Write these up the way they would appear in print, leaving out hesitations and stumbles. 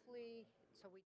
hopefully, so we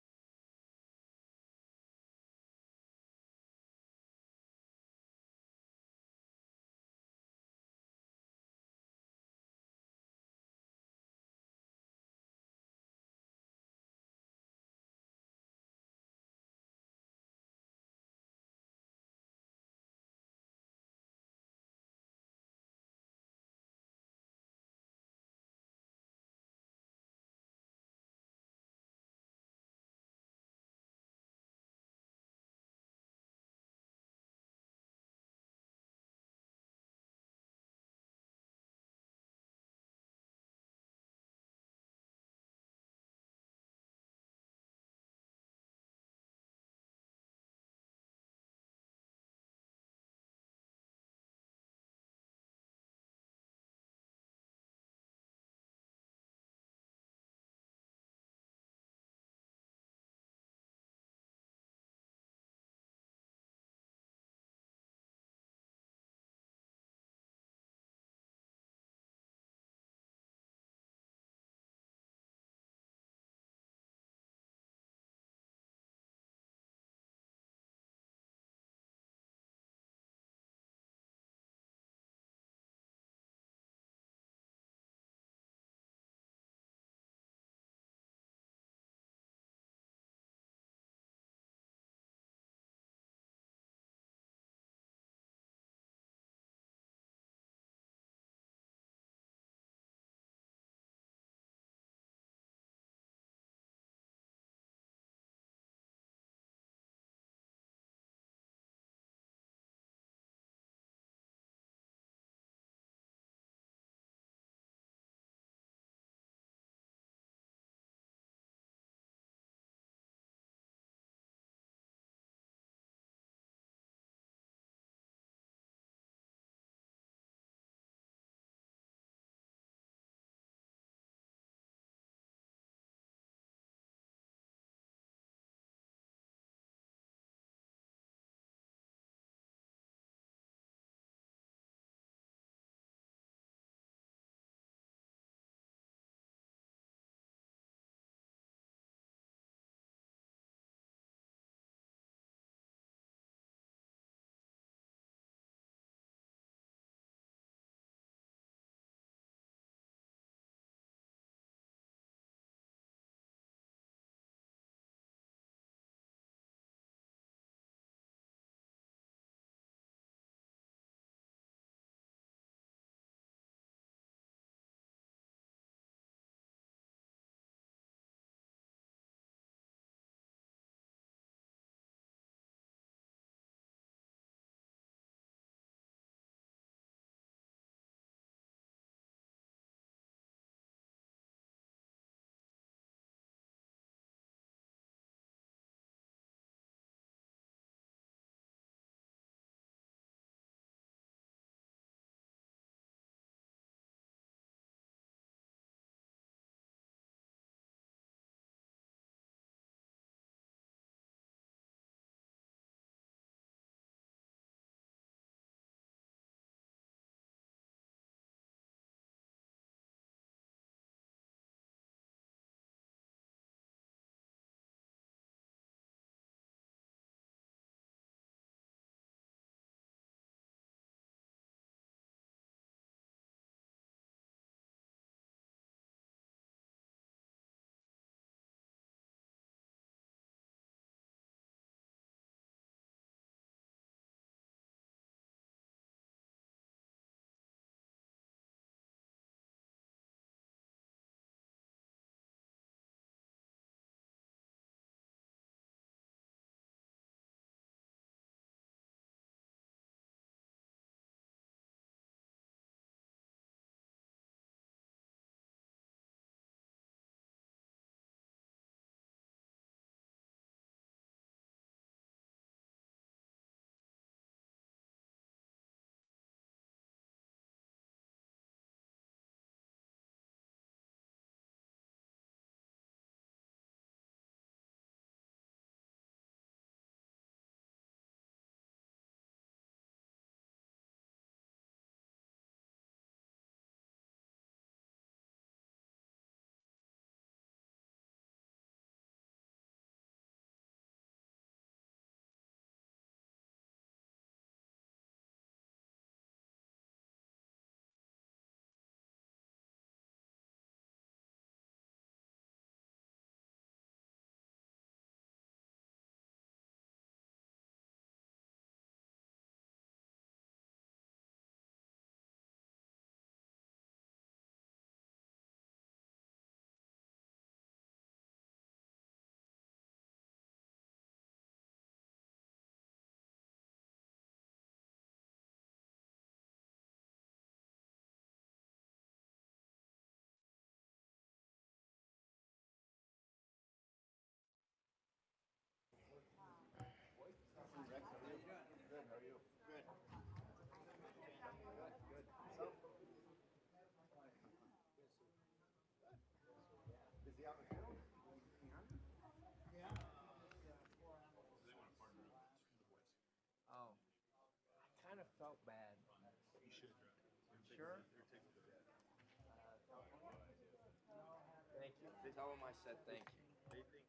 said thank you. They think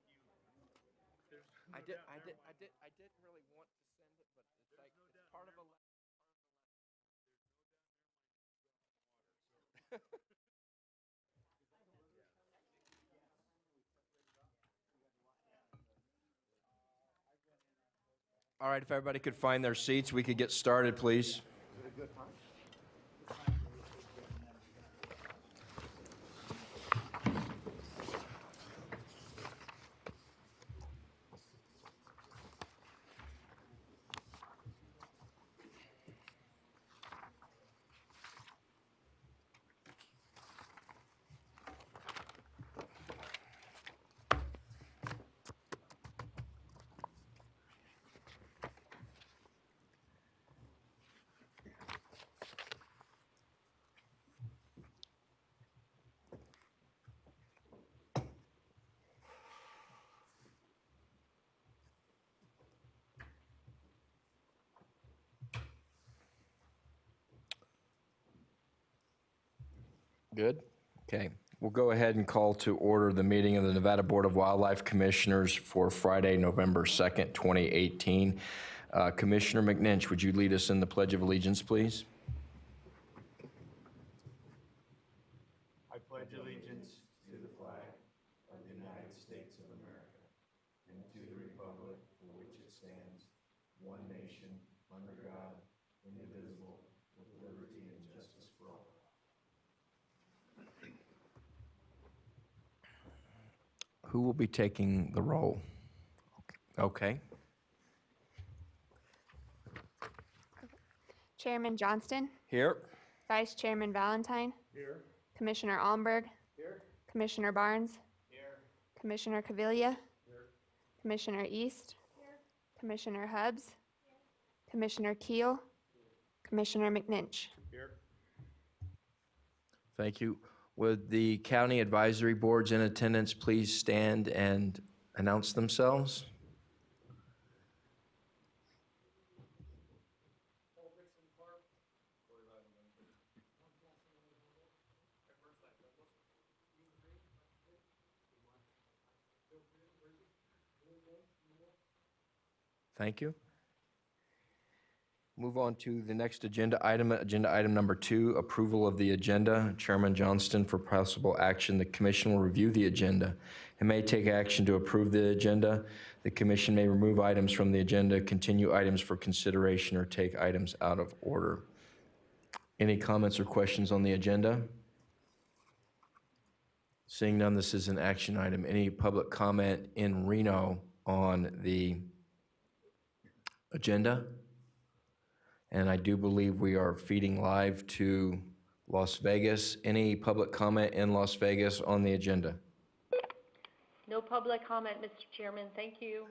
you. There's no I did, doubt I in did, their I mind. did, I didn't really want to send it, but it's like, no it's doubt part in of a their lesson. All right, if everybody could find their seats, we could get started, please. Good? Okay. We'll go ahead and call to order the meeting of the Nevada Board of Wildlife Commissioners for Friday, November 2nd, 2018. Commissioner McNinch, would you lead us in the Pledge of Allegiance, please? I pledge allegiance to the flag of the United States of America and to the republic for which it stands, one nation, under God, indivisible, with liberty and justice for all. Who will be taking the roll? Okay. Chairman Johnston, Here. Vice Chairman Valentine, Here. Commissioner Almberg, Here. Commissioner Barnes, Here. Commissioner Caviglia, Here. Commissioner East, Commissioner Hubbs, Commissioner Keel, Commissioner McNinch. Here. Thank you. Would the county advisory boards in attendance please stand and announce themselves? Thank you. Move on to the next agenda item number 2, approval of the agenda. Chairman Johnston, for possible action, the commission will review the agenda and may take action to approve the agenda. The commission may remove items from the agenda, continue items for consideration, or take items out of order. Any comments or questions on the agenda? Seeing none, this is an action item. Any public comment in Reno on the agenda? And I do believe we are feeding live to Las Vegas. Any public comment in Las Vegas on the agenda? No public comment, Mr. Chairman. Thank you.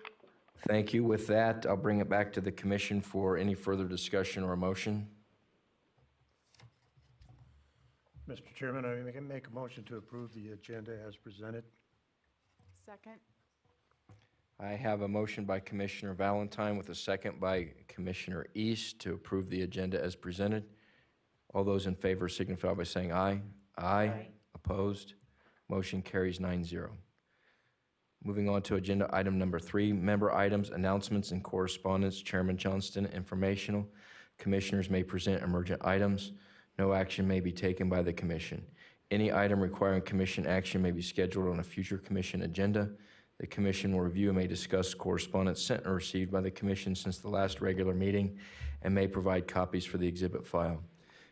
Thank you. With that, I'll bring it back to the commission for any further discussion or motion. Mr. Chairman, I can make a motion to approve the agenda as presented. Second. I have a motion by Commissioner Valentine with a second by Commissioner East to approve the agenda as presented. All those in favor signify by saying aye. Aye. Opposed? Motion carries 9-0. Moving on to agenda item number 3, member items, announcements, and correspondence. Chairman Johnston, informational. Commissioners may present emergent items. No action may be taken by the commission. Any item requiring commission action may be scheduled on a future commission agenda. The commission will review and may discuss correspondence sent or received by the commission since the last regular meeting and may provide copies for the exhibit file.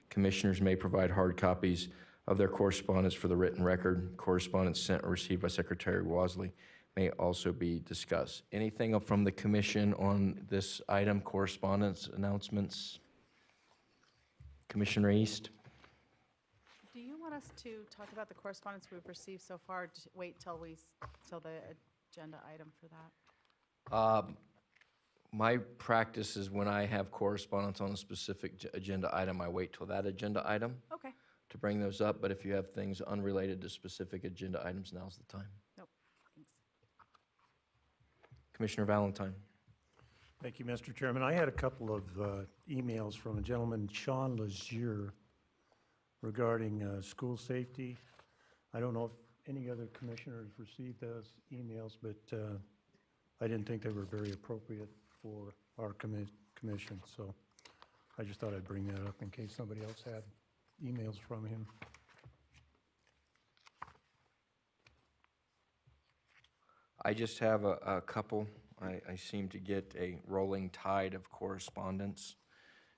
Commissioners may provide hard copies of their correspondence for the written record. Correspondence sent or received by Secretary Wasley may also be discussed. Anything from the commission on this item, correspondence, announcements? Commissioner East? Do you want us to talk about the correspondence we've received so far? Or wait till the agenda item for that? My practice is when I have correspondence on a specific agenda item, I wait till that agenda item Okay. to bring those up. But if you have things unrelated to specific agenda items, now's the time. Nope. Thanks. Commissioner Valentine. Thank you, Mr. Chairman. I had a couple of emails from a gentleman, Sean Lazier, regarding school safety. I don't know if any other commissioners received those emails, but I didn't think they were very appropriate for our commission, so I just thought I'd bring that up in case somebody else had emails from him. I just have a couple. I seem to get a rolling tide of correspondence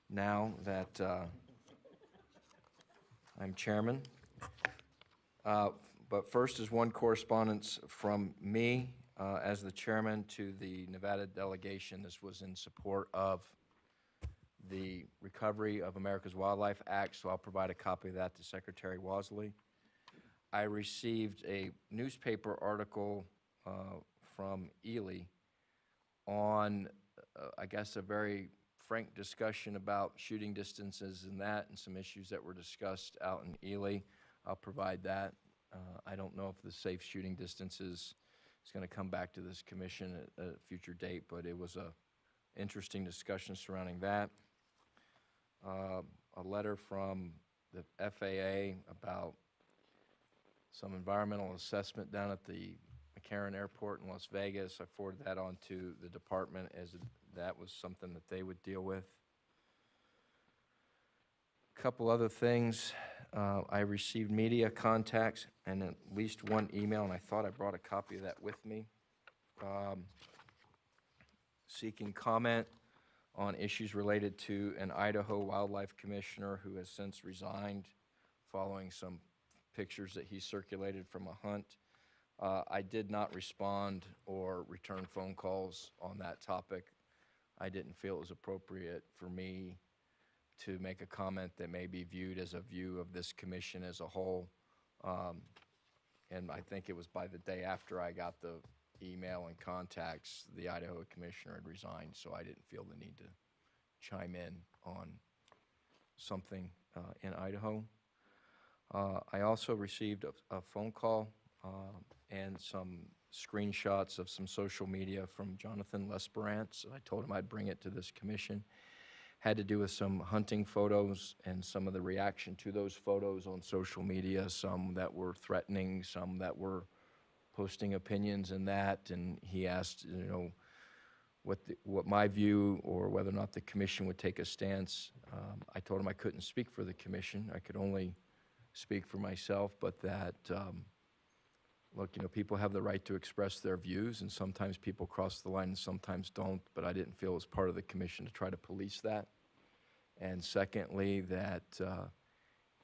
now that I'm chairman. But first is one correspondence from me as the chairman to the Nevada delegation. This was in support of the Recovery of America's Wildlife Act, so I'll provide a copy of that to Secretary Wasley. I received a newspaper article from Ely on, I guess, a very frank discussion about shooting distances and that, and some issues that were discussed out in Ely. I'll provide that. I don't know if the safe shooting distances is going to come back to this commission at a future date, but it was a interesting discussion surrounding that. A letter from the FAA about some environmental assessment down at the McCarran Airport in Las Vegas. I forwarded that on to the department as that was something that they would deal with. A couple other things. I received media contacts and at least one email, and I thought I brought a copy of that with me, seeking comment on issues related to an Idaho wildlife commissioner who has since resigned following some pictures that he circulated from a hunt. I did not respond or return phone calls on that topic. I didn't feel it was appropriate for me to make a comment that may be viewed as a view of this commission as a whole. And I think it was by the day after I got the email and contacts, the Idaho commissioner had resigned, so I didn't feel the need to chime in on something in Idaho. I also received a phone call and some screenshots of some social media from Jonathan Lesperance. I told him I'd bring it to this commission. Had to do with some hunting photos and some of the reaction to those photos on social media, some that were threatening, some that were posting opinions in that, and he asked, you know, what my view or whether or not the commission would take a stance. I told him I couldn't speak for the commission. I could only speak for myself, but that, look, you know, people have the right to express their views, and sometimes people cross the line and sometimes don't, but I didn't feel it was part of the commission to try to police that. And secondly, that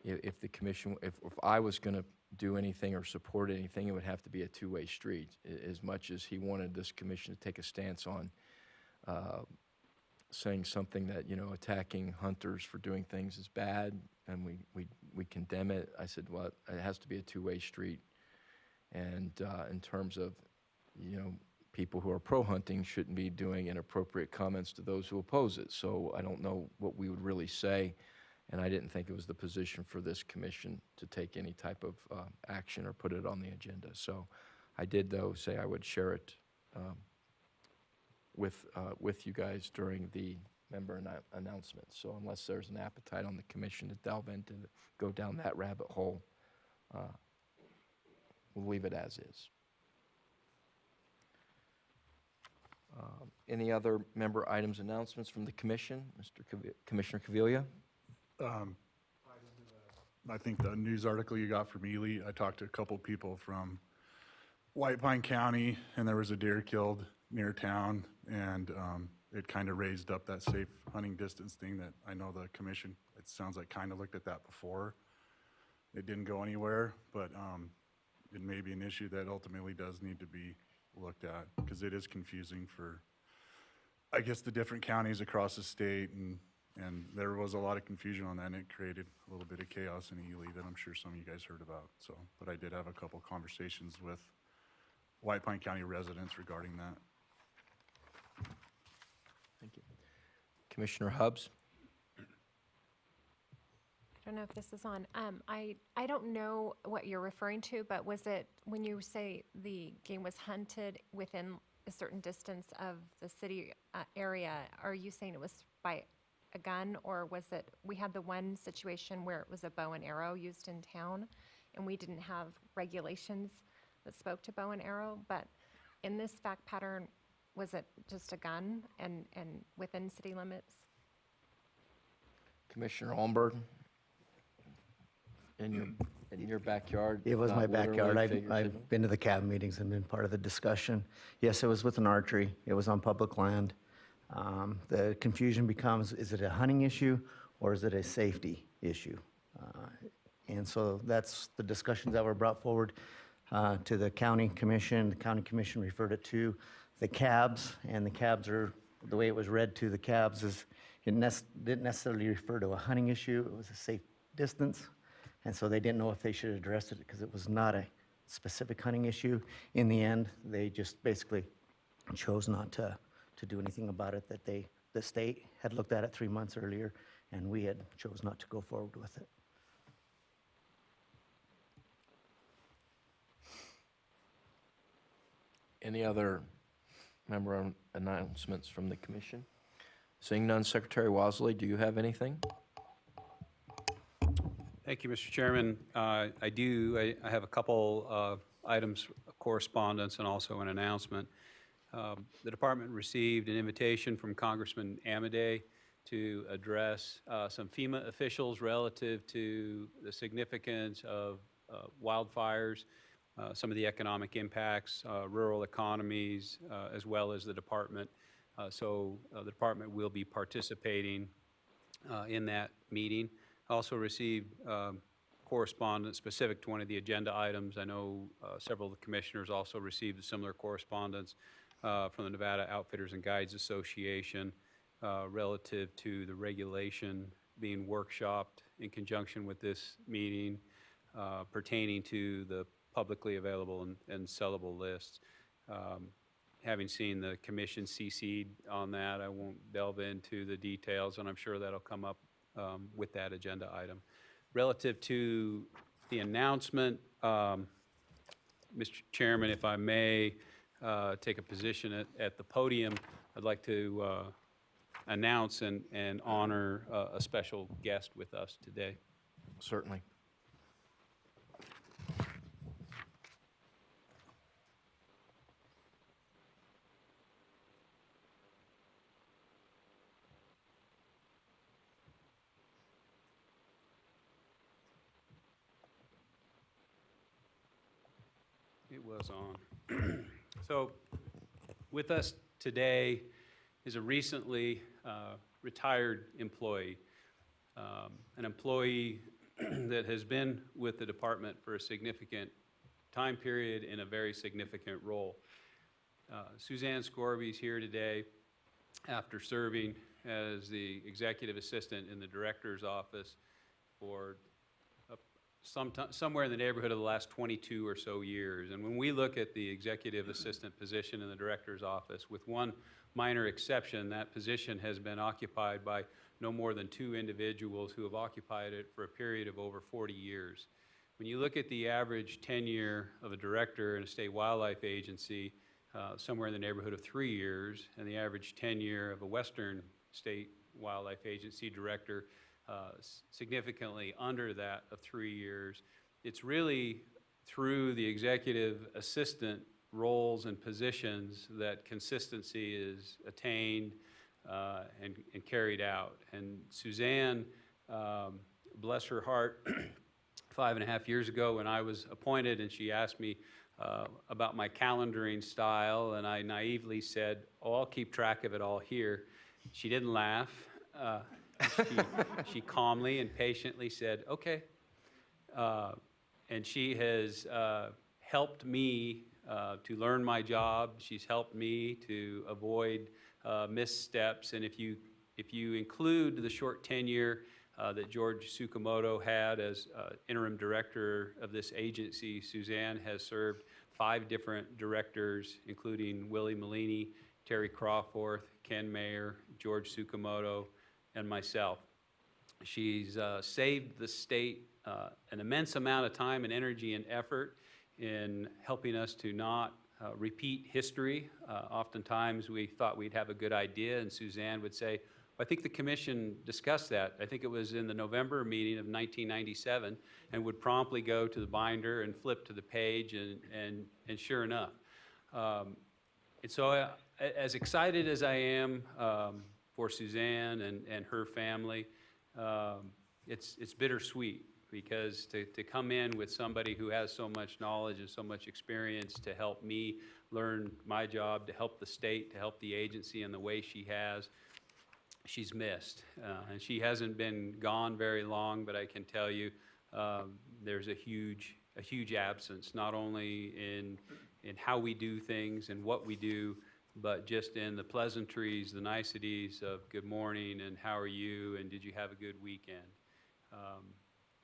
if the commission, if I was going to do anything or support anything, it would have to be a two-way street. As much as he wanted this commission to take a stance on saying something that, you know, attacking hunters for doing things is bad, and we condemn it, I said, well, it has to be a two-way street. And in terms of, you know, people who are pro-hunting shouldn't be doing inappropriate comments to those who oppose it. So I don't know what we would really say, and I didn't think it was the position for this commission to take any type of action or put it on the agenda. So I did, though, say I would share it with you guys during the member announcements. So unless there's an appetite on the commission to delve into, go down that rabbit hole, we'll leave it as is. Any other member items, announcements from the commission? Commissioner Caviglia? I think the news article you got from Ely, I talked to a couple people from White Pine County, and there was a deer killed near town, and it kind of raised up that safe hunting distance thing that I know the commission, it sounds like, kind of looked at that before. It didn't go anywhere, but it may be an issue that ultimately does need to be looked at, because it is confusing for, I guess, the different counties across the state, and there was a lot of confusion on that, and it created a little bit of chaos in Ely that I'm sure some of you guys heard about. So, but I did have a couple conversations with White Pine County residents regarding that. Thank you. Commissioner Hubbs? I don't know if this is on. I don't know what you're referring to, but was it, when you say the game was hunted within a certain distance of the city area, are you saying it was by a gun, or was it, we had the one situation where it was a bow and arrow used in town, and we didn't have regulations that spoke to bow and arrow, but in this fact pattern, was it just a gun and within city limits? Commissioner Olmberg, in your backyard? It was not my literally, backyard. figuratively? I've been to the CAB meetings and been part of the discussion. Yes, it was with an archery. It was on public land. The confusion becomes, is it a hunting issue or is it a safety issue? And so that's the discussions that were brought forward to the county commission. The county commission referred it to the CABs, and the CABs are, the way it was read to the CABs is, it didn't necessarily refer to a hunting issue. It was a safe distance. And so they didn't know if they should address it because it was not a specific hunting issue. In the end, they just basically chose not to do anything about it, that the state had looked at it 3 months earlier, and we had chose not to go forward with it. Any other member announcements from the commission? Seeing none, Secretary Wosley, do you have anything? Thank you, Mr. Chairman. I have a couple items of correspondence and also an announcement. The department received an invitation from Congressman Amodei to address some FEMA officials relative to the significance of wildfires, some of the economic impacts, rural economies, as well as the department. So the department will be participating in that meeting. I also received correspondence specific to one of the agenda items. I know several of the commissioners also received similar correspondence from the Nevada Outfitters and Guides Association relative to the regulation being workshopped in conjunction with this meeting pertaining to the publicly available and sellable lists. Having seen the commission CC'd on that, I won't delve into the details, and I'm sure that'll come up with that agenda item. Relative to the announcement, Mr. Chairman, if I may take a position at the podium, I'd like to announce and honor a special guest with us today. Certainly. It was on. So with us today is a recently retired employee, an employee that has been with the department for a significant time period in a very significant role. Suzanne Scorby's here today after serving as the executive assistant in the director's office for somewhere in the neighborhood of the last 22 or so years. And when we look at the executive assistant position in the director's office, with one minor exception, that position has been occupied by no more than 2 individuals who have occupied it for a period of over 40 years. When you look at the average tenure of a director in a state wildlife agency, somewhere in the neighborhood of 3 years, and the average tenure of a western state wildlife agency director significantly under that of 3 years. It's really through the executive assistant roles and positions that consistency is attained and carried out. And Suzanne, bless her heart, 5.5 years ago when I was appointed and she asked me about my calendaring style, and I naively said, "Oh, I'll keep track of it all here." She didn't laugh. She calmly and patiently said, "Okay." And she has helped me to learn my job. She's helped me to avoid missteps. And if you include the short tenure that George Tsukamoto had as interim director of this agency, Suzanne has served 5 different directors, including Willie Malini, Terry Crawforth, Ken Mayer, George Tsukamoto, and myself. She's saved the state an immense amount of time and energy and effort in helping us to not repeat history. Oftentimes we thought we'd have a good idea, and Suzanne would say, I think the commission discussed that. I think it was in the November meeting of 1997, and would promptly go to the binder and flip to the page, and sure enough. And so as excited as I am for Suzanne and her family, it's bittersweet, because to come in with somebody who has so much knowledge and so much experience to help me learn my job, to help the state, to help the agency in the way she has, she's missed. And she hasn't been gone very long, but I can tell you there's a huge absence, not only in how we do things and what we do, but just in the pleasantries, the niceties of good morning and how are you and did you have a good weekend.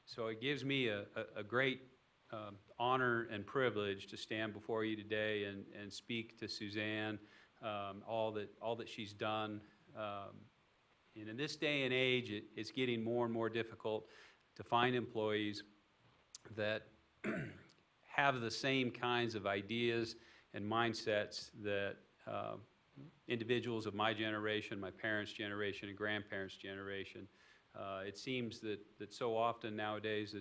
So it gives me a great honor and privilege to stand before you today and speak to Suzanne, all that she's done. And in this day and age, it's getting more and more difficult to find employees that have the same kinds of ideas and mindsets that individuals of my generation, my parents' generation, and grandparents' generation. It seems that so often nowadays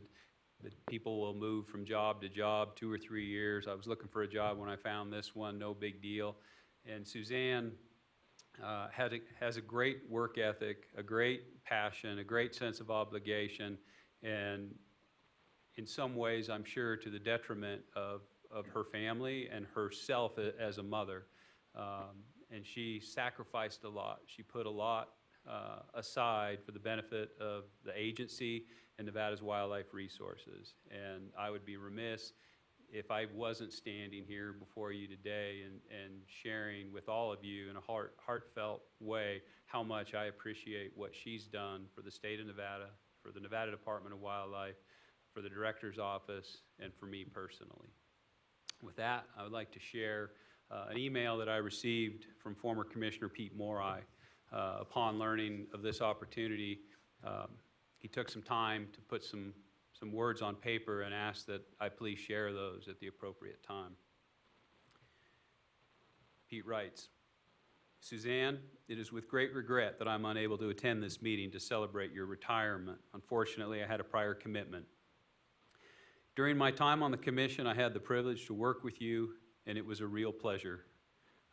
that people will move from job to job 2 or 3 years. I was looking for a job when I found this one, no big deal. And Suzanne has a great work ethic, a great passion, a great sense of obligation, and in some ways, I'm sure, to the detriment of her family and herself as a mother. And she sacrificed a lot. She put a lot aside for the benefit of the agency and Nevada's wildlife resources. And I would be remiss if I wasn't standing here before you today and sharing with all of you in a heartfelt way how much I appreciate what she's done for the state of Nevada, for the Nevada Department of Wildlife, for the Director's Office, and for me personally. With that, I would like to share an email that I received from former Commissioner Pete Morai. Upon learning of this opportunity, he took some time to put some words on paper and asked that I please share those at the appropriate time. Pete writes, Suzanne, it is with great regret that I'm unable to attend this meeting to celebrate your retirement. Unfortunately, I had a prior commitment. During my time on the commission, I had the privilege to work with you, and it was a real pleasure.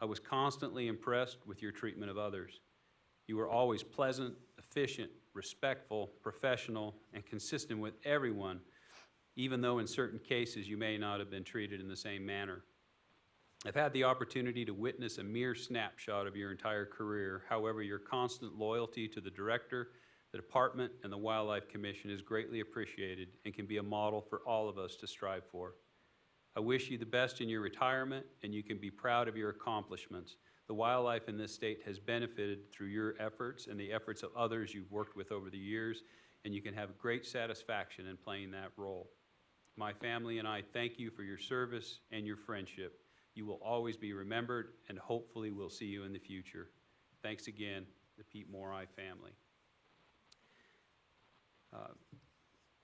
I was constantly impressed with your treatment of others. You were always pleasant, efficient, respectful, professional, and consistent with everyone, even though in certain cases you may not have been treated in the same manner. I've had the opportunity to witness a mere snapshot of your entire career. However, your constant loyalty to the director, the department, and the Wildlife Commission is greatly appreciated and can be a model for all of us to strive for. I wish you the best in your retirement, and you can be proud of your accomplishments. The wildlife in this state has benefited through your efforts and the efforts of others you've worked with over the years, and you can have great satisfaction in playing that role. My family and I thank you for your service and your friendship. You will always be remembered, and hopefully we'll see you in the future. Thanks again, the Pete Morai family.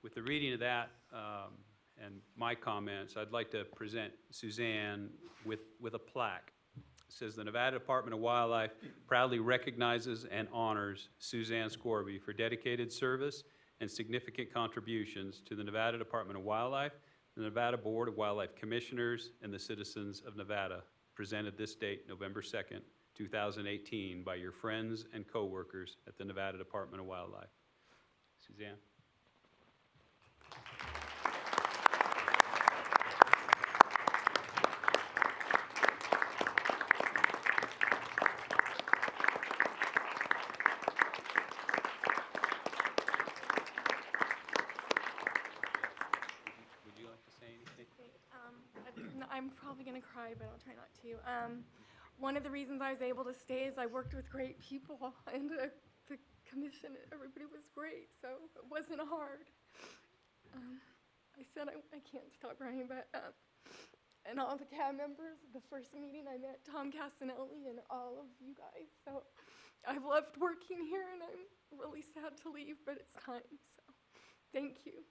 With the reading of that and my comments, I'd like to present Suzanne with a plaque. It says, the Nevada Department of Wildlife proudly recognizes and honors Suzanne Scorby for dedicated service and significant contributions to the Nevada Department of Wildlife, the Nevada Board of Wildlife Commissioners, and the citizens of Nevada. Presented this date, November 2nd, 2018, by your friends and coworkers at the Nevada Department of Wildlife. Suzanne. I'm probably going to cry, but I'll try not to. One of the reasons I was able to stay is I worked with great people, and the commission, everybody was great, so it wasn't hard. I said I can't stop crying, but and all the cab members, the first meeting I met Tom Castanelli and all of you guys, so I've loved working here, and I'm really sad to leave, but it's time, so thank you.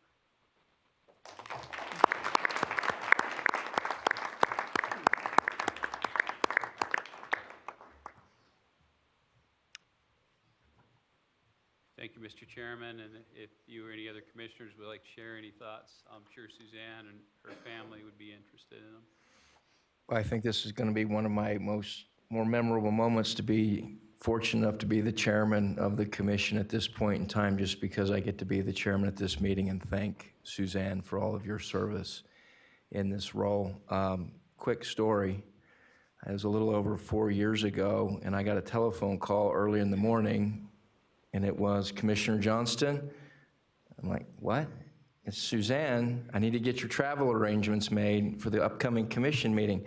Thank you, Mr. Chairman, and if you or any other commissioners would like to share any thoughts, I'm sure Suzanne and her family would be interested in them. I think this is going to be one of my more memorable moments, to be fortunate enough to be the chairman of the commission at this point in time, just because I get to be the chairman at this meeting, and thank Suzanne for all of your service in this role. Quick story. It was a little over 4 years ago, and I got a telephone call early in the morning, and it was Commissioner Johnston. I'm like, what? It's Suzanne. I need to get your travel arrangements made for the upcoming commission meeting.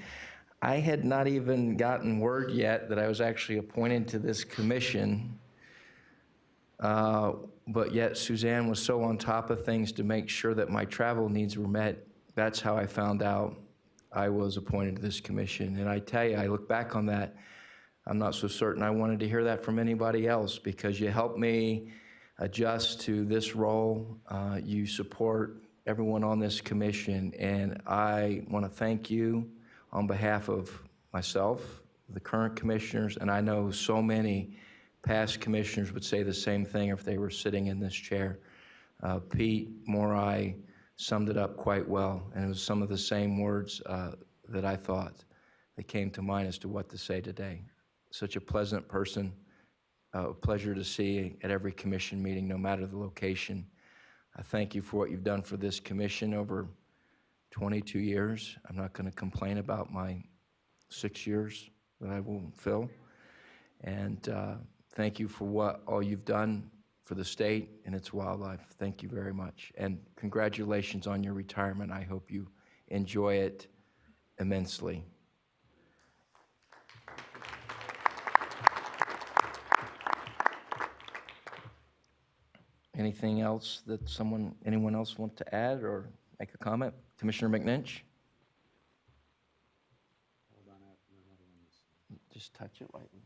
I had not even gotten word yet that I was actually appointed to this commission, but yet Suzanne was so on top of things to make sure that my travel needs were met. That's how I found out I was appointed to this commission. And I tell you, I look back on that, I'm not so certain I wanted to hear that from anybody else, because you helped me adjust to this role. You support everyone on this commission, and I want to thank you on behalf of myself, the current commissioners, and I know so many past commissioners would say the same thing if they were sitting in this chair. Pete Morai summed it up quite well, and it was some of the same words that I thought that came to mind as to what to say today. Such a pleasant person, a pleasure to see at every commission meeting, no matter the location. I thank you for what you've done for this commission over 22 years. I'm not going to complain about my 6 years that I will fill. And thank you for all you've done for the state and its wildlife. Thank you very much. And congratulations on your retirement. I hope you enjoy it immensely. Anything else that anyone else want to add or make a comment? Commissioner McNinch? Just touch it lightly.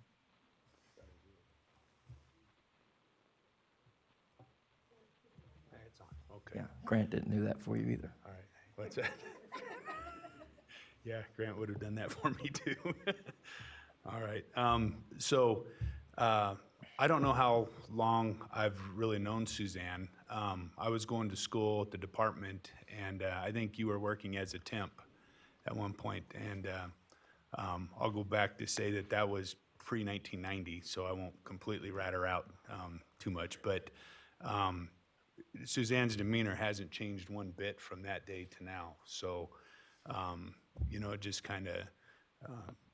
It's on, okay. Yeah, Grant didn't do that for you either. All right, what's that? Yeah, Grant would have done that for me too. All right, I don't know how long I've really known Suzanne. I was going to school at the department, and I think you were working as a temp at one point. And I'll go back to say that was pre-1990, so I won't completely rat her out too much. But Suzanne's demeanor hasn't changed one bit from that day to now. So, just kind of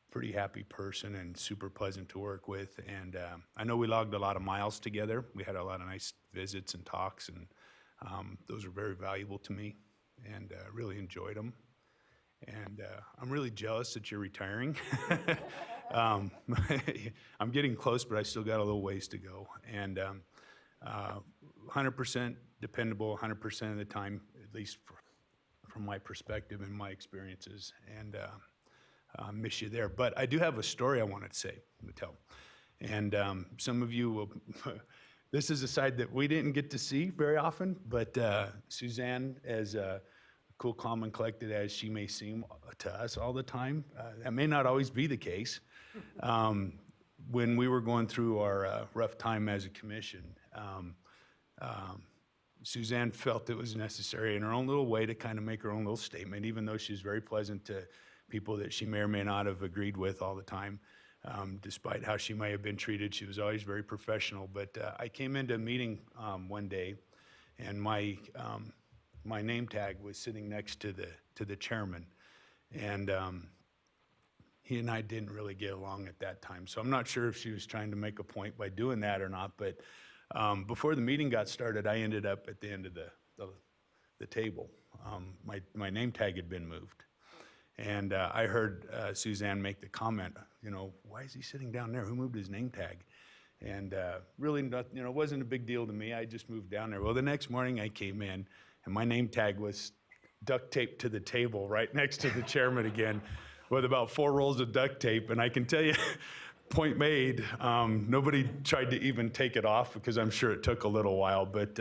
pretty happy person and super pleasant to work with. And I know we logged a lot of miles together. We had a lot of nice visits and talks, and those were very valuable to me, and really enjoyed them. And I'm really jealous that you're retiring. I'm getting close, but I still got a little ways to go. And 100% dependable 100% of the time, at least from my perspective and my experiences. And miss you there. But I do have a story I wanted to tell. And some of you will, this is a side that we didn't get to see very often, but Suzanne, as cool, calm, and collected as she may seem to us all the time, that may not always be the case. When we were going through our rough time as a commission, Suzanne felt it was necessary in her own little way to kind of make her own little statement, even though she's very pleasant to people that she may or may not have agreed with all the time. Despite how she may have been treated, she was always very professional. But I came into a meeting one day, and my name tag was sitting next to the chairman, and he and I didn't really get along at that time. So I'm not sure if she was trying to make a point by doing that or not. But before the meeting got started, I ended up at the end of the table. My name tag had been moved. And I heard Suzanne make the comment, why is he sitting down there? Who moved his name tag? And really, it wasn't a big deal to me. I just moved down there. Well, the next morning I came in, and my name tag was duct taped to the table right next to the chairman again with about 4 rolls of duct tape. And I can tell you, point made, nobody tried to even take it off because I'm sure it took a little while. But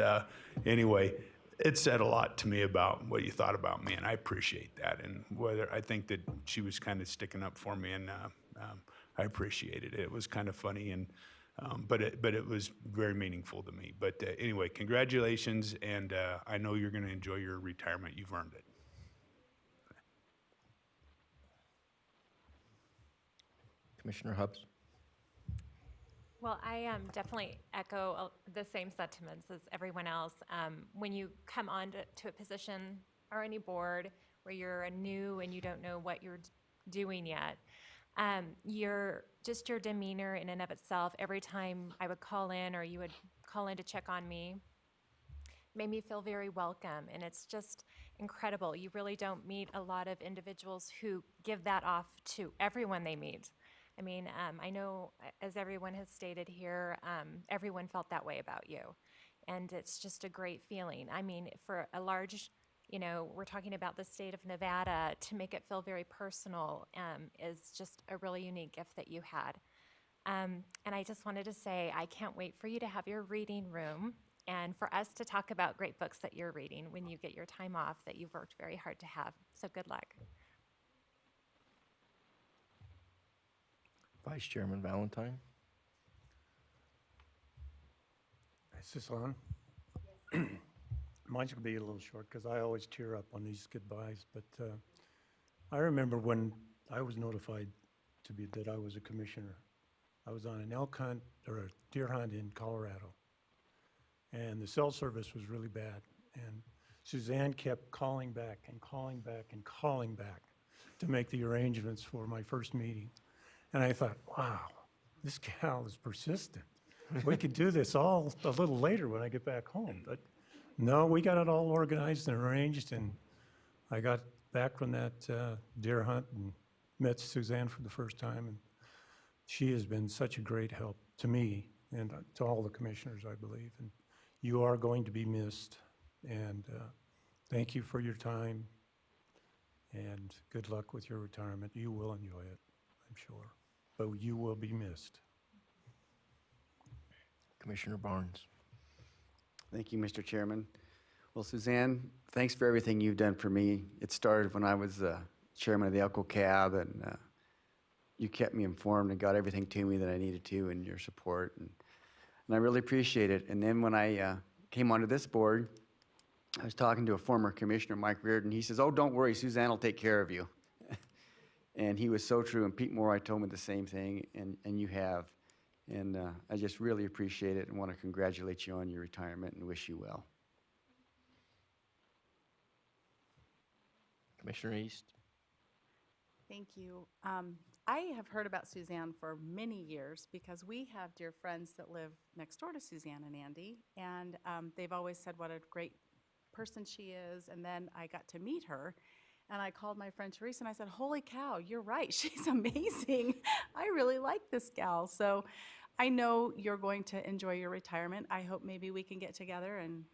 anyway, it said a lot to me about what you thought about me, and I appreciate that. And I think that she was kind of sticking up for me, and I appreciated it. It was kind of funny, and But it was very meaningful to me. But anyway, congratulations, and I know you're going to enjoy your retirement. You've earned it. Commissioner Hubbs? Well, I definitely echo the same sentiments as everyone else. When you come on to a position or any board where you're new and you don't know what you're doing yet, your demeanor in and of itself, every time I would call in or you would call in to check on me, made me feel very welcome. And it's just incredible. You really don't meet a lot of individuals who give that off to everyone they meet. I mean, I know, as everyone has stated here, everyone felt that way about you. And it's just a great feeling. I mean, for a large, we're talking about the state of Nevada, to make it feel very personal is just a really unique gift that you had. And I just wanted to say, I can't wait for you to have your reading room and for us to talk about great books that you're reading when you get your time off that you've worked very hard to have. So good luck. Vice Chairman Valentine? Is this on? Mine's gonna be a little short because I always tear up on these goodbyes, but I remember when I was notified that I was a commissioner. I was on an elk hunt or a deer hunt in Colorado, and the cell service was really bad. And Suzanne kept calling back and calling back and calling back to make the arrangements for my first meeting. And I thought, wow, this gal is persistent. We could do this all a little later when I get back home. But no, we got it all organized and arranged, and I got back from that deer hunt and met Suzanne for the first time. And she has been such a great help to me and to all the commissioners, I believe. And you are going to be missed. And thank you for your time, and good luck with your retirement. You will enjoy it, I'm sure. But you will be missed. Commissioner Barnes? Thank you, Mr. Chairman. Well, Suzanne, thanks for everything you've done for me. It started when I was chairman of the Elko Cab, and you kept me informed and got everything to me that I needed to, and your support, and I really appreciate it. And then when I came onto this board, I was talking to a former commissioner, Mike Reardon. He says, "Oh, don't worry, Suzanne will take care of you." And he was so true, and Pete Moore, I told me the same thing, and you have. And I just really appreciate it and want to congratulate you on your retirement and wish you well. Commissioner East? Thank you. I have heard about Suzanne for many years because we have dear friends that live next door to Suzanne and Andy, and they've always said what a great person she is. And then I got to meet her, and I called my friend Teresa and I said, "Holy cow, you're right. She's amazing. I really like this gal." So I know you're going to enjoy your retirement. I hope maybe we can get together and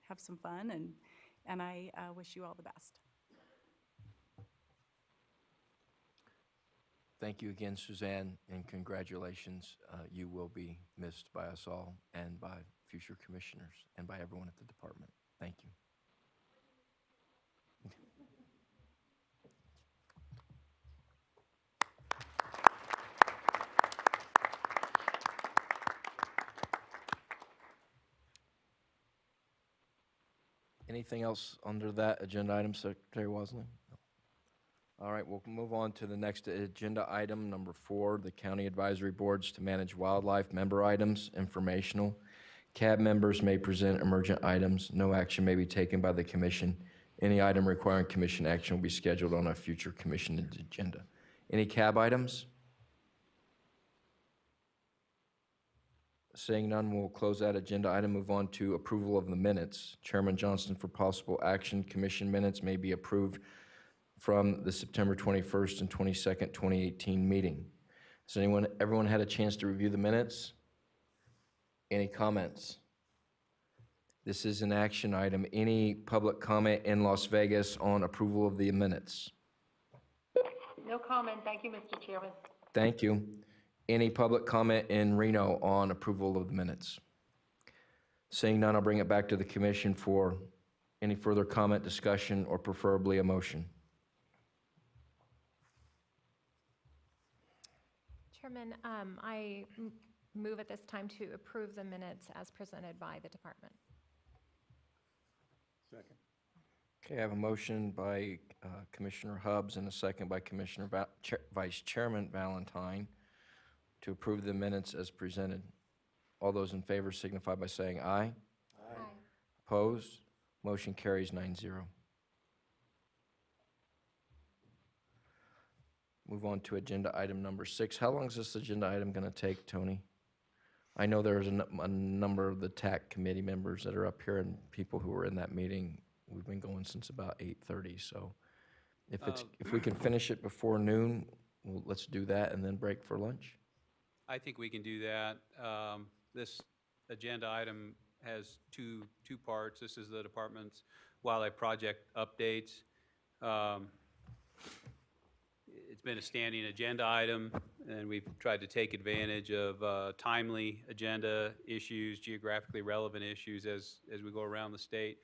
have some fun, and I wish you all the best. Thank you again, Suzanne, and congratulations. You will be missed by us all and by future commissioners and by everyone at the department. Thank you. Anything else under that agenda item, Secretary Wosley? No. All right, we'll move on to the next agenda item, number 4, the County Advisory Boards to Manage Wildlife Member Items, Informational. CAB members may present emergent items. No action may be taken by the commission. Any item requiring commission action will be scheduled on a future commission agenda. Any CAB items? Seeing none, we'll close that agenda item, move on to approval of the minutes. Chairman Johnston, for possible action, commission minutes may be approved from the September 21st and 22nd, 2018 meeting. Has everyone had a chance to review the minutes? Any comments? This is an action item. Any public comment in Las Vegas on approval of the minutes? No comment. Thank you, Mr. Chairman. Thank you. Any public comment in Reno on approval of the minutes? Seeing none, I'll bring it back to the commission for any further comment, discussion, or preferably a motion. Chairman, I move at this time to approve the minutes as presented by the department. Second. Okay, I have a motion by Commissioner Hubbs and a second by Commissioner Vice Chairman Valentine to approve the minutes as presented. All those in favor signify by saying aye. Aye. Opposed? Motion carries 9-0. Move on to agenda item number 6. How long is this agenda item going to take, Tony? I know there's a number of the TAC committee members that are up here and people who were in that meeting. We've been going since about 8:30, so if we can finish it before noon, well, let's do that and then break for lunch. I think we can do that. This agenda item has two parts. This is the department's wildlife project updates. It's been a standing agenda item, and we've tried to take advantage of timely agenda issues, geographically relevant issues as we go around the state.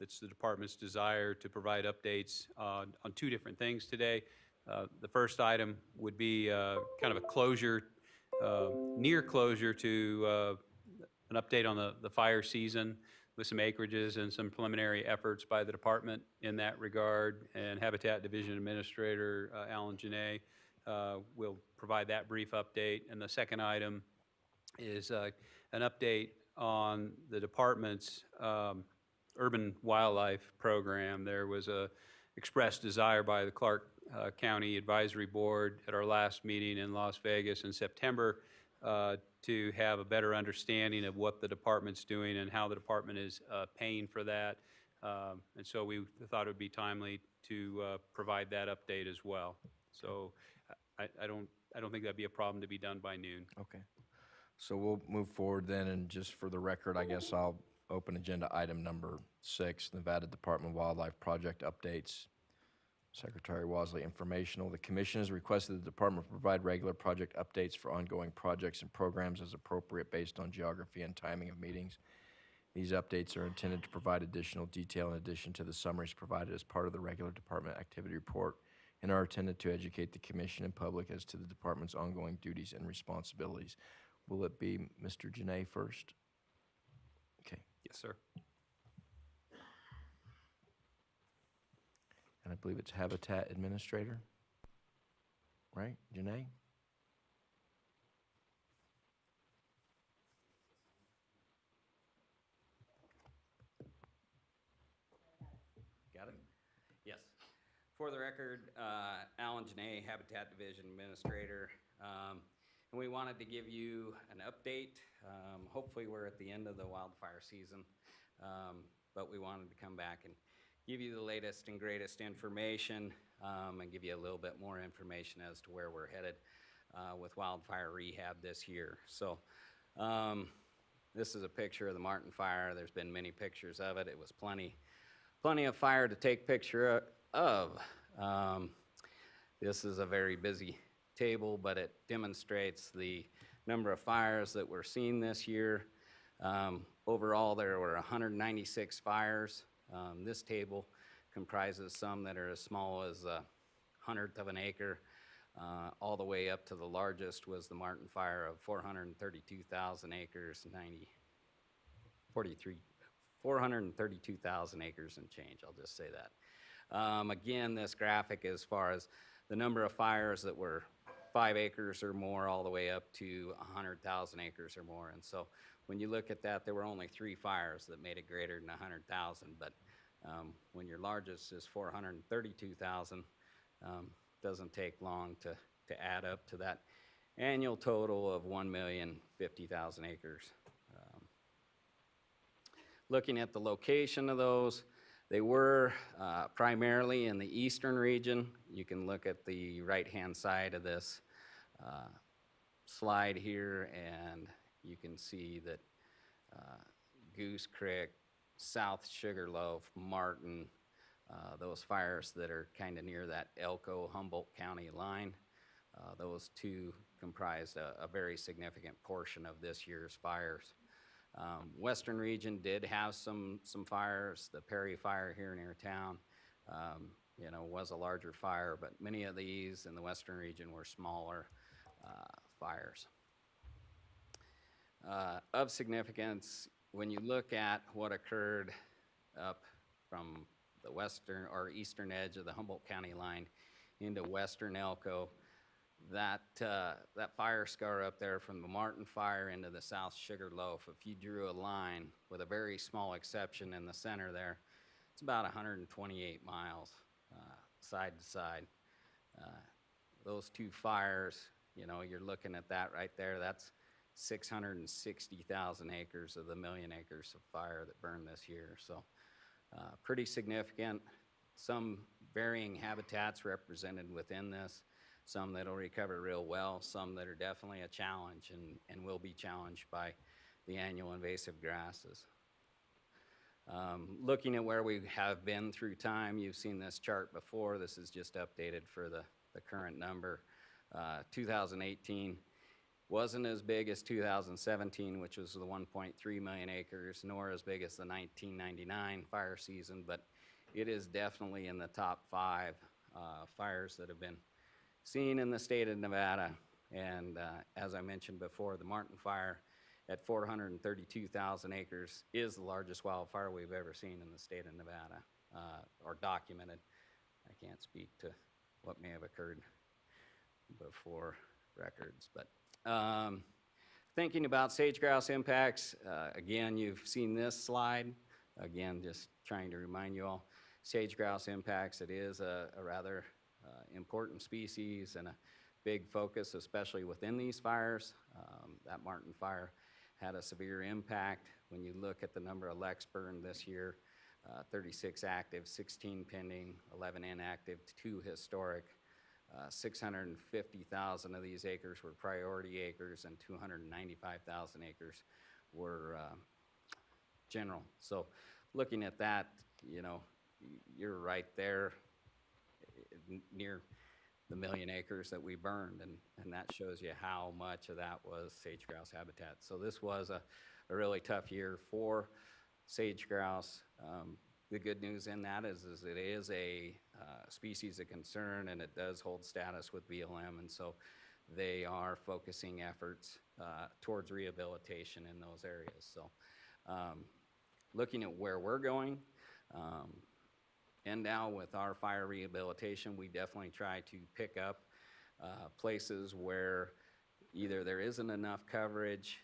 It's the department's desire to provide updates on two different things today. The first item would be kind of a closure, near closure to an update on the fire season with some acreages and some preliminary efforts by the department in that regard. And Habitat Division Administrator Alan Janae will provide that brief update. And the second item is an update on the department's urban wildlife program. There was a expressed desire by the Clark County Advisory Board at our last meeting in Las Vegas in September to have a better understanding of what the department's doing and how the department is paying for that. And so we thought it would be timely to provide that update as well. So I don't think that'd be a problem to be done by noon. Okay. So we'll move forward then, and just for the record, I guess I'll open agenda item number 6, Nevada Department of Wildlife Project Updates. Secretary Wasley, informational. The commission has requested the department provide regular project updates for ongoing projects and programs as appropriate based on geography and timing of meetings. These updates are intended to provide additional detail in addition to the summaries provided as part of the regular department activity report and are intended to educate the commission and public as to the department's ongoing duties and responsibilities. Will it be Mr. Janae first? Okay. Yes, sir. And I believe it's Habitat Administrator, right, Janae? Got it? Yes. For the record, Alan Janae, Habitat Division Administrator. And we wanted to give you an update. Hopefully we're at the end of the wildfire season, but we wanted to come back and give you the latest and greatest information and give you a little bit more information as to where we're headed with wildfire rehab this year. So this is a picture of the Martin Fire. There's been many pictures of it. It was plenty of fire to take picture of. This is a very busy table, but it demonstrates the number of fires that we're seeing this year. Overall, there were 196 fires. This table comprises some that are as small as a 100th of an acre, all the way up to the largest was the Martin Fire of 432,000 acres, 432,000 acres and change, I'll just say that. Again, this graphic as far as the number of fires that were 5 acres or more all the way up to 100,000 acres or more. And so when you look at that, there were only 3 fires that made it greater than 100,000. But when your largest is 432,000, doesn't take long to add up to that annual total of 1,050,000 acres. Looking at the location of those, they were primarily in the eastern region. You can look at the right-hand side of this slide here, and you can see that Goose Creek, South Sugarloaf, Martin, those fires that are kind of near that Elko-Humboldt County line, those two comprised a very significant portion of this year's fires. Western region did have some fires. The Perry Fire here near town, was a larger fire, but many of these in the western region were smaller. fires. Of significance, when you look at what occurred up from the western or eastern edge of the Humboldt County line into western Elko, that fire scar up there from the Martin Fire into the South Sugarloaf, if you drew a line with a very small exception in the center there, it's about 128 miles side to side. Those two fires, you know, you're looking at that right there, that's 660,000 acres of the 1 million acres of fire that burned this year. So pretty significant. Some varying habitats represented within this, some that'll recover real well, some that are definitely a challenge and will be challenged by the annual invasive grasses. Looking at where we have been through time, you've seen this chart before. This is just updated for the current number. 2018 wasn't as big as 2017, which was the 1.3 million acres, nor as big as the 1999 fire season, but it is definitely in the top 5 fires that have been seen in the state of Nevada. And as I mentioned before, the Martin Fire at 432,000 acres is the largest wildfire we've ever seen in the state of Nevada, or documented. I can't speak to what may have occurred before records, but thinking about sage-grouse impacts, again, you've seen this slide. Again, just trying to remind you all, sage-grouse impacts, it is a rather important species and a big focus, especially within these fires. That Martin Fire had a severe impact. When you look at the number of leks burned this year, 36 active, 16 pending, 11 inactive, 2 historic. 650,000 of these acres were priority acres and 295,000 acres were general. So looking at that, you know, you're right there near the 1 million acres that we burned, and that shows you how much of that was sage-grouse habitat. So this was a really tough year for sage-grouse. The good news in that is it is a species of concern, and it does hold status with BLM, and so they are focusing efforts towards rehabilitation in those areas. So looking at where we're going, and now with our fire rehabilitation, we definitely try to pick up places where either there isn't enough coverage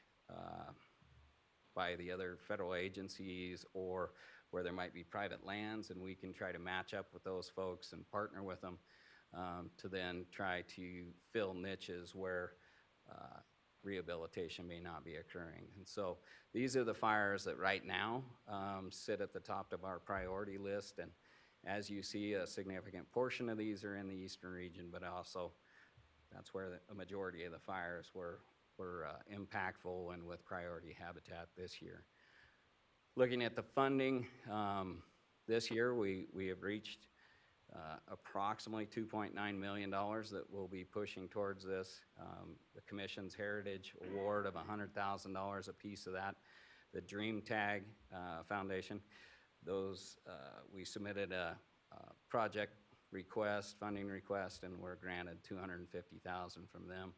by the other federal agencies, or where there might be private lands, and we can try to match up with those folks and partner with them to then try to fill niches where rehabilitation may not be occurring. And so these are the fires that right now sit at the top of our priority list, and as you see, a significant portion of these are in the eastern region, but also that's where a majority of the fires were impactful and with priority habitat this year. Looking at the funding, this year we have reached approximately $2.9 million that we'll be pushing towards this. The Commission's Heritage Award of $100,000, a piece of that. The Dream Tag Foundation, those, we submitted a project request, funding request, and were granted $250,000 from them.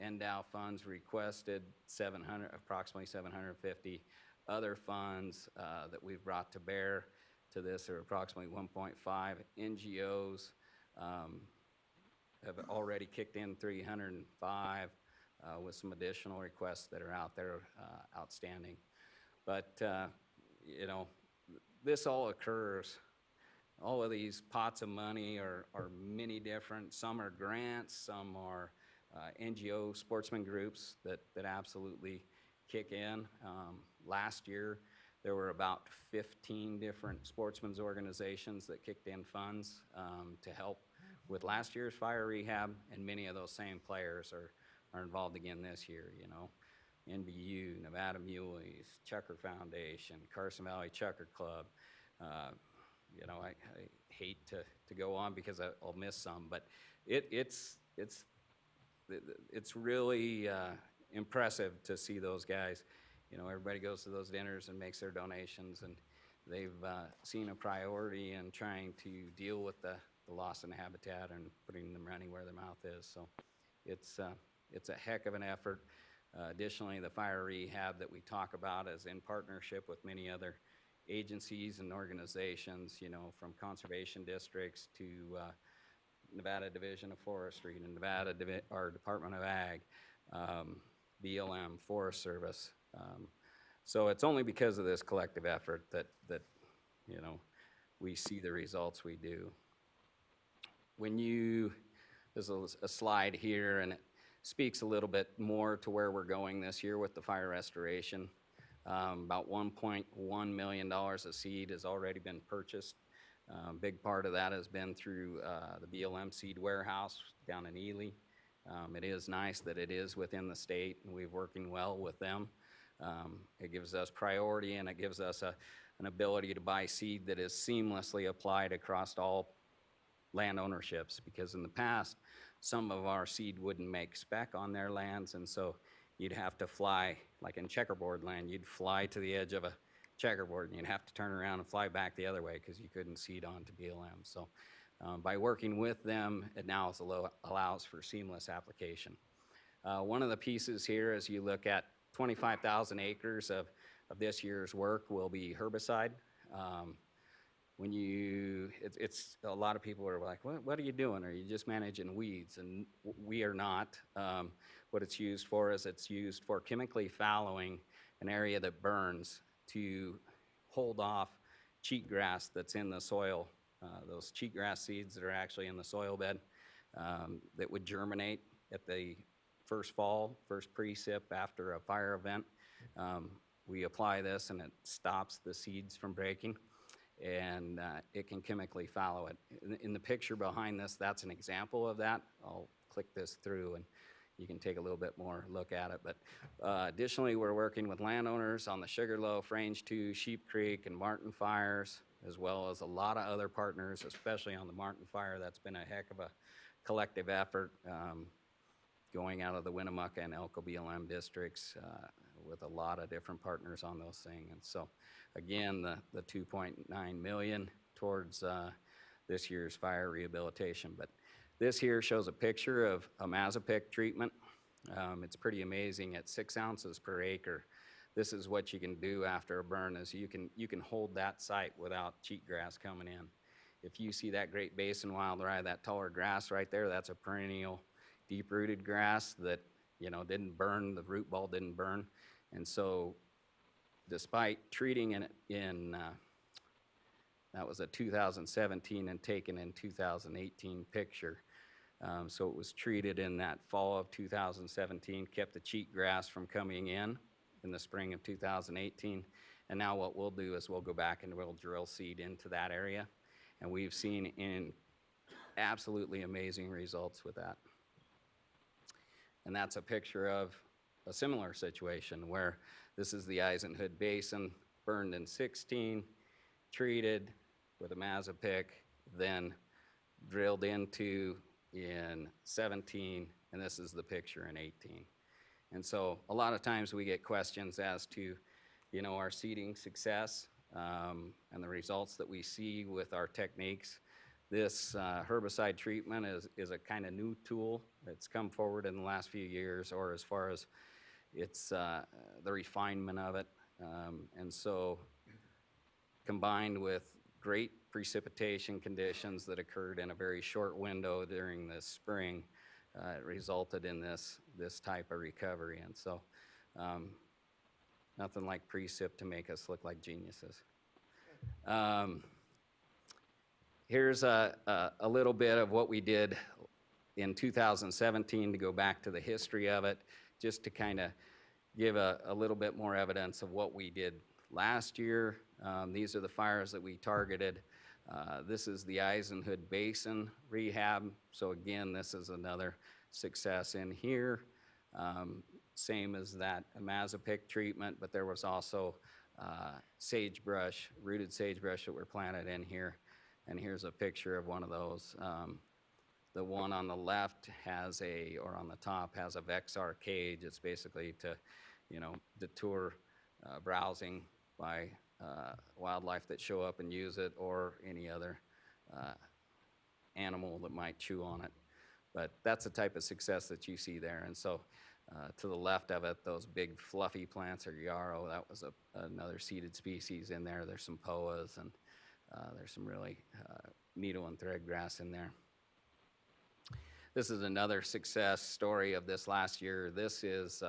NDOW funds requested approximately $750,000. Other funds that we've brought to bear to this are approximately 1.5. NGOs have already kicked in 305 with some additional requests that are out there outstanding. But you know, this all occurs. All of these pots of money are many different. Some are grants, some are NGO sportsman groups that absolutely kick in. Last year, there were about 15 different sportsmen's organizations that kicked in funds to help with last year's fire rehab, and many of those same players are involved again this year, you know. NBU, Nevada Muleys, Chucker Foundation, Carson Valley Chucker Club. You know, I hate to go on because I'll miss some, but it's really impressive to see those guys. You know, everybody goes to those dinners and makes their donations, and they've seen a priority in trying to deal with the loss in habitat and putting them running where their mouth is. So it's a heck of an effort. Additionally, the fire rehab that we talk about is in partnership with many other agencies and organizations, you know, from conservation districts to Nevada Division of Forestry and Nevada or Department of Ag, BLM, Forest Service. So it's only because of this collective effort that you know, we see the results we do. There's a slide here, and it speaks a little bit more to where we're going this year with the fire restoration. About $1.1 million of seed has already been purchased. Big part of that has been through the BLM seed warehouse down in Ely. It is nice that it is within the state, and we're working well with them. It gives us priority, and it gives us an ability to buy seed that is seamlessly applied across all land ownerships, because in the past, some of our seed wouldn't make spec on their lands, and so you'd have to fly, like in checkerboard land, you'd fly to the edge of a checkerboard and you'd have to turn around and fly back the other way because you couldn't seed onto BLM. So by working with them, it now allows for seamless application. One of the pieces here, as you look at 25,000 acres of this year's work will be herbicide. It's a lot of people are like, what are you doing? Are you just managing weeds? And we are not. What it's used for is it's used for chemically fallowing an area that burns to hold off cheatgrass that's in the soil. Those cheatgrass seeds that are actually in the soil bed that would germinate at the first precip after a fire event. We apply this and it stops the seeds from breaking, and it can chemically fallow it. In the picture behind this, that's an example of that. I'll click this through and you can take a little bit more look at it. But additionally, we're working with landowners on the Sugarloaf, Range 2, Sheep Creek, and Martin fires, as well as a lot of other partners, especially on the Martin fire. That's been a heck of a collective effort going out of the Winnemucca and Elko BLM districts with a lot of different partners on those things. And so, again, the $2.9 million towards this year's fire rehabilitation. But this here shows a picture of a Mazapic treatment. It's pretty amazing. At 6 ounces per acre, this is what you can do after a burn. Is you can hold that site without cheatgrass coming in. If you see that Great Basin wild rye, that taller grass right there, that's a perennial, deep-rooted grass that didn't burn. The root ball didn't burn, and so despite treating it in that was a 2017 and taken in 2018 picture. So it was treated in that fall of 2017, kept the cheatgrass from coming in the spring of 2018. And now what we'll do is we'll go back and we'll drill seed into that area. And we've seen absolutely amazing results with that. And that's a picture of a similar situation where this is the Eisenhood Basin, burned in 16, treated with a Mazapic, then drilled into in 17, and this is the picture in 18. And so a lot of times we get questions as to, our seeding success and the results that we see with our techniques. This herbicide treatment is a kind of new tool that's come forward in the last few years, or as far as it's the refinement of it. And so combined with great precipitation conditions that occurred in a very short window during the spring, it resulted in this type of recovery. And so nothing like precip to make us look like geniuses. Here's a little bit of what we did in 2017 to go back to the history of it, just to kind of give a little bit more evidence of what we did last year. These are the fires that we targeted. This is the Eisenhood Basin rehab. So again, this is another success in here. Same as that Mazapic treatment, but there was also sagebrush, rooted sagebrush that were planted in here. And here's a picture of one of those. The one on the left has or on the top has a Vexar cage. It's basically to, deter browsing by wildlife that show up and use it, or any other animal that might chew on it. But that's the type of success that you see there. And so to the left of it, those big fluffy plants are yarrow. That was another seeded species in there. There's some poas, and there's some really needle and thread grass in there. This is another success story of this last year. This is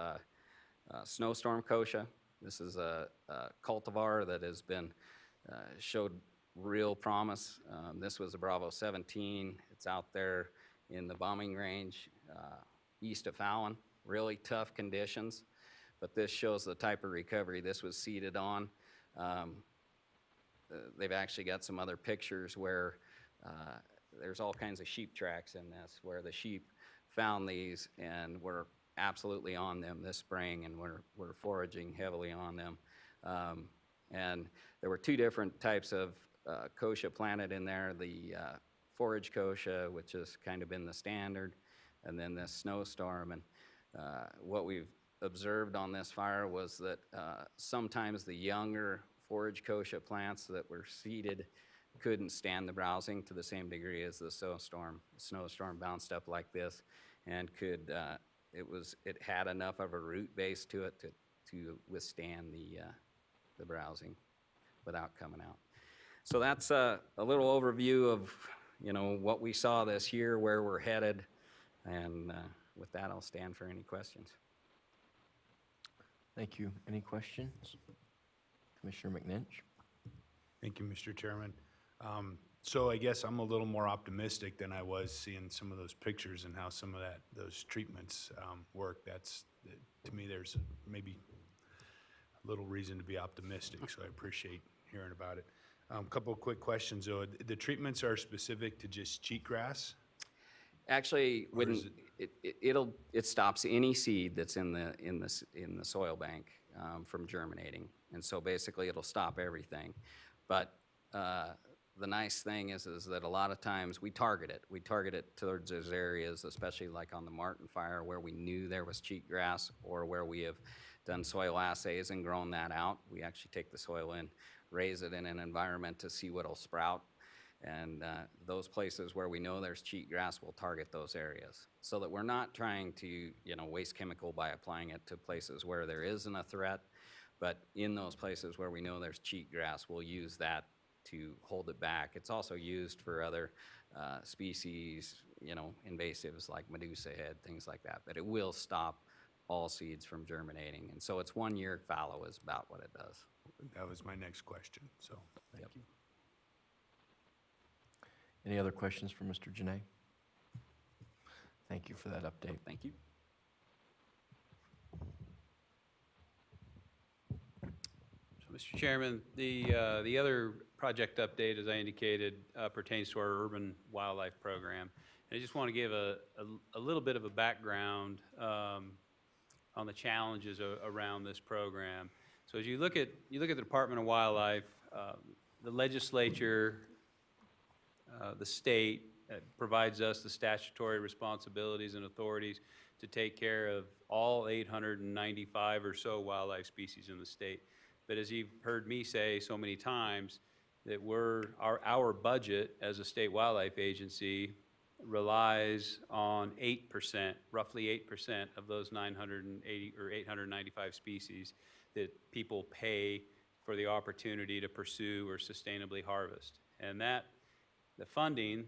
snowstorm kochia. This is a cultivar that has been showed real promise. This was a Bravo 17. It's out there in the bombing range east of Fallon. Really tough conditions, but this shows the type of recovery this was seeded on. They've actually got some other pictures where there's all kinds of sheep tracks in this, where the sheep found these and were absolutely on them this spring, and we're foraging heavily on them. And there were two different types of kochia planted in there, the forage kochia, which has kind of been the standard, and then this snowstorm. And what we've observed on this fire was that sometimes the younger forage kochia plants that were seeded couldn't stand the browsing to the same degree as the snowstorm bounced up like this, and could it had enough of a root base to it to withstand the browsing without coming out. So that's a little overview of what we saw this year, where we're headed, and with that, I'll stand for any questions. Thank you. Any questions? Commissioner McNinch? Thank you, Mr. Chairman. So I guess I'm a little more optimistic than I was seeing some of those pictures and how some of those treatments work. To me, there's maybe a little reason to be optimistic, so I appreciate hearing about it. A couple of quick questions, though. The treatments are specific to just cheatgrass? Actually, it stops any seed that's in the soil bank from germinating, and so basically it'll stop everything. But the nice thing is that a lot of times we target it. We target it towards those areas, especially like on the Martin fire, where we knew there was cheatgrass, or where we have done soil assays and grown that out. We actually take the soil in, raise it in an environment to see what'll sprout. And those places where we know there's cheatgrass, we'll target those areas, so that we're not trying to waste chemical by applying it to places where there isn't a threat. But in those places where we know there's cheatgrass, we'll use that to hold it back. It's also used for other species, invasives like medusa head, things like that. But it will stop all seeds from germinating. And so it's 1 year fallow is about what it does. That was my next question, so thank you. Any other questions for Mr. Janay? Thank you for that update. Thank you. So, Mr. Chairman, the other project update, as I indicated, pertains to our urban wildlife program. And I just want to give a little bit of a background on the challenges around this program. So as you look at the Department of Wildlife, the legislature, the state provides us the statutory responsibilities and authorities to take care of all 895 or so wildlife species in the state. But as you've heard me say so many times, that our budget as a state wildlife agency relies on 8%, roughly 8% of those 980 or 895 species that people pay for the opportunity to pursue or sustainably harvest. And the funding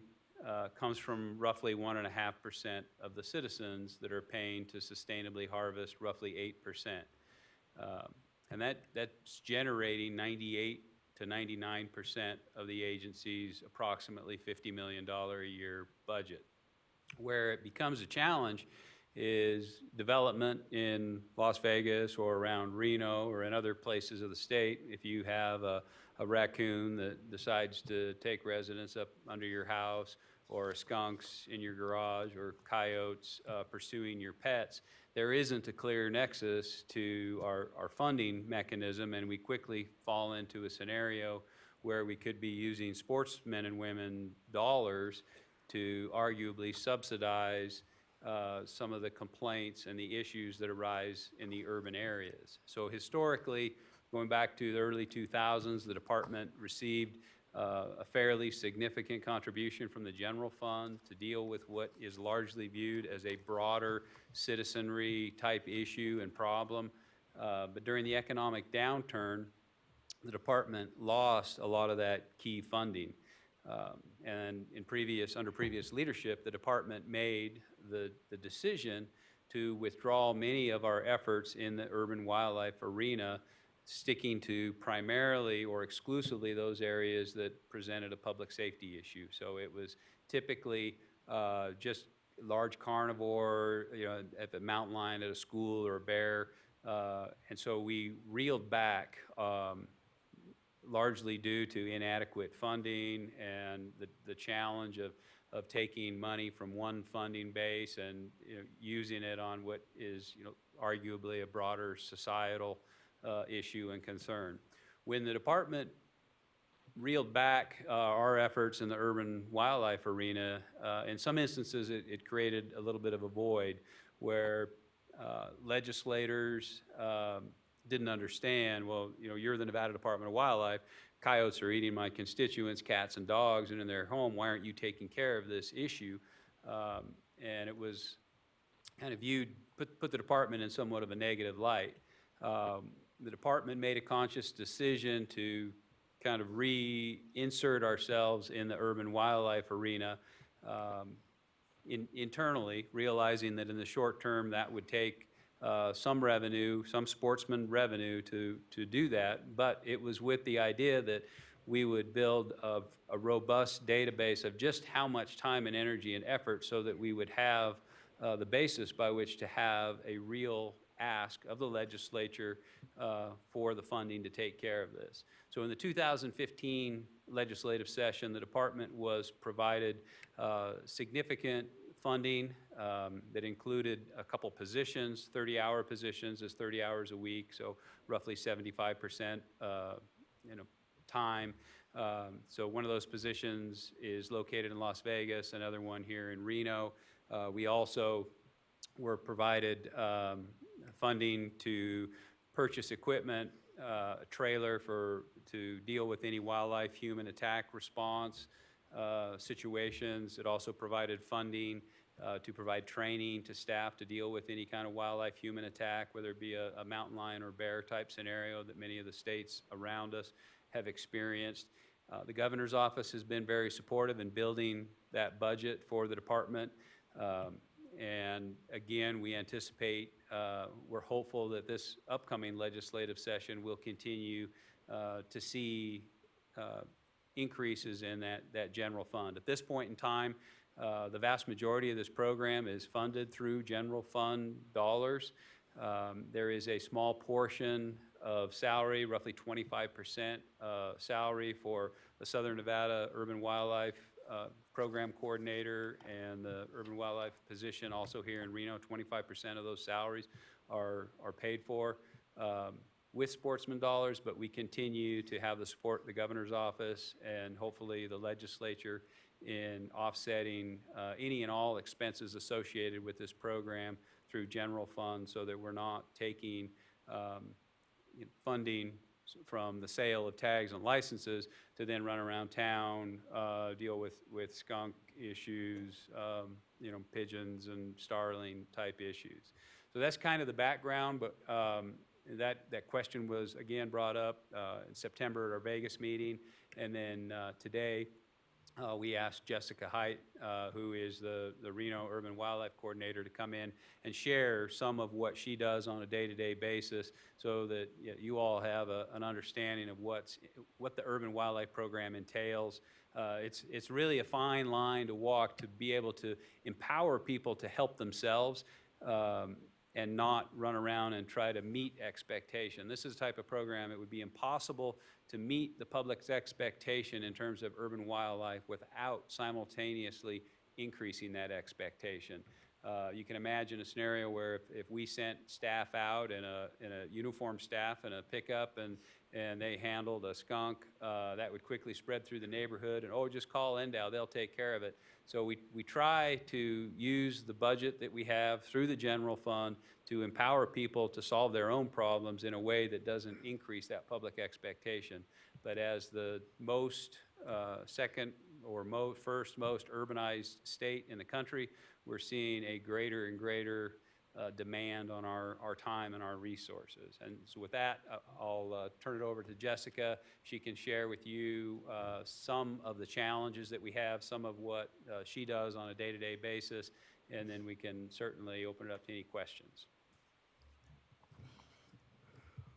comes from roughly 1.5% of the citizens that are paying to sustainably harvest roughly 8%. And that's generating 98 to 99% of the agency's approximately $50 million a year budget. Where it becomes a challenge is development in Las Vegas or around Reno or in other places of the state. If you have a raccoon that decides to take residence up under your house, or skunks in your garage, or coyotes pursuing your pets, there isn't a clear nexus to our funding mechanism, and we quickly fall into a scenario where we could be using sportsmen and women dollars to arguably subsidize some of the complaints and the issues that arise in the urban areas. So historically, going back to the early 2000s, the department received a fairly significant contribution from the general fund to deal with what is largely viewed as a broader citizenry type issue and problem. But during the economic downturn, the department lost a lot of that key funding. And under previous leadership, the department made the decision to withdraw many of our efforts in the urban wildlife arena, sticking to primarily or exclusively those areas that presented a public safety issue. So it was typically just large carnivore, at the mountain lion at a school or a bear. And so we reeled back largely due to inadequate funding and the challenge of taking money from one funding base and using it on what is arguably a broader societal issue and concern. When the department reeled back our efforts in the urban wildlife arena, in some instances it created a little bit of a void where legislators didn't understand, well, you're the Nevada Department of Wildlife, coyotes are eating my constituents, cats and dogs, and in their home, why aren't you taking care of this issue? And it was kind of put the department in somewhat of a negative light. The department made a conscious decision to kind of reinsert ourselves in the urban wildlife arena internally, realizing that in the short term that would take some revenue, some sportsman revenue to do that, but it was with the idea that we would build a robust database of just how much time and energy and effort so that we would have the basis by which to have a real ask of the legislature for the funding to take care of this. So in the 2015 legislative session, the department was provided significant funding that included a couple positions, 30-hour positions as 30 hours a week, so roughly 75% time. So one of those positions is located in Las Vegas, another one here in Reno. We also were provided funding to purchase equipment, a trailer to deal with any wildlife-human attack response situations. It also provided funding to provide training to staff to deal with any kind of wildlife-human attack, whether it be a mountain lion or bear type scenario that many of the states around us have experienced. The governor's office has been very supportive in building that budget for the department. And again, we anticipate, we're hopeful that this upcoming legislative session will continue to see increases in that general fund. At this point in time, the vast majority of this program is funded through general fund dollars. There is a small portion of salary, roughly 25% salary for the Southern Nevada Urban Wildlife Program Coordinator and the Urban Wildlife position also here in Reno. 25% of those salaries are paid for with sportsman dollars, but we continue to have the support of the governor's office and hopefully the legislature in offsetting any and all expenses associated with this program through general funds so that we're not taking funding from the sale of tags and licenses to then run around town, deal with skunk issues, pigeons and starling type issues. So that's kind of the background, but that question was again brought up in September at our Vegas meeting, and then today we asked Jessica Height, who is the Reno Urban Wildlife Coordinator, to come in and share some of what she does on a day-to-day basis so that you all have an understanding of what the Urban Wildlife Program entails. It's really a fine line to walk to be able to empower people to help themselves and not run around and try to meet expectation. This is the type of program it would be impossible to meet the public's expectation in terms of urban wildlife without simultaneously increasing that expectation. You can imagine a scenario where if we sent staff out in a uniformed staff in a pickup and they handled a skunk, that would quickly spread through the neighborhood and, oh, just call NDOW, they'll take care of it. So we try to use the budget that we have through the general fund to empower people to solve their own problems in a way that doesn't increase that public expectation. But as the most second or first most urbanized state in the country, we're seeing a greater and greater demand on our time and our resources. And so with that, I'll turn it over to Jessica. She can share with you some of the challenges that we have, some of what she does on a day-to-day basis, and then we can certainly open it up to any questions.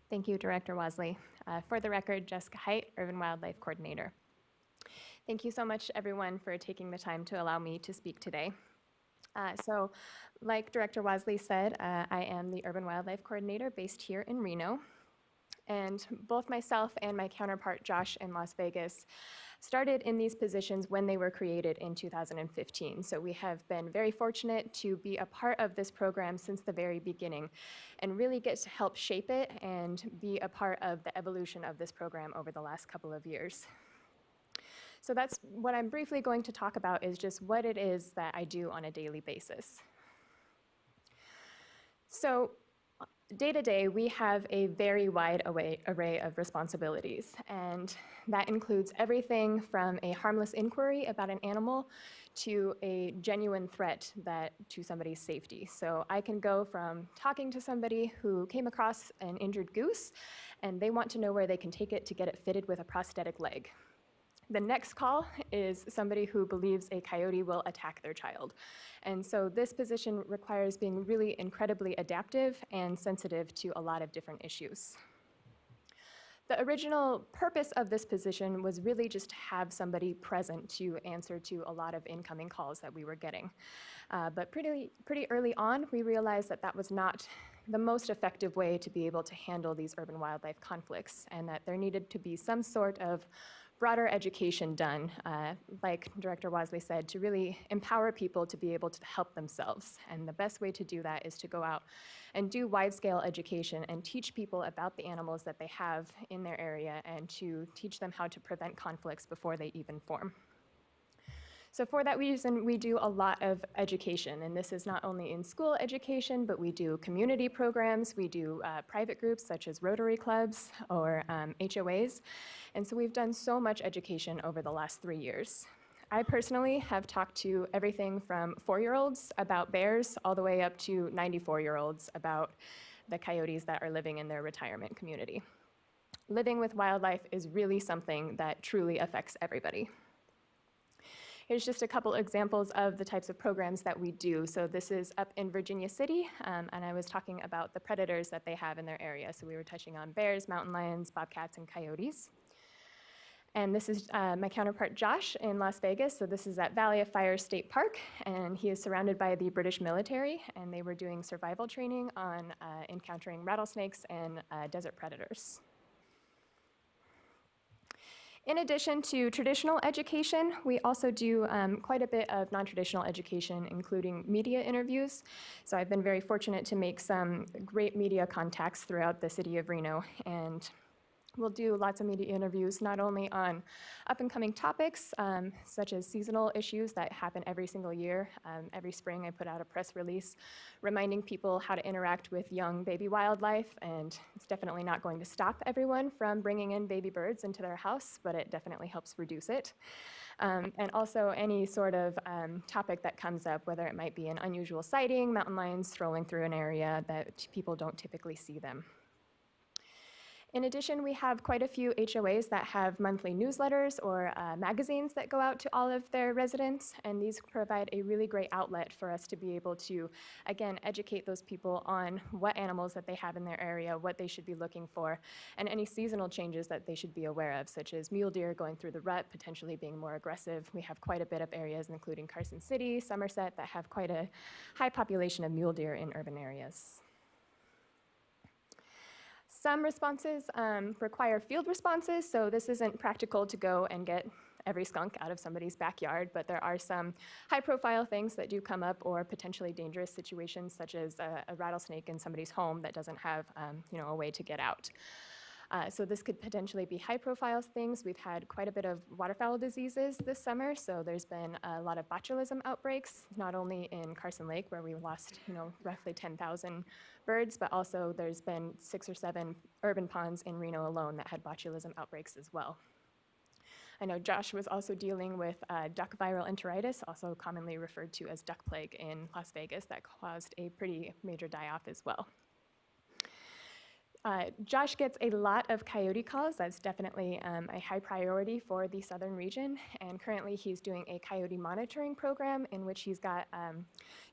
Thank you, Director Wasley. For the record, Jessica Height, Urban Wildlife Coordinator. Thank you so much, everyone, for taking the time to allow me to speak today. So, like Director Wasley said, I am the Urban Wildlife Coordinator based here in Reno. And both myself and my counterpart, Josh, in Las Vegas, started in these positions when they were created in 2015. So we have been very fortunate to be a part of this program since the very beginning and really get to help shape it and be a part of the evolution of this program over the last couple of years. So that's what I'm briefly going to talk about, is just what it is that I do on a daily basis. So day to day, we have a very wide array of responsibilities, and that includes everything from a harmless inquiry about an animal to a genuine threat to somebody's safety. So I can go from talking to somebody who came across an injured goose, and they want to know where they can take it to get it fitted with a prosthetic leg. The next call is somebody who believes a coyote will attack their child. And so this position requires being really incredibly adaptive and sensitive to a lot of different issues. The original purpose of this position was really just to have somebody present to answer to a lot of incoming calls that we were getting. But pretty early on, we realized that that was not the most effective way to be able to handle these urban wildlife conflicts, and that there needed to be some sort of broader education done, like Director Wasley said, to really empower people to be able to help themselves. And the best way to do that is to go out and do wide-scale education and teach people about the animals that they have in their area and to teach them how to prevent conflicts before they even form. So for that reason, we do a lot of education, and this is not only in school education, but we do community programs, we do private groups such as Rotary clubs or HOAs, and so we've done so much education over the last 3 years. I personally have talked to everything from 4-year-olds about bears all the way up to 94-year-olds about the coyotes that are living in their retirement community. Living with wildlife is really something that truly affects everybody. Here's just a couple examples of the types of programs that we do. So this is up in Virginia City, and I was talking about the predators that they have in their area. So we were touching on bears, mountain lions, bobcats, and coyotes. And this is my counterpart Josh in Las Vegas. So this is at Valley of Fire State Park, and he is surrounded by the British military, and they were doing survival training on encountering rattlesnakes and desert predators. In addition to traditional education, we also do quite a bit of non-traditional education, including media interviews. So I've been very fortunate to make some great media contacts throughout the city of Reno, and we'll do lots of media interviews, not only on up-and-coming topics, such as seasonal issues that happen every single year. Every spring, I put out a press release reminding people how to interact with young baby wildlife, and it's definitely not going to stop everyone from bringing in baby birds into their house, but it definitely helps reduce it. And also any sort of topic that comes up, whether it might be an unusual sighting, mountain lions strolling through an area that people don't typically see them. In addition, we have quite a few HOAs that have monthly newsletters or magazines that go out to all of their residents, and these provide a really great outlet for us to be able to, again, educate those people on what animals that they have in their area, what they should be looking for, and any seasonal changes that they should be aware of, such as mule deer going through the rut, potentially being more aggressive. We have quite a bit of areas, including Carson City, Somerset, that have quite a high population of mule deer in urban areas. Some responses require field responses, so this isn't practical to go and get every skunk out of somebody's backyard, but there are some high-profile things that do come up, or potentially dangerous situations, such as a rattlesnake in somebody's home that doesn't have a way to get out. So this could potentially be high-profile things. We've had quite a bit of waterfowl diseases this summer, so there's been a lot of botulism outbreaks, not only in Carson Lake, where we lost roughly 10,000 birds, but also there's been 6 or 7 urban ponds in Reno alone that had botulism outbreaks as well. I know Josh was also dealing with duck viral enteritis, also commonly referred to as duck plague in Las Vegas, that caused a pretty major die-off as well. Josh gets a lot of coyote calls. That's definitely a high priority for the southern region. And currently he's doing a coyote monitoring program in which he's got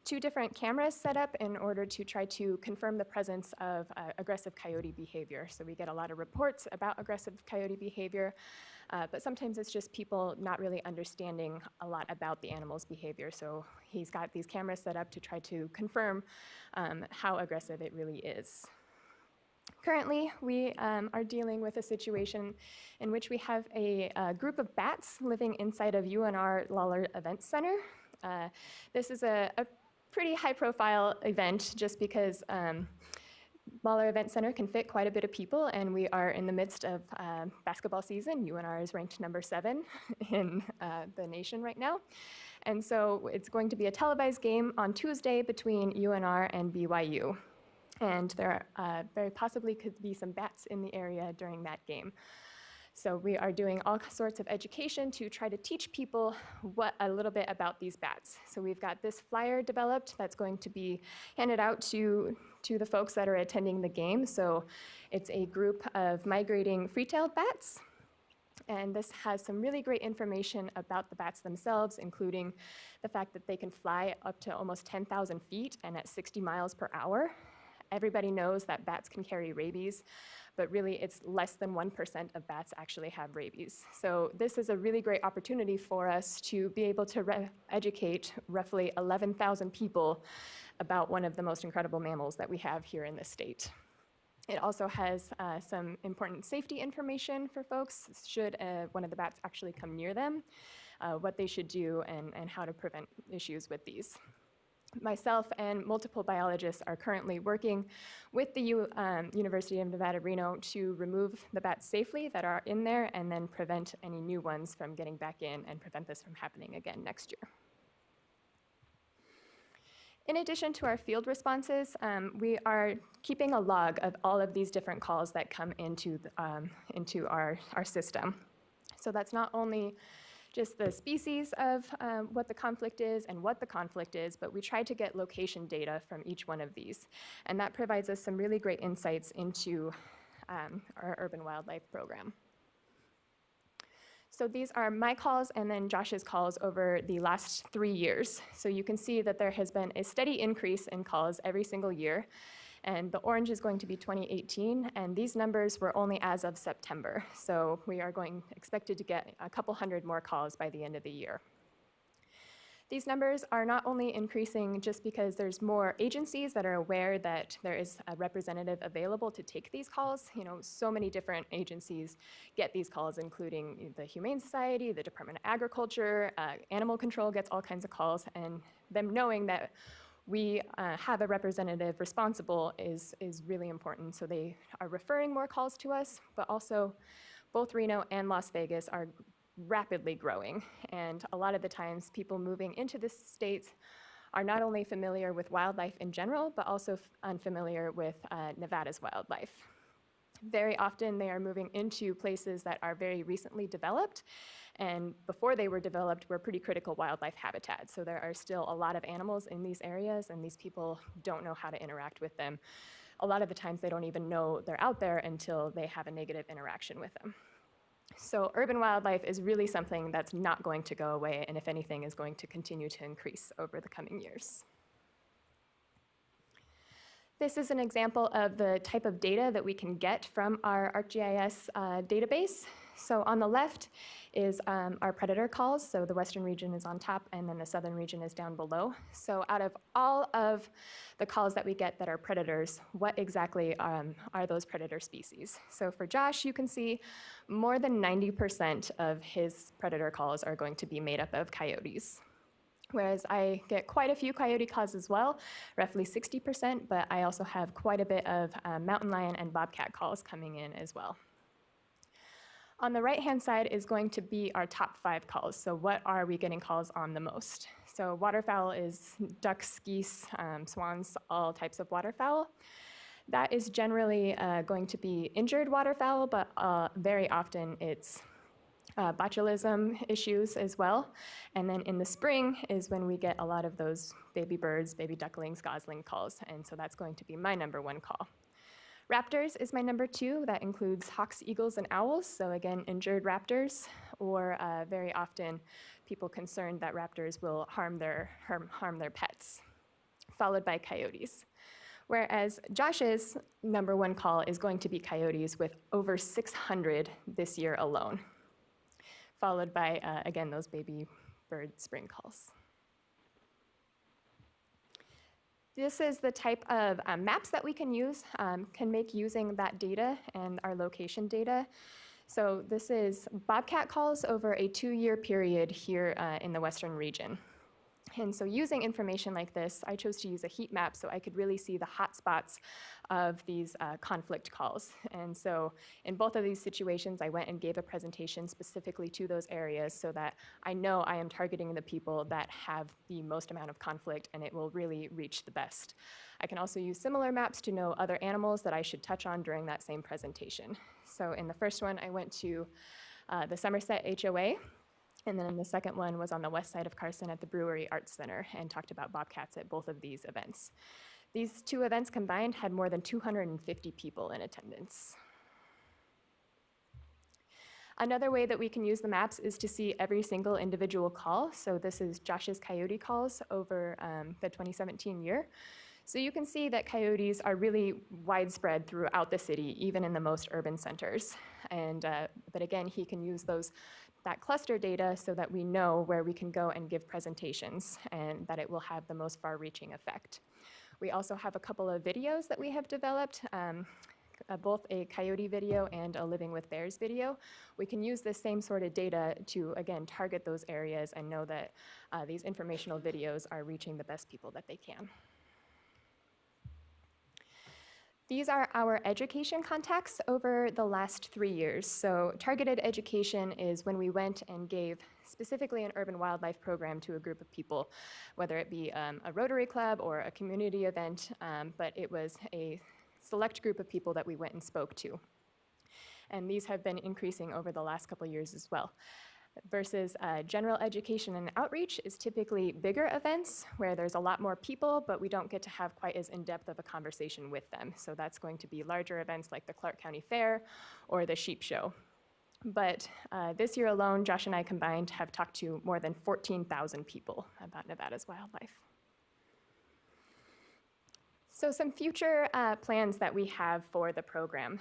2 different cameras set up in order to try to confirm the presence of aggressive coyote behavior. So we get a lot of reports about aggressive coyote behavior, but sometimes it's just people not really understanding a lot about the animal's behavior. So he's got these cameras set up to try to confirm how aggressive it really is. Currently, we are dealing with a situation in which we have a group of bats living inside of UNR Lawler Event Center. This is a pretty high-profile event just because Lawler Event Center can fit quite a bit of people, and we are in the midst of basketball season. UNR is ranked number 7 in the nation right now. And so it's going to be a televised game on Tuesday between UNR and BYU. And there very possibly could be some bats in the area during that game. So we are doing all sorts of education to try to teach people a little bit about these bats. So we've got this flyer developed that's going to be handed out to the folks that are attending the game. So it's a group of migrating free-tailed bats. And this has some really great information about the bats themselves, including the fact that they can fly up to almost 10,000 feet and at 60 miles per hour. Everybody knows that bats can carry rabies, but really it's less than 1% of bats actually have rabies. So this is a really great opportunity for us to be able to educate roughly 11,000 people about one of the most incredible mammals that we have here in the state. It also has some important safety information for folks should one of the bats actually come near them, what they should do and how to prevent issues with these. Myself and multiple biologists are currently working with the University of Nevada, Reno to remove the bats safely that are in there and then prevent any new ones from getting back in and prevent this from happening again next year. In addition to our field responses, we are keeping a log of all of these different calls that come into our system. So that's not only just the species of what the conflict is and what the conflict is, but we try to get location data from each one of these. And that provides us some really great insights into our urban wildlife program. So these are my calls and then Josh's calls over the last 3 years. So you can see that there has been a steady increase in calls every single year. And the orange is going to be 2018, and these numbers were only as of September. So we are expected to get a couple hundred more calls by the end of the year. These numbers are not only increasing just because there's more agencies that are aware that there is a representative available to take these calls. You know, so many different agencies get these calls, including the Humane Society, the Department of Agriculture, Animal Control gets all kinds of calls, and them knowing that we have a representative responsible is really important. So they are referring more calls to us, but also both Reno and Las Vegas are rapidly growing. And a lot of the times people moving into the states are not only familiar with wildlife in general, but also unfamiliar with Nevada's wildlife. Very often they are moving into places that are very recently developed, and before they were developed were pretty critical wildlife habitats. So there are still a lot of animals in these areas, and these people don't know how to interact with them. A lot of the times they don't even know they're out there until they have a negative interaction with them. So urban wildlife is really something that's not going to go away, and if anything is going to continue to increase over the coming years. This is an example of the type of data that we can get from our ArcGIS database. So on the left is our predator calls. So the western region is on top, and then the southern region is down below. So out of all of the calls that we get that are predators, what exactly are those predator species? So for Josh, you can see more than 90% of his predator calls are going to be made up of coyotes. Whereas I get quite a few coyote calls as well, roughly 60%, but I also have quite a bit of mountain lion and bobcat calls coming in as well. On the right-hand side is going to be our top 5 calls. So what are we getting calls on the most? So waterfowl is ducks, geese, swans, all types of waterfowl. That is generally going to be injured waterfowl, but very often it's botulism issues as well. And then in the spring is when we get a lot of those baby birds, baby ducklings, gosling calls. And so that's going to be my number one call. Raptors is my number two. That includes hawks, eagles, and owls. So again, injured raptors, or very often people concerned that raptors will harm their pets, followed by coyotes. Whereas Josh's number one call is going to be coyotes with over 600 this year alone, followed by, again, those baby bird spring calls. This is the type of maps that we can use, can make using that data and our location data. So this is bobcat calls over a 2-year period here in the western region. And so using information like this, I chose to use a heat map so I could really see the hot spots of these conflict calls. And so in both of these situations, I went and gave a presentation specifically to those areas so that I know I am targeting the people that have the most amount of conflict and it will really reach the best. I can also use similar maps to know other animals that I should touch on during that same presentation. So in the first one, I went to the Somerset HOA. And then the second one was on the west side of Carson at the Brewery Arts Center and talked about bobcats at both of these events. These two events combined had more than 250 people in attendance. Another way that we can use the maps is to see every single individual call. So this is Josh's coyote calls over the 2017 year. So you can see that coyotes are really widespread throughout the city, even in the most urban centers. And, but again, he can use that cluster data so that we know where we can go and give presentations and that it will have the most far-reaching effect. We also have a couple of videos that we have developed, both a coyote video and a living with bears video. We can use this same sort of data to, again, target those areas and know that these informational videos are reaching the best people that they can. These are our education contacts over the last 3 years. So targeted education is when we went and gave specifically an urban wildlife program to a group of people, whether it be a Rotary Club or a community event, but it was a select group of people that we went and spoke to. And these have been increasing over the last couple years as well. Versus general education and outreach is typically bigger events where there's a lot more people, but we don't get to have quite as in-depth of a conversation with them. So that's going to be larger events like the Clark County Fair or the Sheep Show. But this year alone, Josh and I combined have talked to more than 14,000 people about Nevada's wildlife. So some future plans that we have for the program.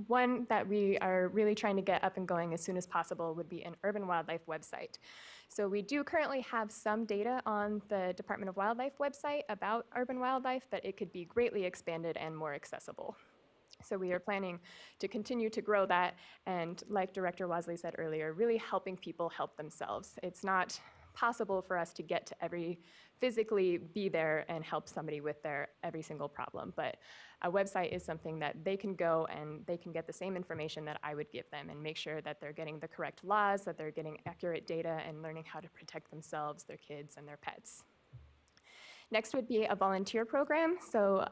One that we are really trying to get up and going as soon as possible would be an urban wildlife website. So we do currently have some data on the Department of Wildlife website about urban wildlife, but it could be greatly expanded and more accessible. So we are planning to continue to grow that, and like Director Wasley said earlier, really helping people help themselves. It's not possible for us to get to physically be there and help somebody with their every single problem, but a website is something that they can go and they can get the same information that I would give them and make sure that they're getting the correct laws, that they're getting accurate data and learning how to protect themselves, their kids, and their pets. Next would be a volunteer program. So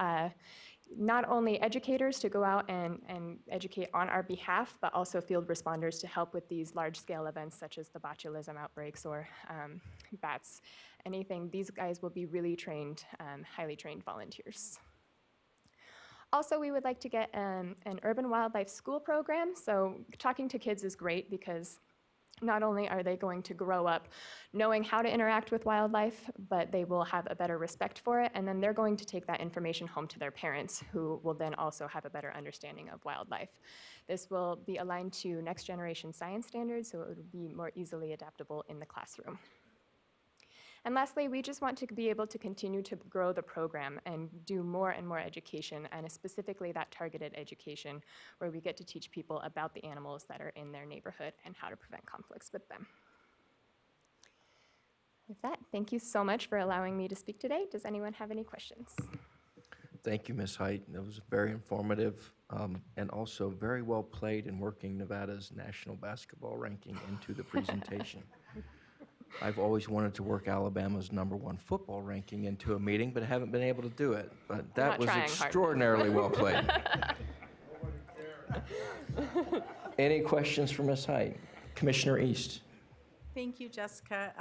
not only educators to go out and educate on our behalf, but also field responders to help with these large-scale events such as the botulism outbreaks or bats, anything. These guys will be really trained, highly trained volunteers. Also, we would like to get an urban wildlife school program. So talking to kids is great because not only are they going to grow up knowing how to interact with wildlife, but they will have a better respect for it, and then they're going to take that information home to their parents, who will then also have a better understanding of wildlife. This will be aligned to next generation science standards, so it would be more easily adaptable in the classroom. And lastly, we just want to be able to continue to grow the program and do more and more education, and specifically that targeted education where we get to teach people about the animals that are in their neighborhood and how to prevent conflicts with them. With that, thank you so much for allowing me to speak today. Does anyone have any questions? Thank you, Ms. Height. That was very informative and also very well played in working Nevada's national basketball ranking into the presentation. I've always wanted to work Alabama's #1 football ranking into a meeting, but haven't been able to do it. But that was extraordinarily well played. Any questions for Ms. Height? Commissioner East. Thank you, Jessica.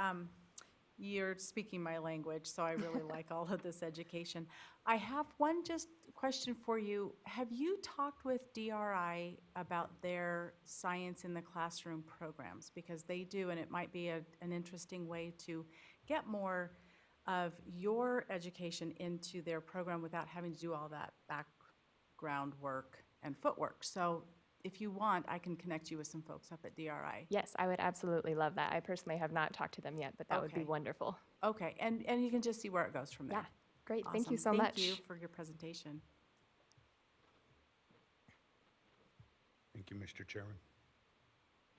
You're speaking my language, so I really like all of this education. I have one just question for you. Have you talked with DRI about their science in the classroom programs? Because they do, and it might be an interesting way to get more of your education into their program without having to do all that background work and footwork. So if you want, I can connect you with some folks up at DRI. Yes, I would absolutely love that. I personally have not talked to them yet, but that would be Okay. wonderful. Okay, and you can just see where it goes from there. Yeah, great. Thank you Awesome. so much. Thank you for your presentation. Thank you, Mr. Chairman.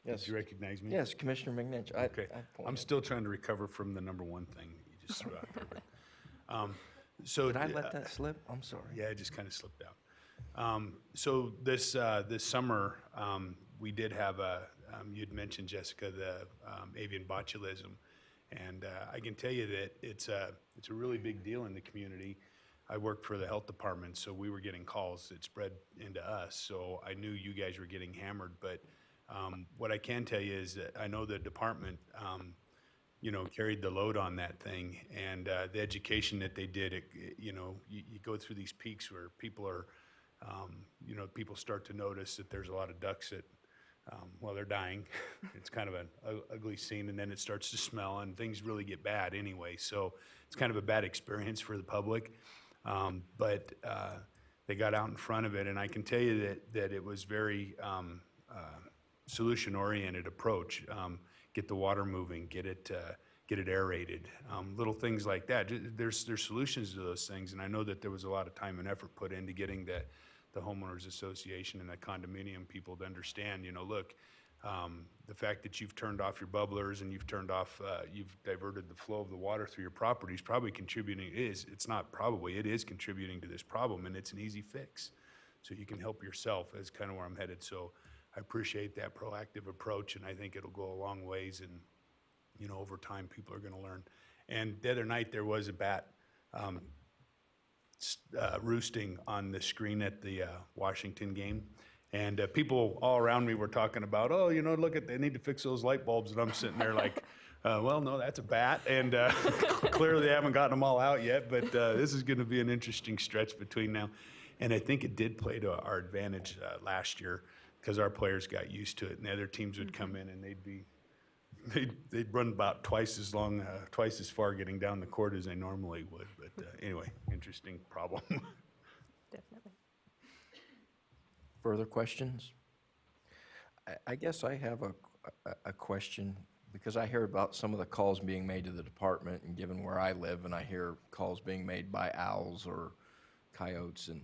Yes. Did you recognize me? Yes, Commissioner McNinch. Okay. I'm still trying to recover from the number one thing that you just threw out there. But, so Did I let that slip? I'm sorry. Yeah, it just kind of slipped out. So this summer, we did have you'd mentioned, Jessica, the avian botulism. And I can tell you that it's a really big deal in the community. I worked for the health department, so we were getting calls that spread into us. So I knew you guys were getting hammered. But what I can tell you is that I know the department, carried the load on that thing. And the education that they did, you go through these peaks where people are, people start to notice that there's a lot of ducks that, they're dying. It's kind of an ugly scene, and then it starts to smell, and things really get bad anyway. So it's kind of a bad experience for the public. But they got out in front of it, and I can tell you that it was very solution-oriented approach. Get the water moving, get it aerated, little things like that. There's solutions to those things, and I know that there was a lot of time and effort put into getting the homeowners association and the condominium people to understand, look, the fact that you've turned off your bubblers and you've diverted the flow of the water through your property is probably contributing, it is contributing to this problem, and it's an easy fix. So you can help yourself is kind of where I'm headed. So I appreciate that proactive approach, and I think it'll go a long ways, and, over time, people are going to learn. And the other night, there was a bat roosting on the screen at the Washington game. And people all around me were talking about, they need to fix those light bulbs. And I'm sitting there like, no, that's a bat. And clearly they haven't gotten them all out yet, but this is going to be an interesting stretch between now. And I think it did play to our advantage last year because our players got used to it, and the other teams would come in and they'd run about twice as far getting down the court as they normally would. But anyway, interesting problem. Definitely. Further questions? I guess I have a question, because I hear about some of the calls being made to the department, and given where I live, and I hear calls being made by owls or coyotes, and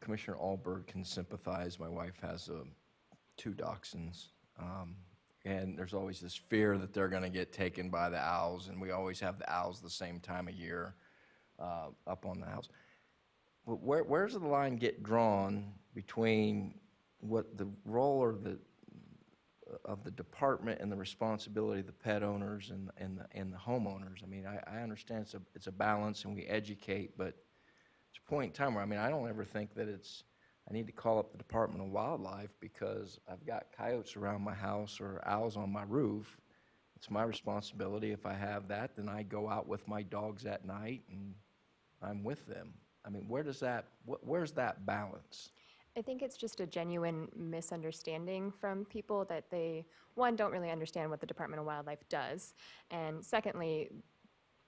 Commissioner Alberg can sympathize. My wife has 2 dachshunds, and there's always this fear that they're going to get taken by the owls, and we always have the owls the same time of year up on the house. But where's the line get drawn between what the role of the department and the responsibility of the pet owners and the homeowners? I mean, I understand it's a balance, and we educate, but it's a point in time where, I don't ever think that I need to call up the Department of Wildlife because I've got coyotes around my house or owls on my roof. It's my responsibility. If I have that, then I go out with my dogs at night and I'm with them. Where's that balance? I think it's just a genuine misunderstanding from people that they, one, don't really understand what the Department of Wildlife does, and secondly,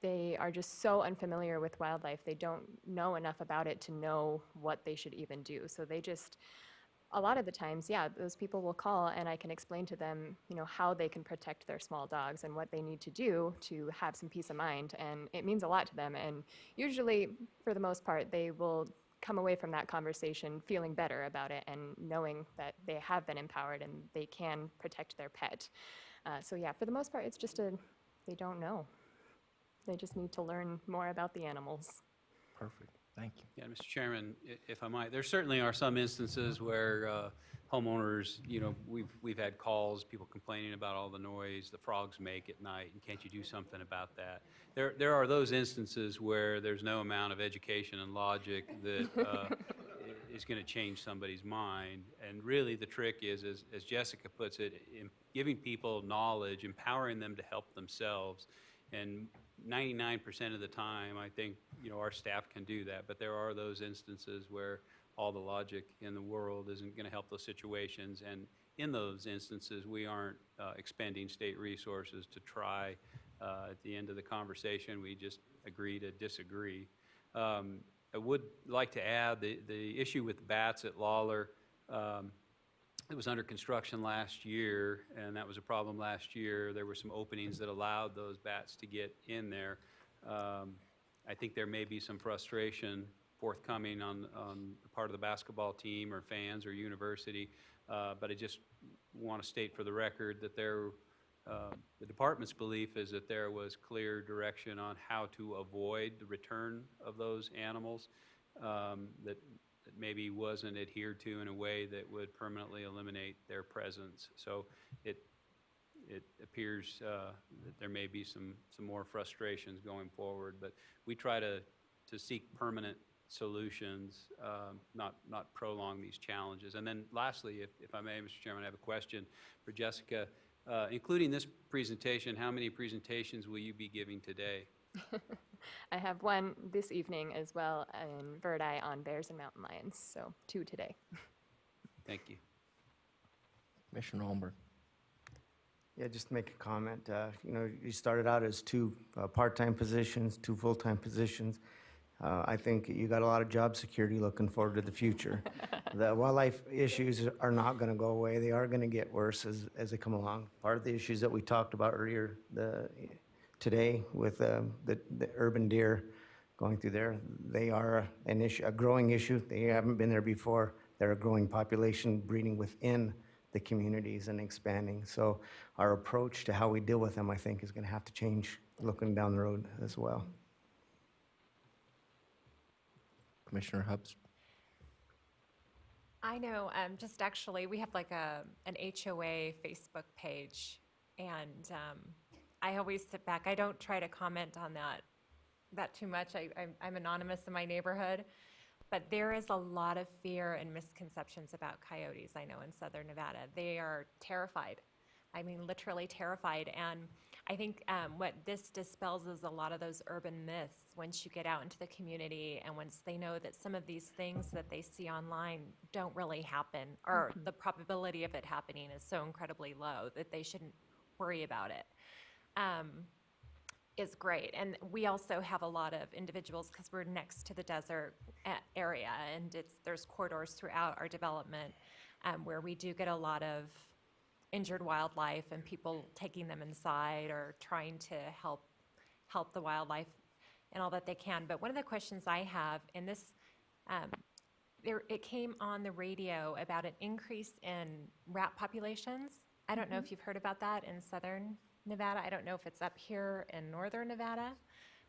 they are just so unfamiliar with wildlife. They don't know enough about it to know what they should even do. So they just, a lot of the times, those people will call and I can explain to them, how they can protect their small dogs and what they need to do to have some peace of mind. And it means a lot to them. And usually, for the most part, they will come away from that conversation feeling better about it and knowing that they have been empowered and they can protect their pet. For the most part, it's just they don't know. They just need to learn more about the animals. Perfect. Thank you. Yeah, Mr. Chairman, if I might, there certainly are some instances where homeowners, we've had calls, people complaining about all the noise the frogs make at night, and can't you do something about that? There are those instances where there's no amount of education and logic that is going to change somebody's mind. And really, the trick is, as Jessica puts it, in giving people knowledge, empowering them to help themselves. And 99% of the time, I think, our staff can do that. But there are those instances where all the logic in the world isn't going to help those situations. And in those instances, we aren't expending state resources to try. At the end of the conversation, we just agree to disagree. I would like to add the issue with the bats at Lawler. It was under construction last year, and that was a problem last year. There were some openings that allowed those bats to get in there. I think there may be some frustration forthcoming on the part of the basketball team or fans or university, but I just want to state for the record that the department's belief is that there was clear direction on how to avoid the return of those animals that maybe wasn't adhered to in a way that would permanently eliminate their presence. So it appears that there may be some more frustrations going forward, but we try to seek permanent solutions, not prolong these challenges. And then lastly, if I may, Mr. Chairman, I have a question for Jessica. Including this presentation, how many presentations will you be giving today? I have one this evening as well in Verdi on bears and mountain lions, so 2 today. Thank you. Commissioner Holmberg. Yeah, just to make a comment. You started out as 2 part-time positions, 2 full-time positions. I think you got a lot of job security looking forward to the future. The wildlife issues are not going to go away. They are going to get worse as they come along. Part of the issues that we talked about earlier today with the urban deer going through there, they are an issue, a growing issue. They haven't been there before. They're a growing population breeding within the communities and expanding. So our approach to how we deal with them, I think, is going to have to change looking down the road as well. Commissioner Hubbs. I know, just actually, we have like an HOA Facebook page, and I always sit back. I don't try to comment on that too much. I'm anonymous in my neighborhood, but there is a lot of fear and misconceptions about coyotes, I know, in southern Nevada. They are terrified. I mean, literally terrified. And I think what this dispels is a lot of those urban myths once you get out into the community and once they know that some of these things that they see online don't really happen, or the probability of it happening is so incredibly low that they shouldn't worry about it, is great. And we also have a lot of individuals, because we're next to the desert area, and there's corridors throughout our development where we do get a lot of injured wildlife and people taking them inside or trying to help the wildlife and all that they can. But one of the questions I have, and this, it came on the radio about an increase in rat populations. I don't know if you've heard about that in southern Nevada. I don't know if it's up here in northern Nevada,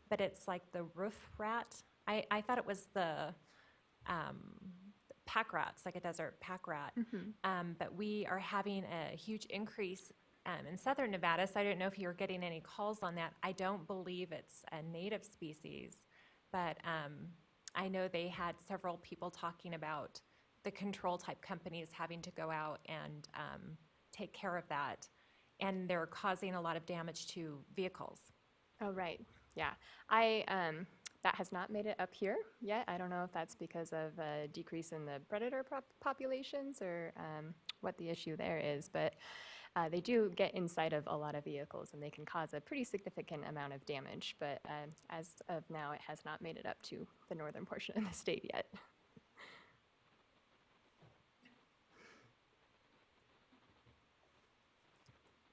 but it's like the roof rat. I thought it was the pack rats, like a desert pack rat. But we are having a huge increase in southern Nevada, so I don't know if you're getting any calls on that. I don't believe it's a native species, but I know they had several people talking about the control type companies having to go out and take care of that, and they're causing a lot of damage to vehicles. Oh, right. Yeah. That has not made it up here yet. I don't know if that's because of a decrease in the predator populations or what the issue there is, but they do get inside of a lot of vehicles and they can cause a pretty significant amount of damage. But as of now, it has not made it up to the northern portion of the state yet.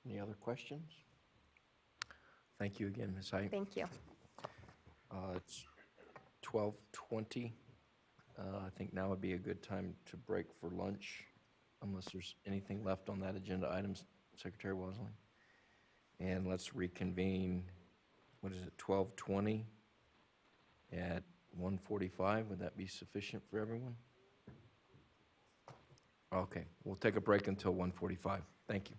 Any other questions? Thank you again, Ms. Height. Thank you. It's 12:20. I think now would be a good time to break for lunch, unless there's anything left on that agenda items, Secretary Wosley. And let's reconvene, what is it, 12:20 at 1:45? Would that be sufficient for everyone? Okay, we'll take a break until 1:45. Thank you.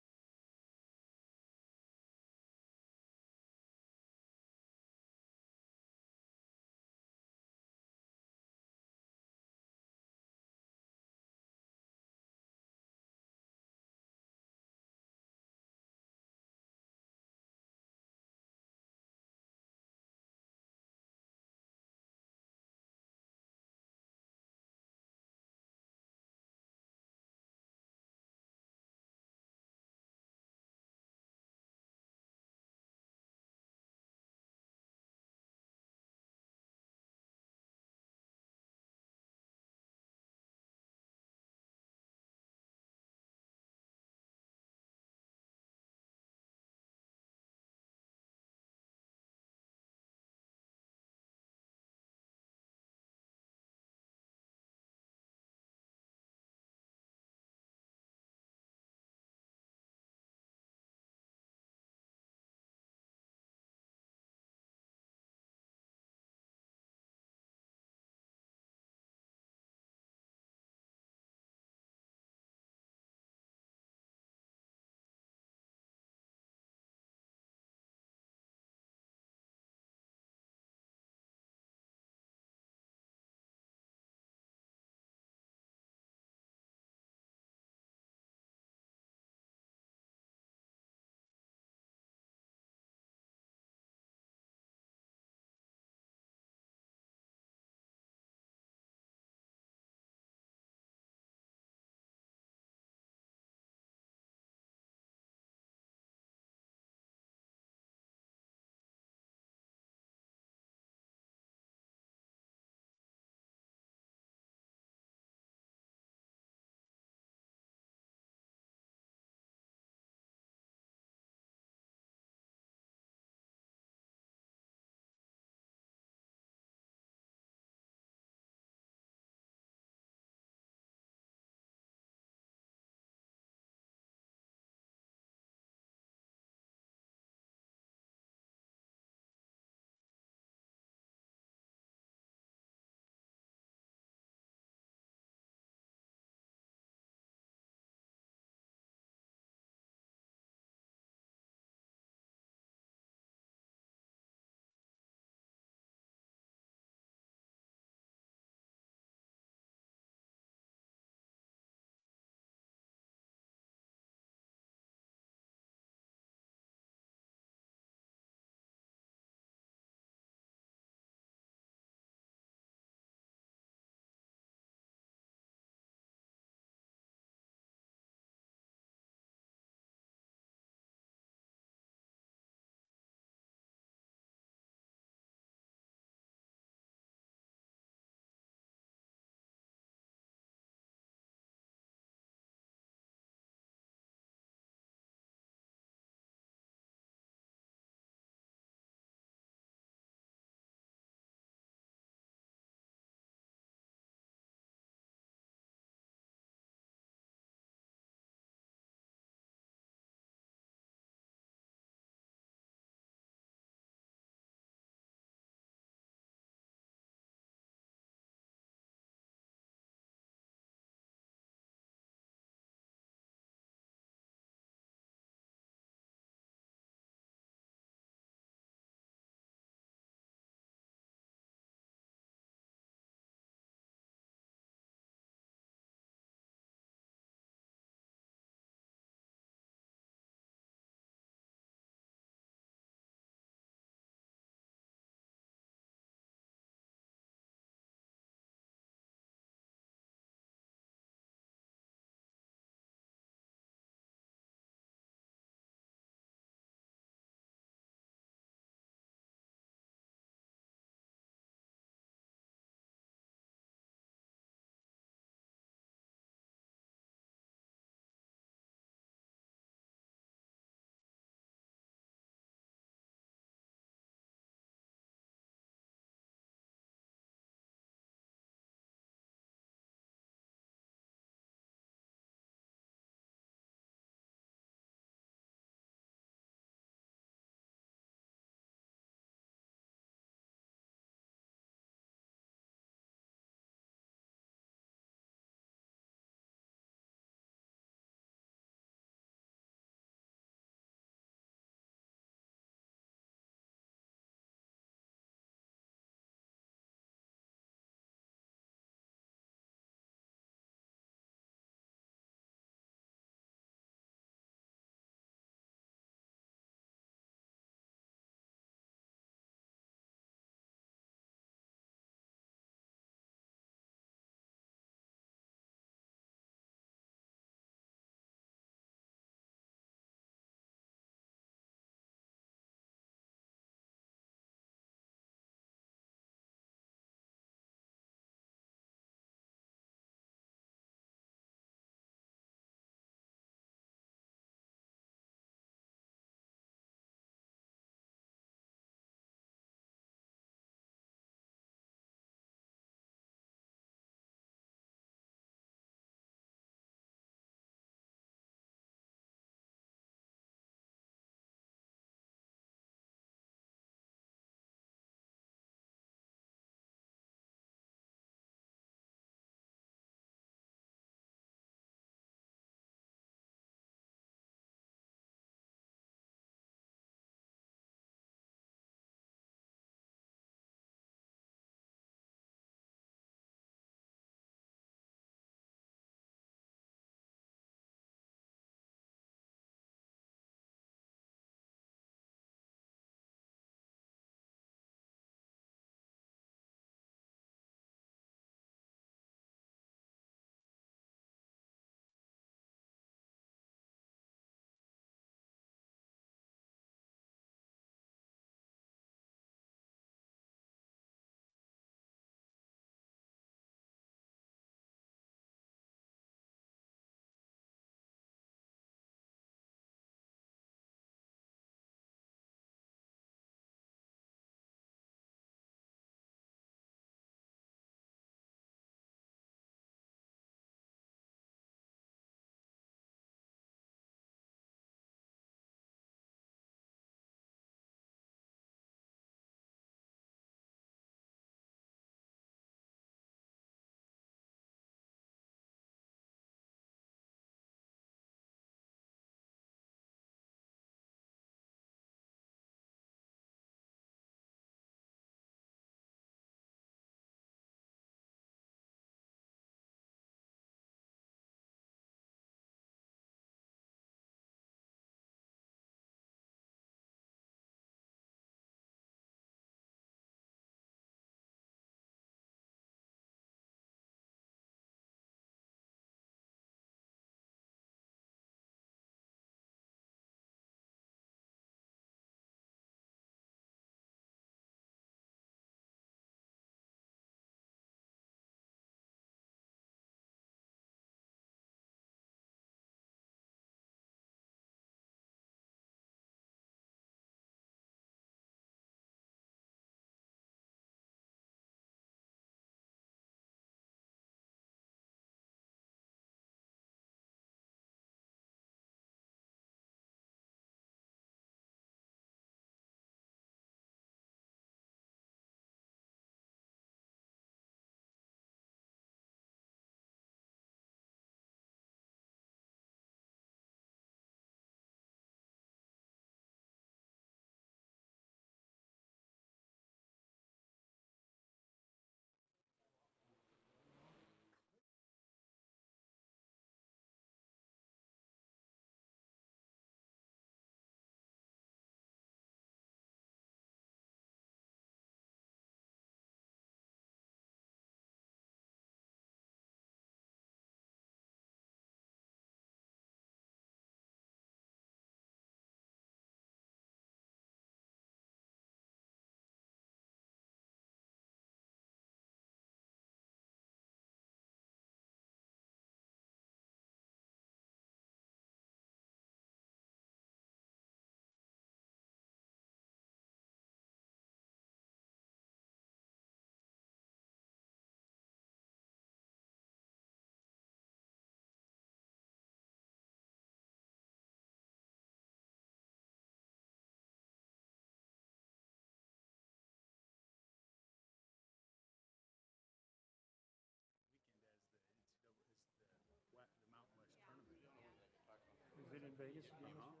Vegas game this year?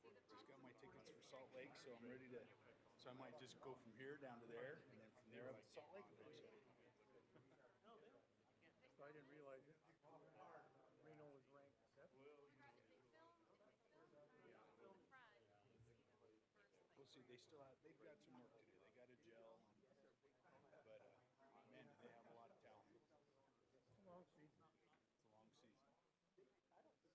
Just got my tickets for Salt Lake, so I'm ready to, so I might just go from here down to there, and then from there up to Salt Lake eventually. So I didn't realize it. Reno was ranked seventh. We'll see, they still have, they've got some work to do, they gotta gel, but, man, do they have a lot of talent. It's a long season. It's a long season.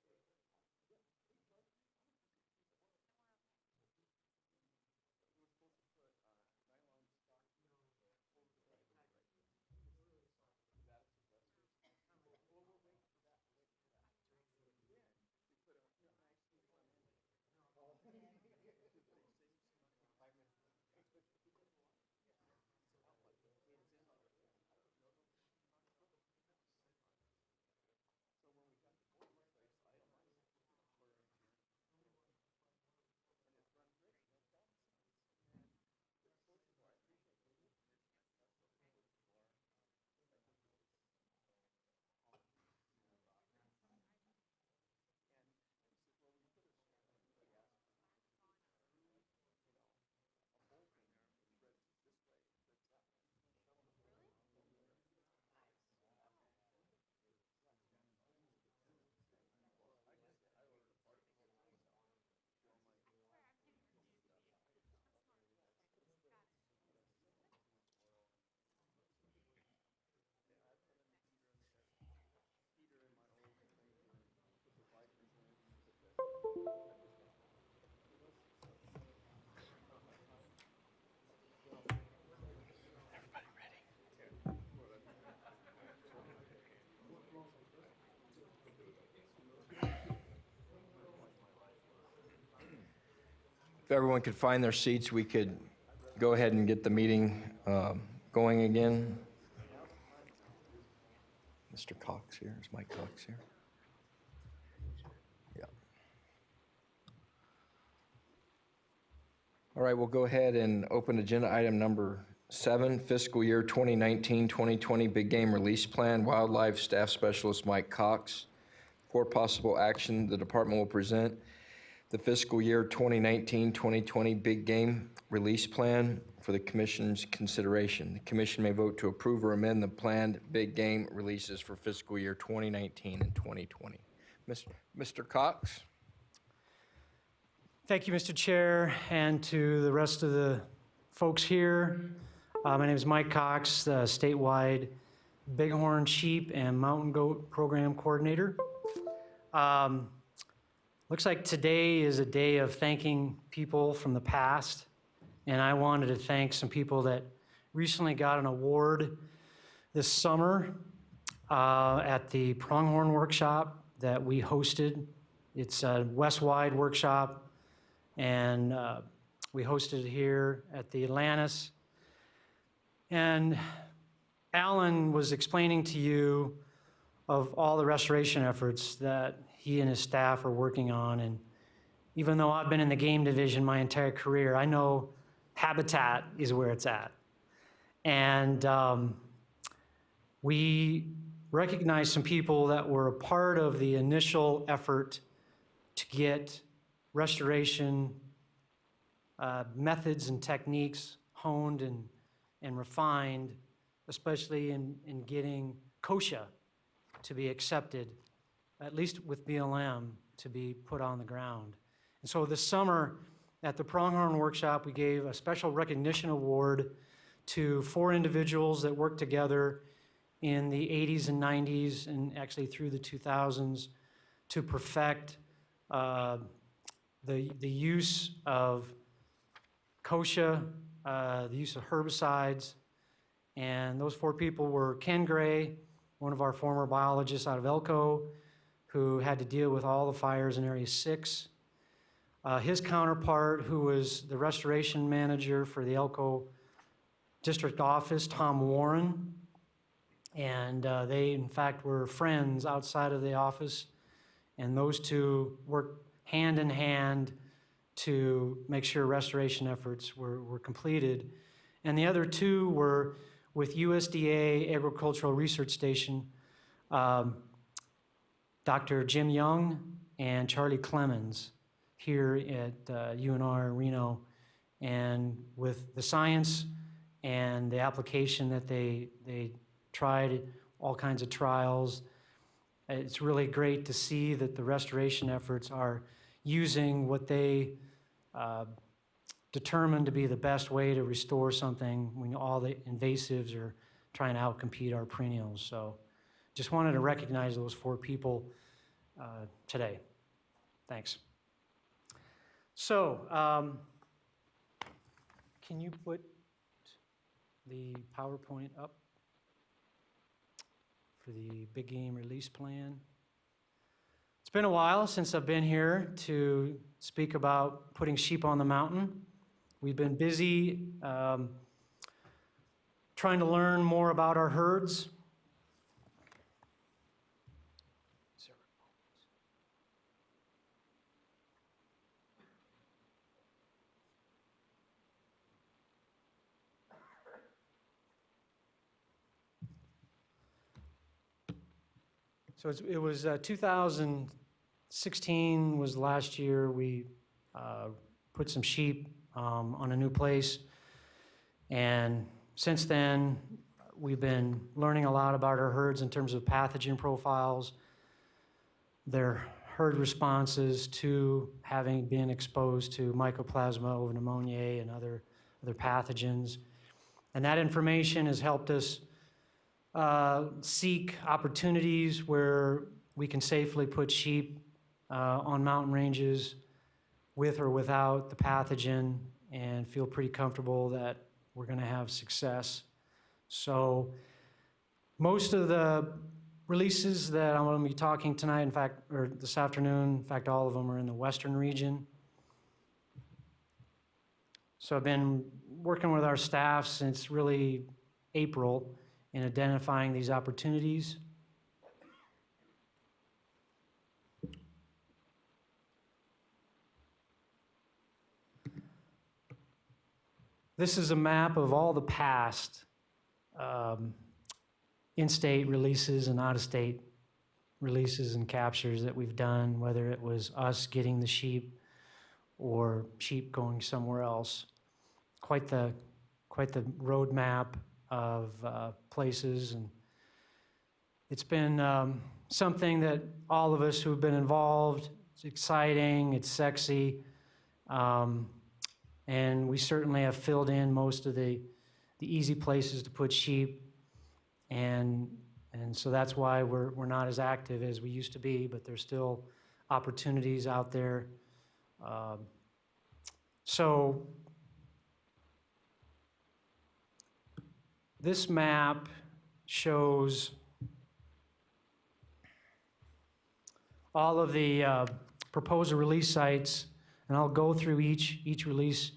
If everyone could find their seats, we could go ahead and get the meeting going again. Mr. Cox here. Is Mike Cox here? Yeah. All right, we'll go ahead and open agenda item number 7, fiscal year 2019-2020 Big Game Release Plan, Wildlife Staff Specialist Mike Cox. For possible action, the department will present the fiscal year 2019-2020 Big Game Release Plan for the Commission's consideration. The Commission may vote to approve or amend the planned big game releases for fiscal year 2019 and 2020. Mr. Cox? Thank you, Mr. Chair, and to the rest of the folks here. My name is Mike Cox, the statewide Bighorn Sheep and Mountain Goat Program Coordinator. Looks like today is a day of thanking people from the past, and I wanted to thank some people that recently got an award this summer at the Pronghorn Workshop that we hosted. It's a West-wide workshop, and we hosted it here at the Atlantis. And Alan was explaining to you of all the restoration efforts that he and his staff are working on. And even though I've been in the game division my entire career, I know habitat is where it's at. And we recognized some people that were a part of the initial effort to get restoration methods and techniques honed and refined, especially in getting kochia to be accepted, at least with BLM, to be put on the ground. And so this summer at the Pronghorn Workshop, we gave a special recognition award to 4 individuals that worked together in the 80s and 90s and actually through the 2000s to perfect the use of kochia, the use of herbicides. And those 4 people were Ken Gray, one of our former biologists out of Elko, who had to deal with all the fires in Area 6. His counterpart, who was the restoration manager for the Elko district office, Tom Warren. And they, in fact, were friends outside of the office. And those 2 worked hand in hand to make sure restoration efforts were completed. And the other 2 were with USDA Agricultural Research Station, Dr. Jim Young and Charlie Clemens here at UNR Reno. And with the science and the application that they tried, all kinds of trials, it's really great to see that the restoration efforts are using what they determined to be the best way to restore something when all the invasives are trying to outcompete our perennials. So just wanted to recognize those 4 people today. Thanks. So can you put the PowerPoint up for the big game release plan? It's been a while since I've been here to speak about putting sheep on the mountain. We've been busy trying to learn more about our herds. So it was 2016 was last year. We put some sheep on a new place. And since then, we've been learning a lot about our herds in terms of pathogen profiles, their herd responses to having been exposed to Mycoplasma pneumoniae and other pathogens. And that information has helped us seek opportunities where we can safely put sheep on mountain ranges with or without the pathogen and feel pretty comfortable that we're going to have success. So most of the releases that I'm going to be talking tonight, in fact, or this afternoon, in fact, all of them are in the western region. So I've been working with our staff since really April in identifying these opportunities. This is a map of all the past in-state releases and out-of-state releases and captures that we've done, whether it was us getting the sheep or sheep going somewhere else. Quite the roadmap of places, and it's been something that all of us who've been involved, it's exciting, it's sexy, and we certainly have filled in most of the easy places to put sheep, and so that's why we're not as active as we used to be, but there's still opportunities out there. So this map shows all of the proposed release sites, and I'll go through each release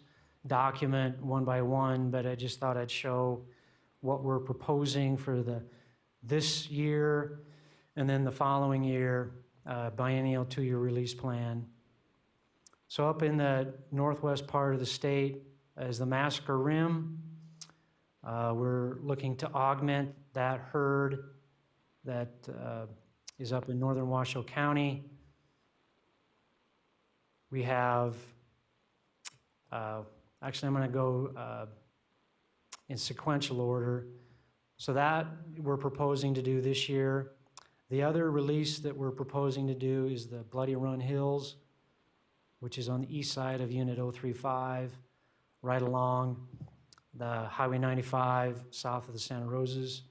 document one by one, but I just thought I'd show what we're proposing for this year and then the following year, biennial 2-year release plan. So up in the northwest part of the state is the Massacre Rim. We're looking to augment that herd that is up in northern Washoe County. We have, actually I'm going to go in sequential order. So that we're proposing to do this year. The other release that we're proposing to do is the Bloody Run Hills, which is on the east side of Unit 035, right along the Highway 95 south of the Santa Rosas.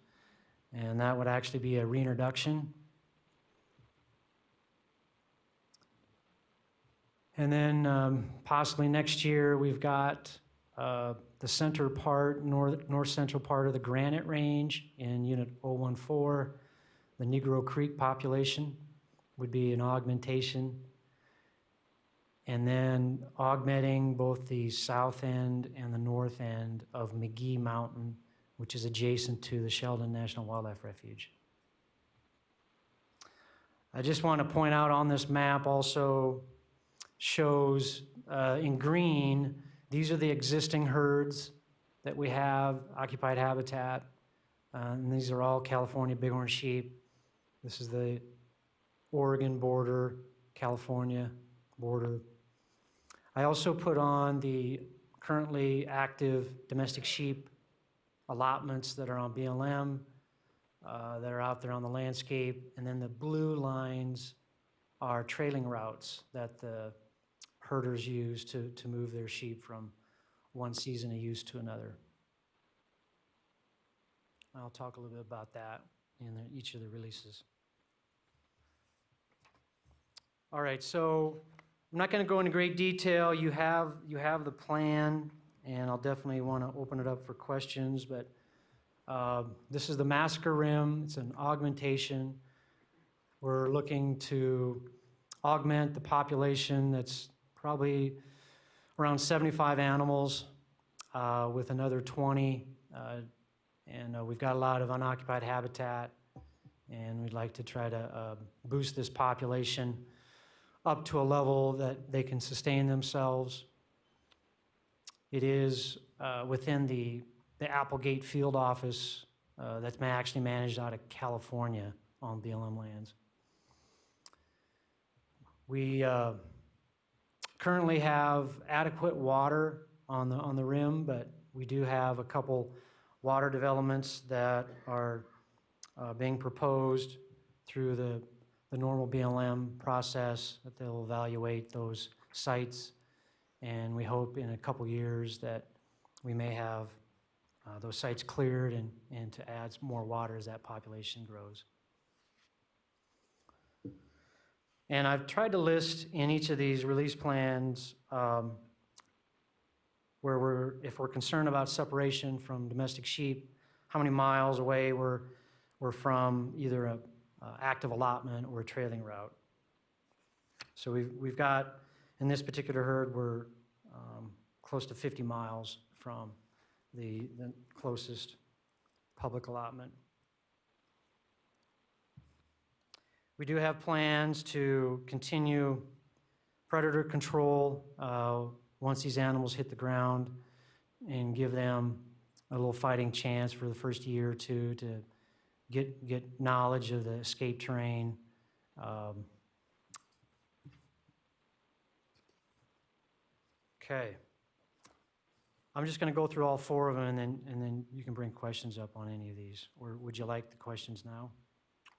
And that would actually be a reintroduction. And then possibly next year, we've got the center part, north central part of the Granite Range in Unit 014. The Negro Creek population would be an augmentation. And then augmenting both the south end and the north end of McGee Mountain, which is adjacent to the Sheldon National Wildlife Refuge. I just want to point out on this map also shows in green, these are the existing herds that we have, occupied habitat, And these are all California bighorn sheep. This is the Oregon border, California border. I also put on the currently active domestic sheep allotments that are on BLM, that are out there on the landscape. And then the blue lines are trailing routes that the herders use to move their sheep from one season of use to another. I'll talk a little bit about that in each of the releases. All right, so I'm not going to go into great detail. You have the plan, and I'll definitely want to open it up for questions, but this is the massacre rim. It's an augmentation. We're looking to augment the population that's probably around 75 animals with another 20. And we've got a lot of unoccupied habitat, and we'd like to try to boost this population up to a level that they can sustain themselves. It is within the Applegate field office that's actually managed out of California on BLM lands. We currently have adequate water on the rim, but we do have a couple water developments that are being proposed through the normal BLM process, that they'll evaluate those sites. And we hope in a couple years that we may have those sites cleared and to add some more water as that population grows. And I've tried to list in each of these release plans where if we're concerned about separation from domestic sheep, how many miles away we're from either a active allotment or a trailing route. So we've got, in this particular herd, we're close to 50 miles from the closest public allotment. We do have plans to continue predator control once these animals hit the ground and give them a little fighting chance for the first year or two to get knowledge of the escape terrain. Okay. I'm just going to go through all four of them, and then you can bring questions up on any of these. Or would you like the questions now?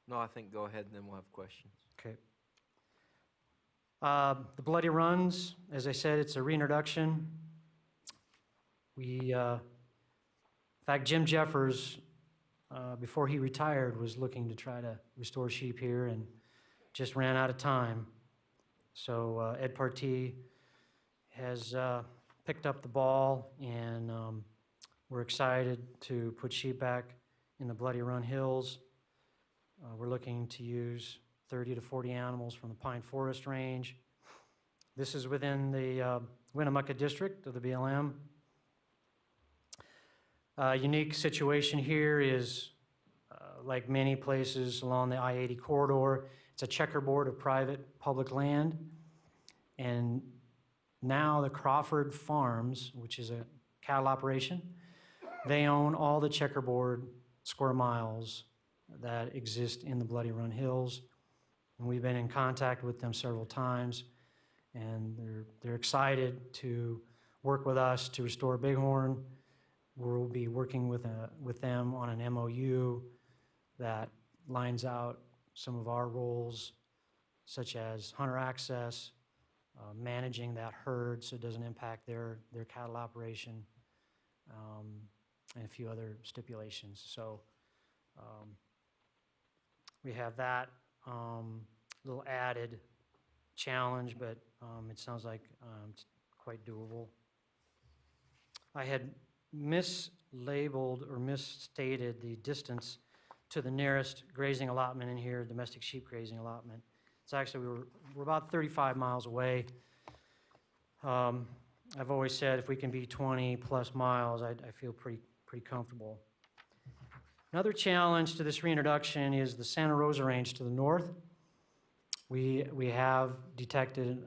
No, I think go ahead and then we'll have questions. Okay. The Bloody Runs, as I said, it's a reintroduction. In fact, Jim Jeffers, before he retired, was looking to try to restore sheep here and just ran out of time. So Ed Partee has picked up the ball, and we're excited to put sheep back in the Bloody Run Hills. We're looking to use 30 to 40 animals from the Pine Forest Range. This is within the Winnemucca district of the BLM. Unique situation here is, like many places along the I-80 corridor, it's a checkerboard of private public land. And now the Crawford Farms, which is a cattle operation, they own all the checkerboard square miles that exist in the Bloody Run Hills. And we've been in contact with them several times, and they're excited to work with us to restore bighorn. We'll be working with them on an MOU that lines out some of our roles, such as hunter access, managing that herd so it doesn't impact their cattle operation, and a few other stipulations. So we have that little added challenge, but it sounds like it's quite doable. I had mislabeled or misstated the distance to the nearest grazing allotment in here, domestic sheep grazing allotment. It's actually, we're about 35 miles away. I've always said if we can be 20 plus miles, I feel pretty comfortable. Another challenge to this reintroduction is the Santa Rosa Range to the north. We have detected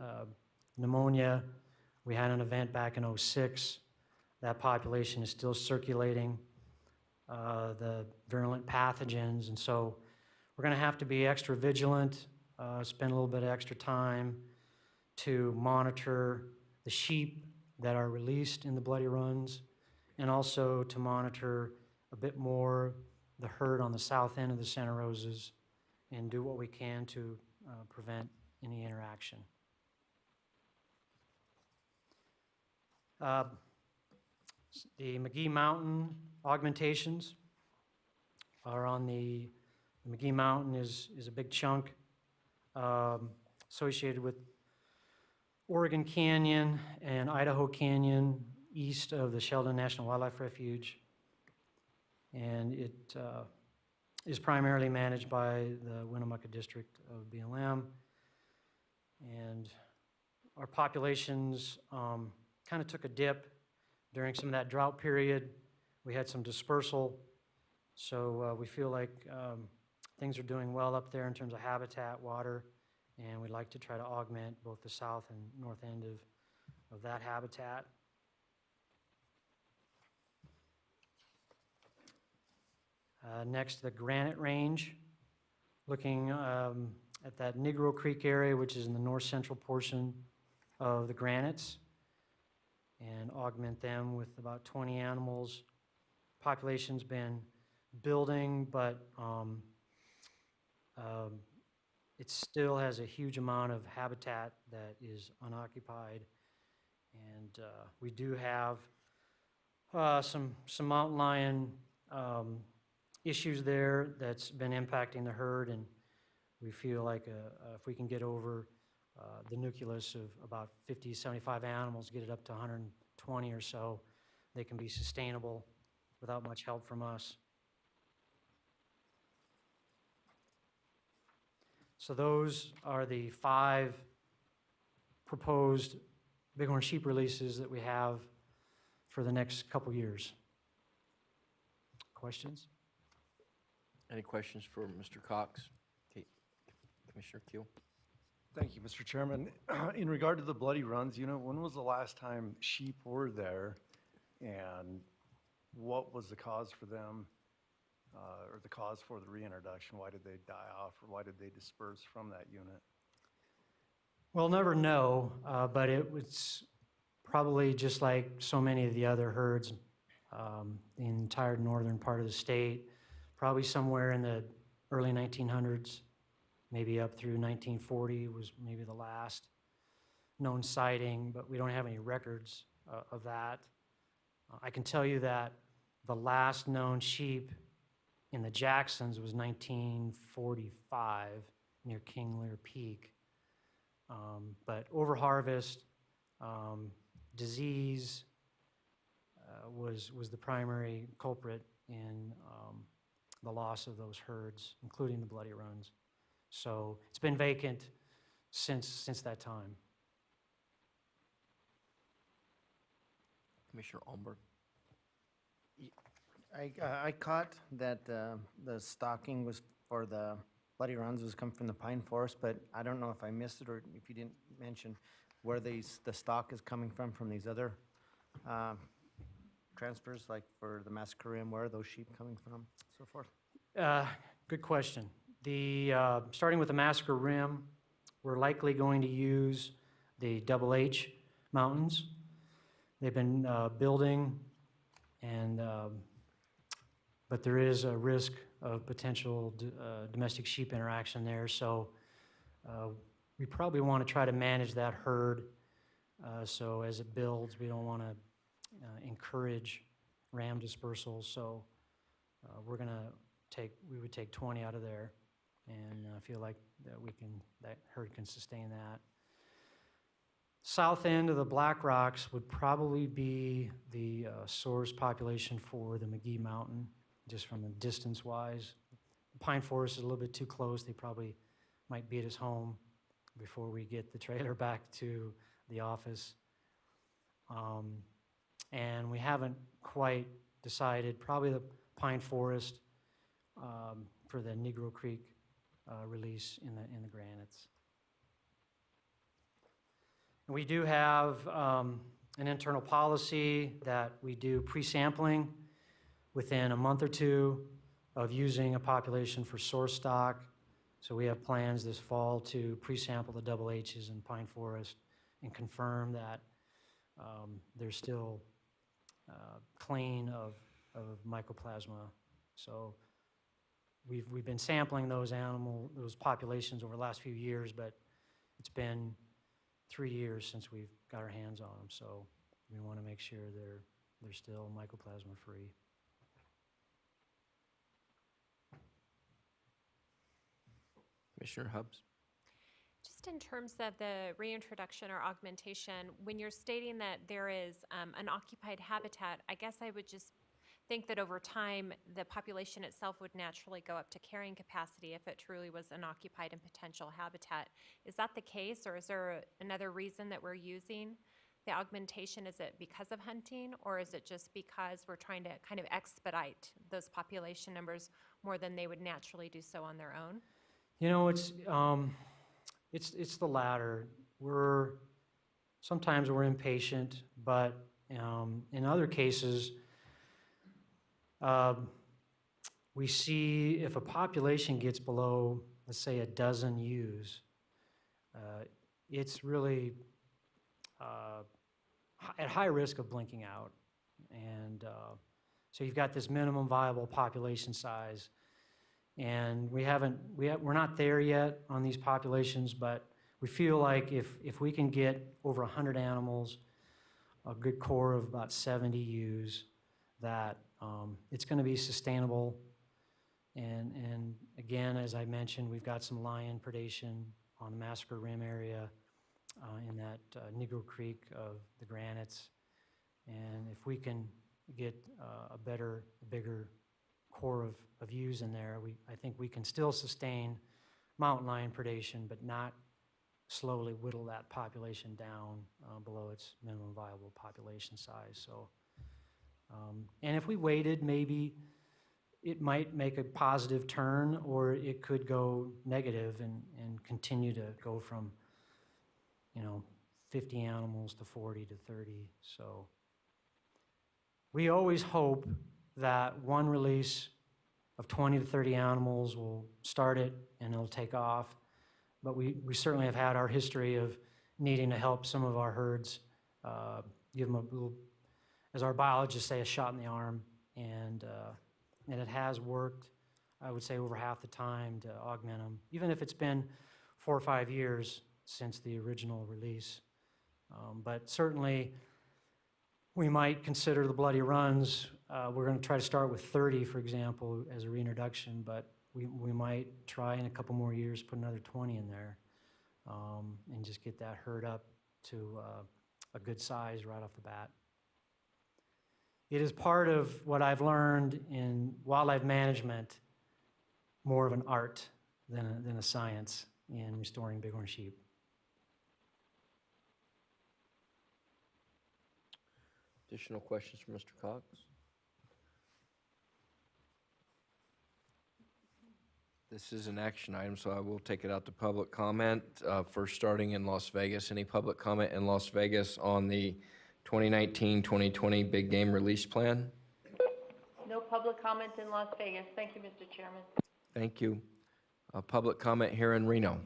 pneumonia. We had an event back in '06. That population is still circulating. the virulent pathogens. And so we're going to have to be extra vigilant, spend a little bit of extra time to monitor the sheep that are released in the bloody runs, and also to monitor a bit more the herd on the south end of the Santa Rosas and do what we can to prevent any interaction. The McGee Mountain augmentations are on the McGee Mountain is a big chunk associated with Oregon Canyon and Idaho Canyon east of the Sheldon National Wildlife Refuge. And it is primarily managed by the Winnemucca District of BLM. And our populations kind of took a dip during some of that drought period. We had some dispersal, so we feel like things are doing well up there in terms of habitat, water, and we'd like to try to augment both the south and north end of that habitat. Next, the Granite Range, looking at that Negro Creek area, which is in the north central portion of the granites, and augment them with about 20 animals. Population's been building, but it still has a huge amount of habitat that is unoccupied. And we do have some mountain lion issues there that's been impacting the herd, and we feel like if we can get over the nucleus of about 50, 75 animals, get it up to 120 or so, they can be sustainable without much help from us. So those are the 5 proposed bighorn sheep releases that we have for the next couple years. Questions? Any questions for Mr. Cox? Okay. Commissioner Keel? Thank you, Mr. Chairman. In regard to the bloody runs, when was the last time sheep were there? And what was the cause for them, or the cause for the reintroduction? Why did they die off, or why did they disperse from that unit? We'll never know, but it was probably just like so many of the other herds in the entire northern part of the state, probably somewhere in the early 1900s, maybe up through 1940 was maybe the last known sighting, but we don't have any records of that. I can tell you that the last known sheep in the Jacksons was 1945 near King Lear Peak. But overharvest, disease was the primary culprit in the loss of those herds, including the bloody runs. So it's been vacant since that time. Commissioner Almberg? I caught that the stocking was for the bloody runs was come from the pine forest, but I don't know if I missed it or if you didn't mention where the stock is coming from these other transfers, like for the Massacre Rim, where are those sheep coming from, so forth? Good question. Starting with the Massacre Rim, we're likely going to use the Double H Mountains. They've been building, and but there is a risk of potential domestic sheep interaction there. So we probably want to try to manage that herd. So as it builds, we don't want to encourage ram dispersal. So we would take 20 out of there, and I feel like that herd can sustain that. South end of the Black Rocks would probably be the source population for the McGee Mountain, just from a distance-wise. Pine Forest is a little bit too close. They probably might beat us home before we get the trailer back to the office. And we haven't quite decided, probably the Pine Forest for the Negro Creek release in the granites. We do have an internal policy that we do pre-sampling within a month or two of using a population for source stock. So we have plans this fall to pre-sample the double H's in pine forest and confirm that they're still clean of mycoplasma. So we've been sampling those populations over the last few years, but it's been 3 years since we've got our hands on them. So we want to make sure they're still mycoplasma free. Commissioner Hubbs? Just in terms of the reintroduction or augmentation, when you're stating that there is an occupied habitat, I guess I would just think that over time, the population itself would naturally go up to carrying capacity if it truly was an occupied and potential habitat. Is that the case, or is there another reason that we're using the augmentation? Is it because of hunting, or is it just because we're trying to kind of expedite those population numbers more than they would naturally do so on their own? You know, it's the latter. Sometimes we're impatient, but in other cases, we see if a population gets below, let's say, a dozen ewes, it's really at high risk of blinking out. And so you've got this minimum viable population size. And we're not there yet on these populations, but we feel like if we can get over 100 animals, a good core of about 70 ewes, that it's going to be sustainable. And again, as I mentioned, we've got some lion predation on the Massacre Rim area in that Negro Creek of the granites. And if we can get a bigger core of ewes in there, I think we can still sustain mountain lion predation, but not slowly whittle that population down below its minimum viable population size. So, and if we waited, maybe it might make a positive turn, or it could go negative and continue to go from, 50 animals to 40 to 30. So we always hope that one release of 20 to 30 animals will start it and it'll take off. But we certainly have had our history of needing to help some of our herds, give them a little, as our biologists say, a shot in the arm. And it has worked, I would say, over half the time to augment them, even if it's been 4 or 5 years since the original release. But certainly, we might consider the bloody runs. We're going to try to start with 30, for example, as a reintroduction, but we might try in a couple more years put another 20 in there and just get that herd up to a good size right off the bat. It is part of what I've learned in wildlife management, more of an art than a science in restoring bighorn sheep. Additional questions for Mr. Cox? This is an action item, so I will take it out to public comment. First, starting in Las Vegas. Any public comment in Las Vegas on the 2019-2020 big game release plan? No public comment in Las Vegas. Thank you, Mr. Chairman. Thank you. Public comment here in Reno.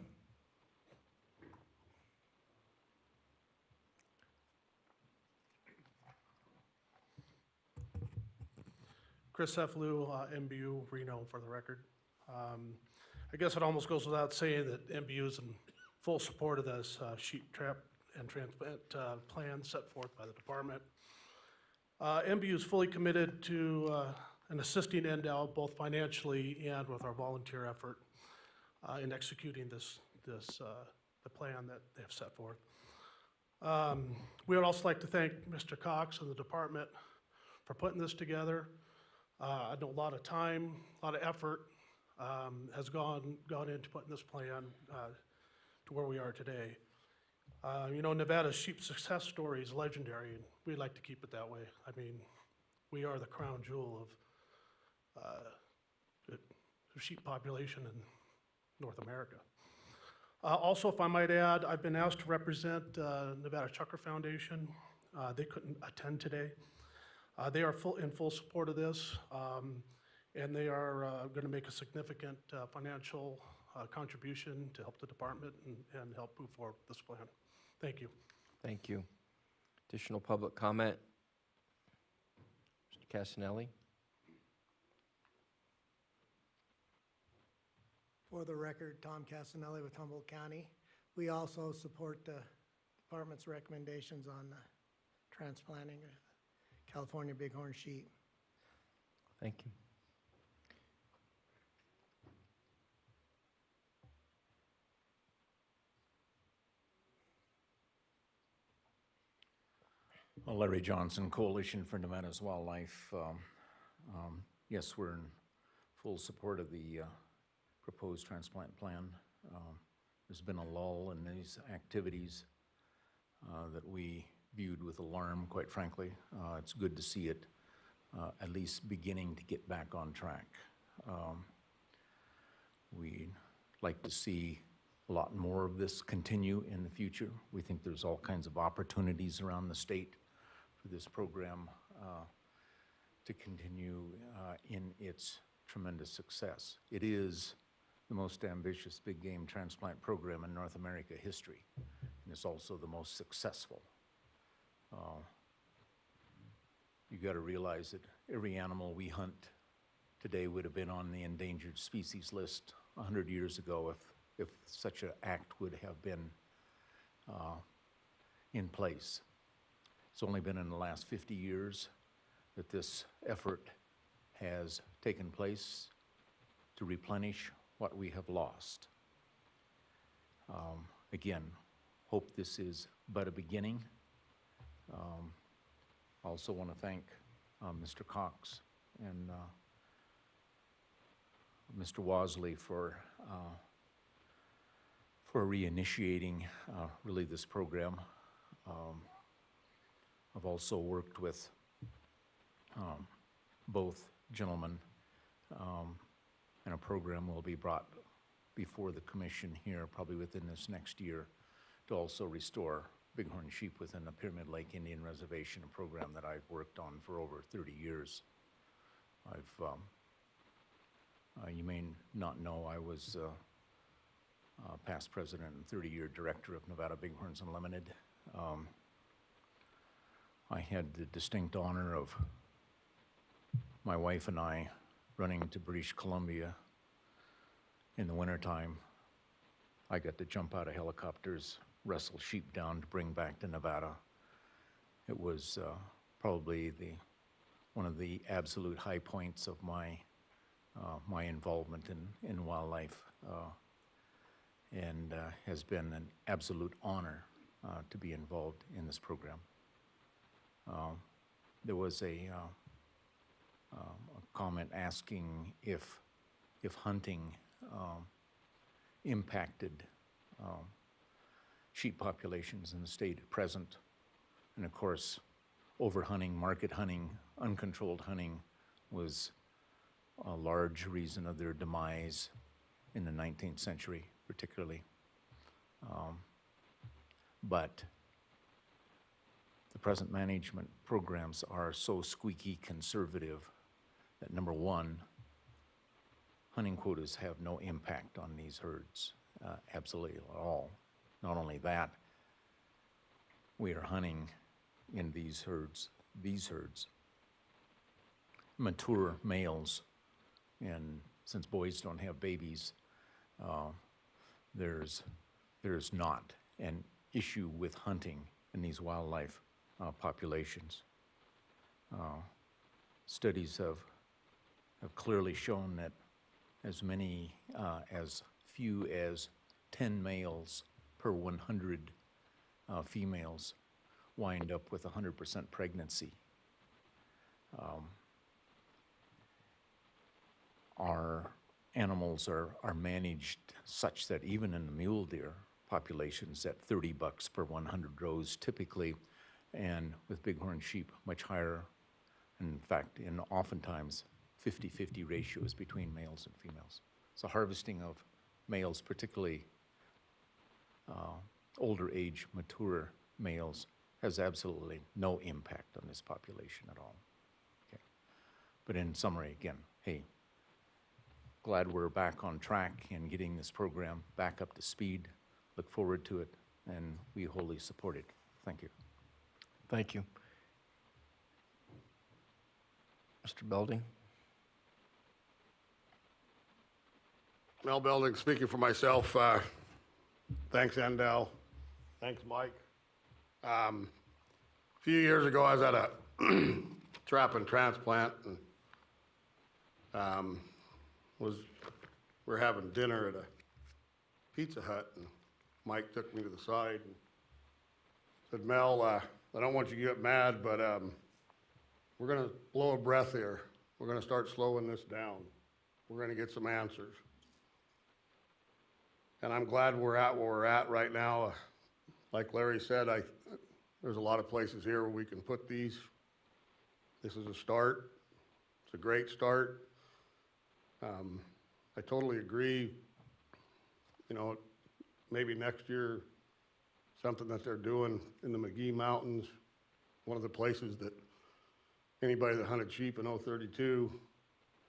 Chris Eflou, MBU Reno, for the record. I guess it almost goes without saying that MBU is in full support of this sheep trap and transplant plan set forth by the department. MBU is fully committed to and assisting NDOW both financially and with our volunteer effort in executing the plan that they have set forth. We would also like to thank Mr. Cox and the department for putting this together. I know a lot of time, a lot of effort has gone into putting this plan to where we are today. Nevada's sheep success story is legendary, and we'd like to keep it that way. I mean, we are the crown jewel of the sheep population in North America. Also, if I might add, I've been asked to represent Nevada Chucker Foundation. They couldn't attend today. They are in full support of this, and they are going to make a significant financial contribution to help the department and help move forward with this plan. Thank you. Thank you. Additional public comment? Mr. Casanelli? For the record, Tom Casanelli with Humboldt County. We also support the department's recommendations on transplanting California bighorn sheep. Thank you. Well, Larry Johnson, Coalition for Nevada's Wildlife. Yes, we're in full support of the proposed transplant plan. There's been a lull in these activities that we viewed with alarm, quite frankly. It's good to see it at least beginning to get back on track. We'd like to see a lot more of this continue in the future. We think there's all kinds of opportunities around the state for this program to continue in its tremendous success. It is the most ambitious big game transplant program in North America history, and it's also the most successful. You got to realize that every animal we hunt today would have been on the endangered species list 100 years ago if such an act would have been in place. It's only been in the last 50 years that this effort has taken place to replenish what we have lost. Again, hope this is but a beginning. I also want to thank Mr. Cox and Mr. Wasley for reinitiating really this program. I've also worked with both gentlemen, and a program will be brought before the commission here probably within this next year to also restore bighorn sheep within the Pyramid Lake Indian Reservation, a program that I've worked on for over 30 years. You may not know, I was past president and 30-year director of Nevada Bighorns Unlimited. I had the distinct honor of my wife and I running to British Columbia in the wintertime. I got to jump out of helicopters, wrestle sheep down to bring back to Nevada. It was probably one of the absolute high points of my involvement in wildlife, and has been an absolute honor to be involved in this program. There was a comment asking if hunting impacted sheep populations in the state at present. And of course, overhunting, market hunting, uncontrolled hunting was a large reason of their demise in the 19th century, particularly. But the present management programs are so squeaky conservative that, number one, hunting quotas have no impact on these herds, absolutely at all. Not only that, we are hunting in these herds, mature males, and since boys don't have babies, there's not an issue with hunting in these wildlife populations. Studies have clearly shown that as few as 10 males per 100 females wind up with 100% pregnancy. Our animals are managed such that even in the mule deer populations at 30 bucks per 100 rows typically, and with bighorn sheep much higher. In fact, oftentimes 50-50 ratios between males and females. So harvesting of males, particularly older age, mature males, has absolutely no impact on this population at all. But in summary, again, hey, glad we're back on track and getting this program back up to speed. Look forward to it, and we wholly support it. Thank you. Thank you. Mr. Belding? Mel Belding, speaking for myself. Thanks, Endel. Thanks, Mike. A few years ago, I was at a trap and transplant, and we're having dinner at a Pizza Hut, and Mike took me to the side and said, Mel, I don't want you to get mad, but we're going to blow a breath here. We're going to start slowing this down. We're going to get some answers. And I'm glad we're at where we're at right now. Like Larry said, there's a lot of places here where we can put these. This is a start. It's a great start. I totally agree. You know, maybe next year, something that they're doing in the McGee Mountains, one of the places that anybody that hunted sheep in 032,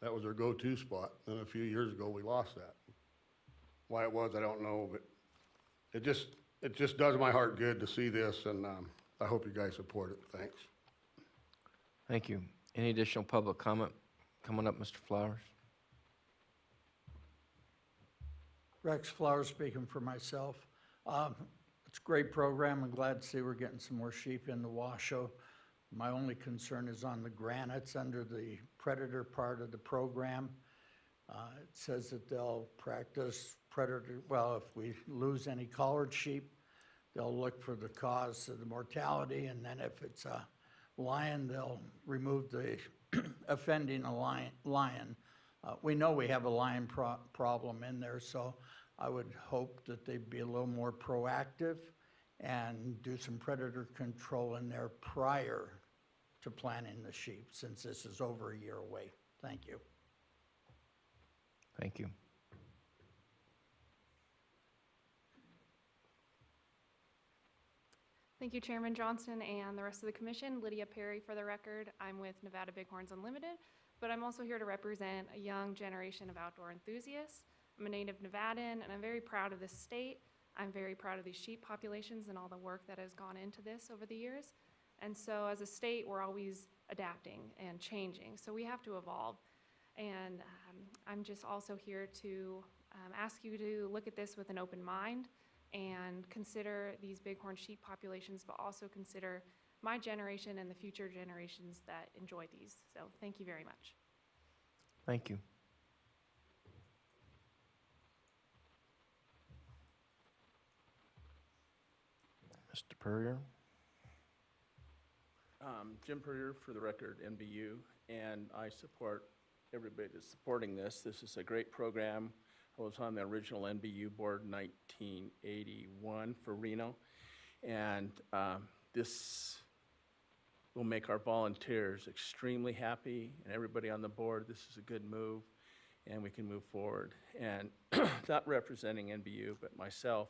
that was their go-to spot. Then a few years ago, we lost that. Why it was, I don't know, but it just does my heart good to see this, and I hope you guys support it. Thanks. Thank you. Any additional public comment coming up, Mr. Flowers? Rex Flowers speaking for myself. It's a great program. I'm glad to see we're getting some more sheep in the Washoe. My only concern is on the granites under the predator part of the program. It says that they'll practice predator, well, if we lose any collared sheep, they'll look for the cause of the mortality, and then if it's a lion, they'll remove the offending lion. We know we have a lion problem in there, so I would hope that they'd be a little more proactive and do some predator control in there prior to planting the sheep, since this is over a year away. Thank you. Thank you. Thank you, Chairman Johnston and the rest of the commission. Lydia Perry for the record. I'm with Nevada Bighorns Unlimited, but I'm also here to represent a young generation of outdoor enthusiasts. I'm a native Nevadan, and I'm very proud of this state. I'm very proud of these sheep populations and all the work that has gone into this over the years. And so as a state, we're always adapting and changing. So we have to evolve. And I'm just also here to ask you to look at this with an open mind and consider these bighorn sheep populations, but also consider my generation and the future generations that enjoy these. So thank you very much. Thank you. Mr. Purrier? Jim Purrier for the record, NBU, and I support everybody that's supporting this. This is a great program. I was on the original NBU board in 1981 for Reno, and this will make our volunteers extremely happy, and everybody on the board. This is a good move, and we can move forward. And not representing NBU, but myself,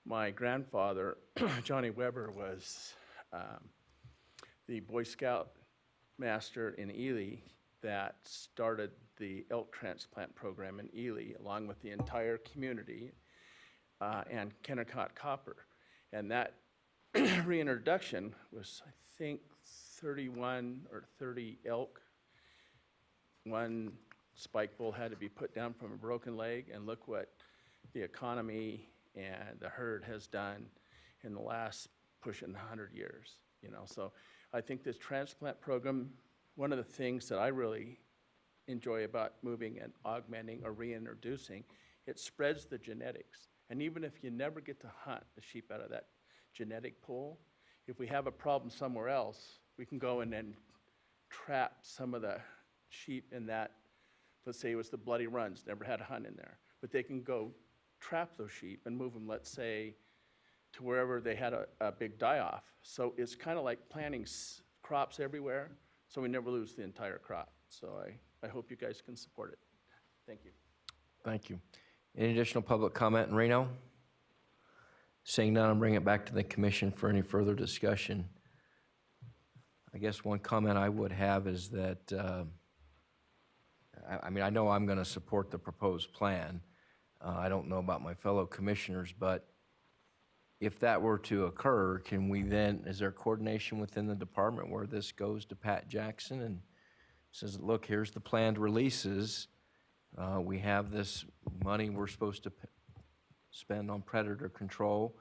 my grandfather, Johnny Weber, was the Boy Scout master in Ely that started the elk transplant program in Ely, along with the entire community, and Kennecott Copper. And that reintroduction was, I think, 31 or 30 elk. One spike bull had to be put down from a broken leg, and look what the economy and the herd has done in the last pushing 100 years, you know. So I think this transplant program, one of the things that I really enjoy about moving and augmenting or reintroducing, it spreads the genetics. And even if you never get to hunt the sheep out of that genetic pool, if we have a problem somewhere else, we can go in and trap some of the sheep in that, let's say it was the Bloody Runs, never had a hunt in there, but they can go trap those sheep and move them, let's say, to wherever they had a big die-off. So it's kind of like planting crops everywhere, so we never lose the entire crop. So I hope you guys can support it. Thank you. Thank you. Any additional public comment in Reno? Seeing none, I'll bring it back to the commission for any further discussion. I guess one comment I would have is that I mean, I know I'm going to support the proposed plan. I don't know about my fellow commissioners, but if that were to occur, can we then, is there coordination within the department where this goes to Pat Jackson and says, look, here's the planned releases. We have this money we're supposed to spend on predator control.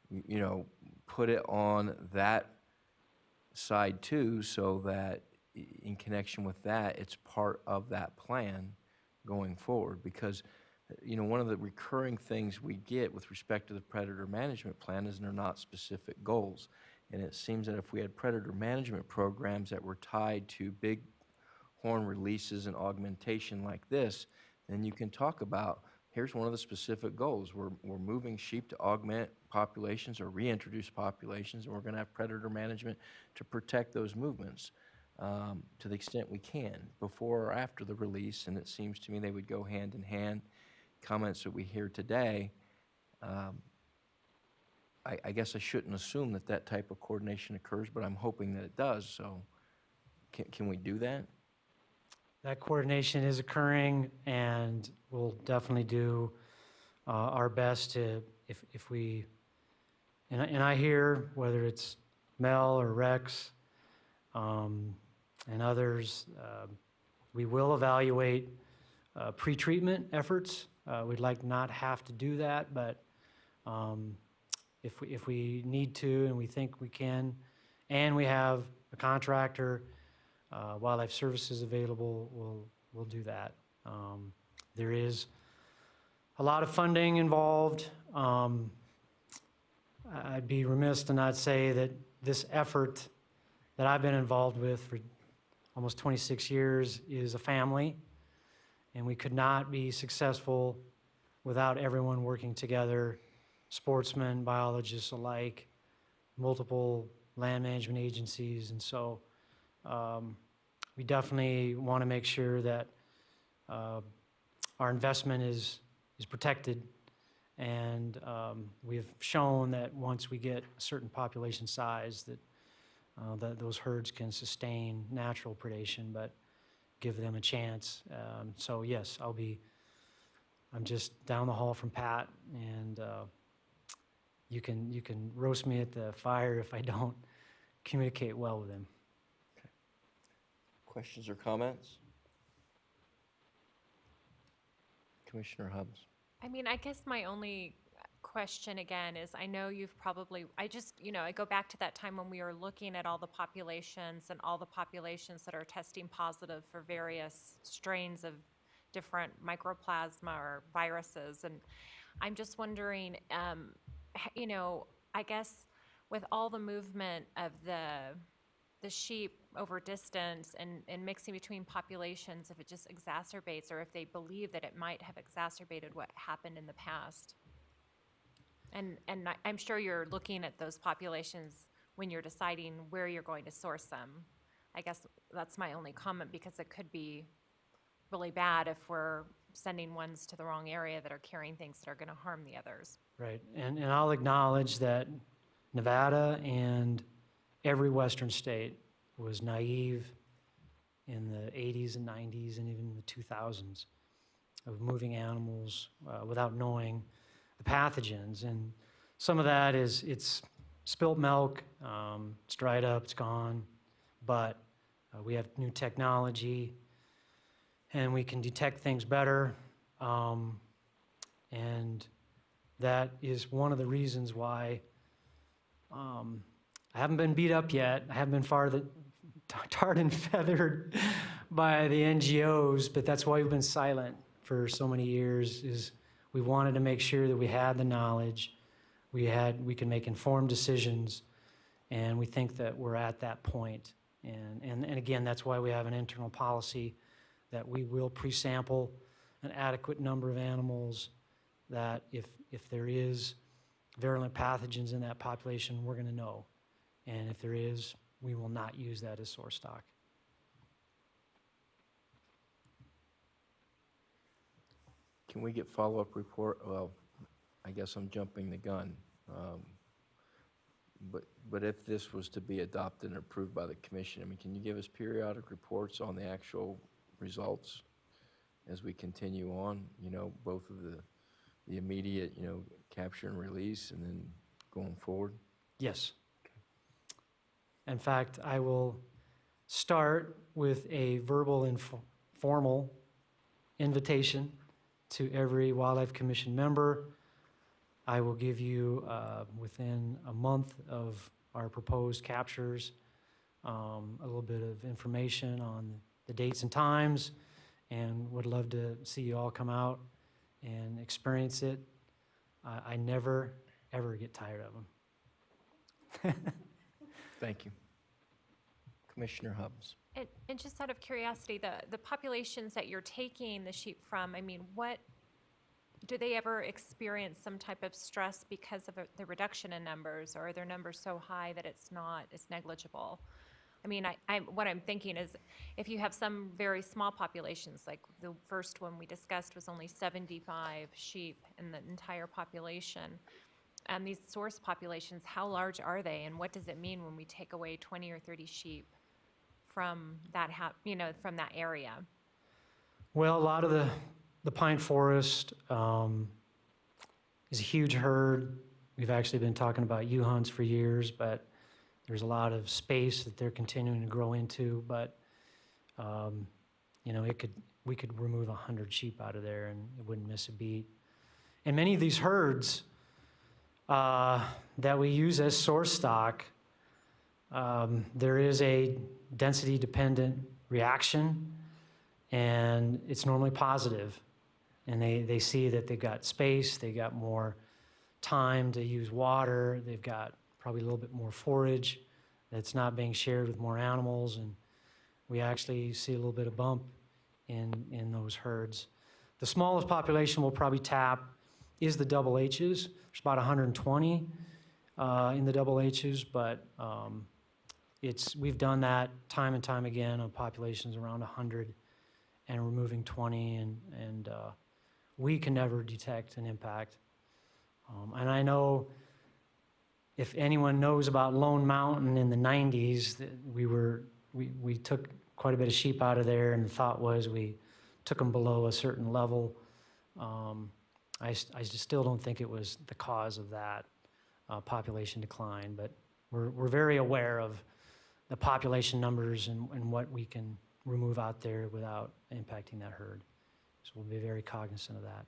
You know, put it on that side too, so that in connection with that, it's part of that plan going forward. Because, you know, one of the recurring things we get with respect to the predator management plan is they're not specific goals. And it seems that if we had predator management programs that were tied to big horn releases and augmentation like this, then you can talk about, here's one of the specific goals. We're moving sheep to augment populations or reintroduce populations, and we're going to have predator management to protect those movements to the extent we can, before or after the release, and it seems to me they would go hand in hand. Comments that we hear today, I guess I shouldn't assume that that type of coordination occurs, but I'm hoping that it does, so can we do that? That coordination is occurring, and we'll definitely do our best to, if we, and I hear, whether it's Mel or Rex and others, we will evaluate pre-treatment efforts. We'd like not have to do that, but if we need to and we think we can, and we have a contractor, Wildlife Services available, we'll do that. There is a lot of funding involved. I'd be remiss to not say that this effort that I've been involved with for almost 26 years is a family, and we could not be successful without everyone working together, sportsmen, biologists alike, multiple land management agencies, and so we definitely want to make sure that our investment is protected, and we've shown that once we get a certain population size that those herds can sustain natural predation, but give them a chance. So yes, I'm just down the hall from Pat, and you can roast me at the fire if I don't communicate well with him. Questions or comments? Commissioner Hubbs. I mean, I guess my only question again is, I know you've probably, I go back to that time when we were looking at all the populations and all the populations that are testing positive for various strains of different mycoplasma or viruses. And I'm just wondering, I guess with all the movement of the sheep over distance and mixing between populations, if it just exacerbates, or if they believe that it might have exacerbated what happened in the past. And I'm sure you're looking at those populations when you're deciding where you're going to source them. I guess that's my only comment, because it could be really bad if we're sending ones to the wrong area that are carrying things that are going to harm the others. Right, and I'll acknowledge that Nevada and every western state was naive in the 80s and 90s and even the 2000s of moving animals without knowing the pathogens. And some of that is, it's spilt milk, it's dried up, it's gone, but we have new technology and we can detect things better. And that is one of the reasons why I haven't been beat up yet. I haven't been tarred and feathered by the NGOs, but that's why we've been silent for so many years, is we wanted to make sure that we had the knowledge, we can make informed decisions, and we think that we're at that point. And again, that's why we have an internal policy that we will pre-sample an adequate number of animals, that if there is virulent pathogens in that population, we're going to know. And if there is, we will not use that as source stock. Can we get follow-up report? Well, I guess I'm jumping the gun. But if this was to be adopted and approved by the commission, I mean, can you give us periodic reports on the actual results? as we continue on, both of the immediate, capture and release, and then going forward? Yes. In fact, I will start with a verbal and formal invitation to every Wildlife Commission member. I will give you, within a month of our proposed captures, a little bit of information on the dates and times, and would love to see you all come out and experience it. I never, ever get tired of them. Thank you. Commissioner Hubbs. And just out of curiosity, the populations that you're taking the sheep from, I mean, do they ever experience some type of stress because of the reduction in numbers, or are their numbers so high that it's negligible? I mean, what I'm thinking is, if you have some very small populations, like the first one we discussed was only 75 sheep in the entire population, and these source populations, how large are they, and what does it mean when we take away 20 or 30 sheep from that, from that area? Well, a lot of the pine forest is a huge herd. We've actually been talking about U-hunts for years, but there's a lot of space that they're continuing to grow into. But we could remove 100 sheep out of there and it wouldn't miss a beat. And many of these herds that we use as source stock, there is a density-dependent reaction, and it's normally positive. And they see that they've got space, they got more time to use water, they've got probably a little bit more forage that's not being shared with more animals, and we actually see a little bit of bump in those herds. The smallest population we'll probably tap is the double H's. There's about 120 in the double H's, but we've done that time and time again on populations around 100 and removing 20, and we can never detect an impact. And I know if anyone knows about Lone Mountain in the 90s, we took quite a bit of sheep out of there, and the thought was we took them below a certain level. I just still don't think it was the cause of that population decline, but we're very aware of the population numbers and what we can remove out there without impacting that herd. So we'll be very cognizant of that.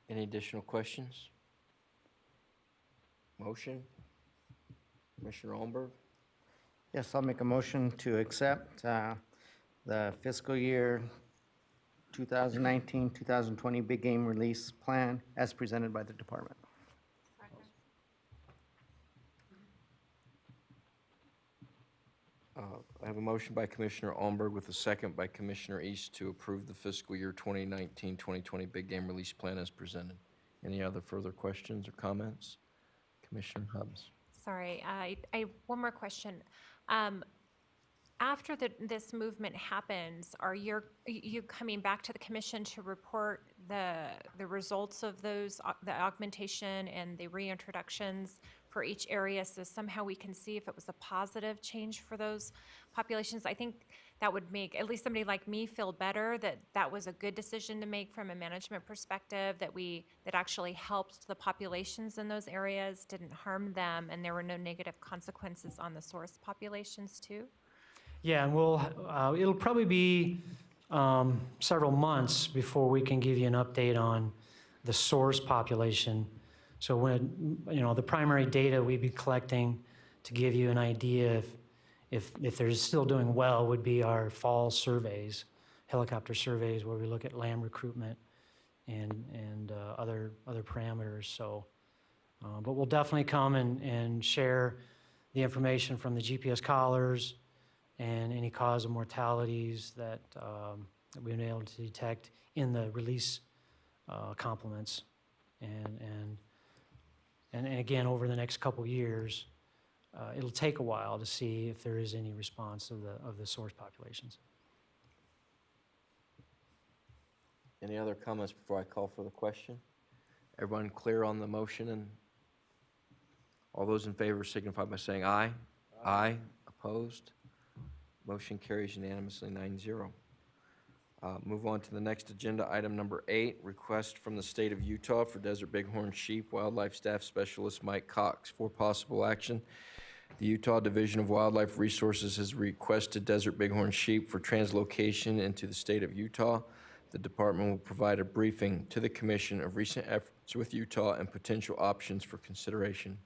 Any additional questions? Motion? Commissioner Olmberg? Yes, I'll make a motion to accept the fiscal year 2019-2020 big game release plan as presented by the department. I have a motion by Commissioner Olmberg with a second by Commissioner East to approve the fiscal year 2019-2020 big game release plan as presented. Any other further questions or comments? Commissioner Hubbs. Sorry, I one more question. After this movement happens, are you coming back to the commission to report the results of those, the augmentation and the reintroductions for each area, so somehow we can see if it was a positive change for those populations? I think that would make at least somebody like me feel better that that was a good decision to make from a management perspective, that actually helped the populations in those areas, didn't harm them, and there were no negative consequences on the source populations too. Yeah, and it'll probably be several months before we can give you an update on the source population. So when, the primary data we'd be collecting to give you an idea if they're still doing well would be our fall surveys, helicopter surveys, where we look at lamb recruitment and other parameters. So, but we'll definitely come and share the information from the GPS collars and any cause of mortalities that we've been able to detect in the release complements. And again, over the next couple years, it'll take a while to see if there is any response of the source populations. Any other comments before I call for the question? Everyone clear on the motion? And all those in favor signify by saying aye. Aye. Opposed? Motion carries unanimously 9-0. Move on to the next agenda, item number 8, request from the state of Utah for Desert Bighorn Sheep Wildlife Staff Specialist Mike Cox for possible action. The Utah Division of Wildlife Resources has requested Desert Bighorn sheep for translocation into the state of Utah. The department will provide a briefing to the commission of recent efforts with Utah and potential options for consideration.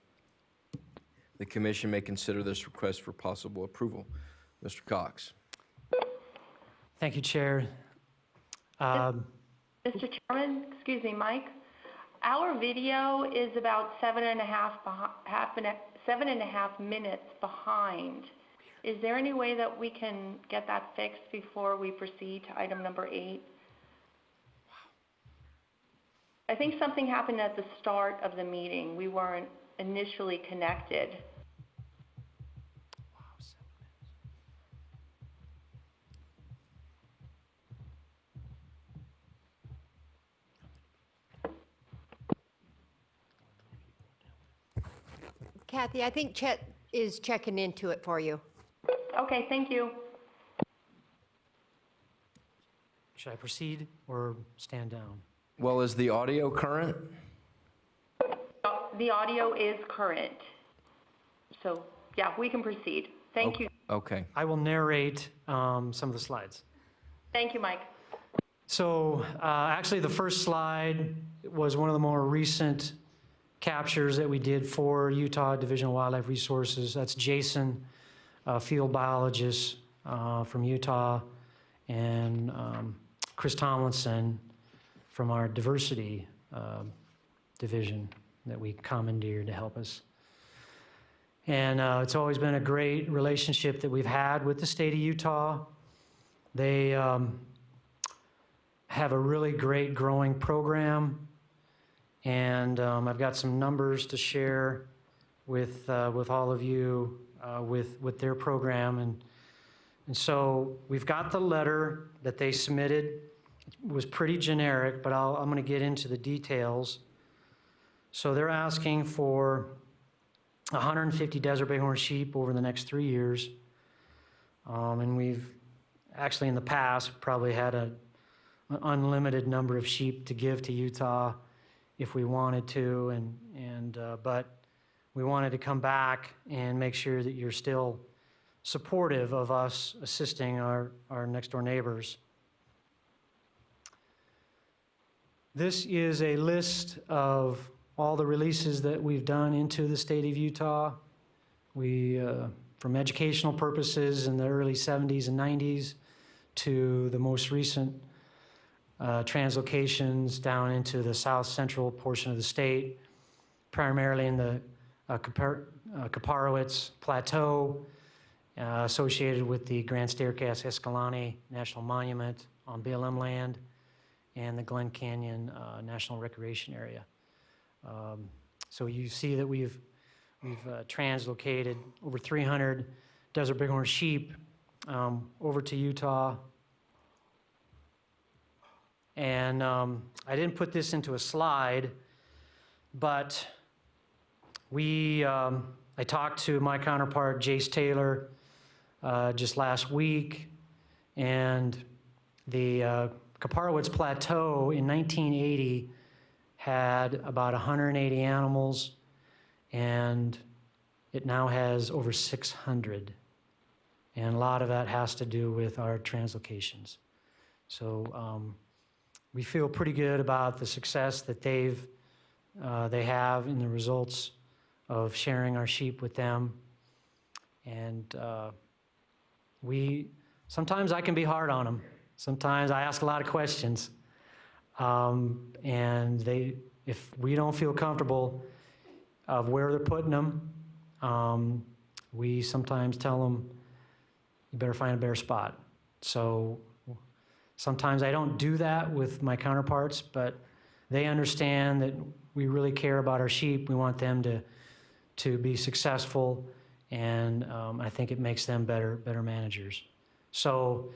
The commission may consider this request for possible approval. Mr. Cox. Thank you, Chair. Mr. Chairman, excuse me, Mike, our video is about 7.5 minutes behind. Is there any way that we can get that fixed before we proceed to item number 8? I think something happened at the start of the meeting. We weren't initially connected. Kathy, I think Chet is checking into it for you. Okay, thank you. Should I proceed or stand down? Well, is the audio current? The audio is current. So, yeah, we can proceed. Thank you. Okay. I will narrate some of the slides. Thank you, Mike. So actually, the first slide was one of the more recent captures that we did for Utah Division of Wildlife Resources. That's Jason, field biologist from Utah, and Chris Tomlinson from our diversity division that we commandeered to help us. And it's always been a great relationship that we've had with the state of Utah. They have a really great growing program. And I've got some numbers to share with all of you with their program. And so we've got the letter that they submitted. It was pretty generic, but I'm going to get into the details. So they're asking for 150 desert bighorn sheep over the next 3 years. And we've actually in the past probably had an unlimited number of sheep to give to Utah if we wanted to, but we wanted to come back and make sure that you're still supportive of us assisting our next door neighbors. This is a list of all the releases that we've done into the state of Utah. We, from educational purposes in the early 70s and 90s to the most recent translocations down into the south central portion of the state, primarily in the Kaparowitz Plateau, associated with the Grand Staircase Escalante National Monument on BLM land, and the Glen Canyon National Recreation Area. So you see that we've translocated over 300 desert bighorn sheep over to Utah. And I didn't put this into a slide, but I talked to my counterpart, Jace Taylor, just last week, and the Kaparowitz Plateau in 1980 had about 180 animals, and it now has over 600. And a lot of that has to do with our translocations. So we feel pretty good about the success that they have in the results of sharing our sheep with them. And sometimes I can be hard on them. Sometimes I ask a lot of questions. And if we don't feel comfortable of where they're putting them, we sometimes tell them, you better find a better spot. So sometimes I don't do that with my counterparts, but they understand that we really care about our sheep. We want them to be successful, and I think it makes them better managers. So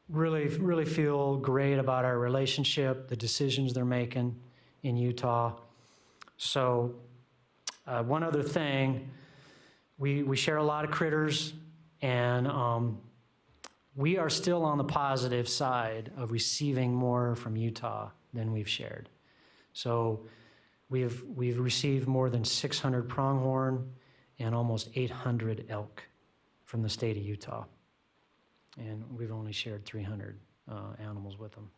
really feel great about our relationship, the decisions they're making in Utah. So one other thing, we share a lot of critters, and we are still on the positive side of receiving more from Utah than we've shared. So we've received more than 600 pronghorn and almost 800 elk from the state of Utah. And we've only shared 300 animals with them.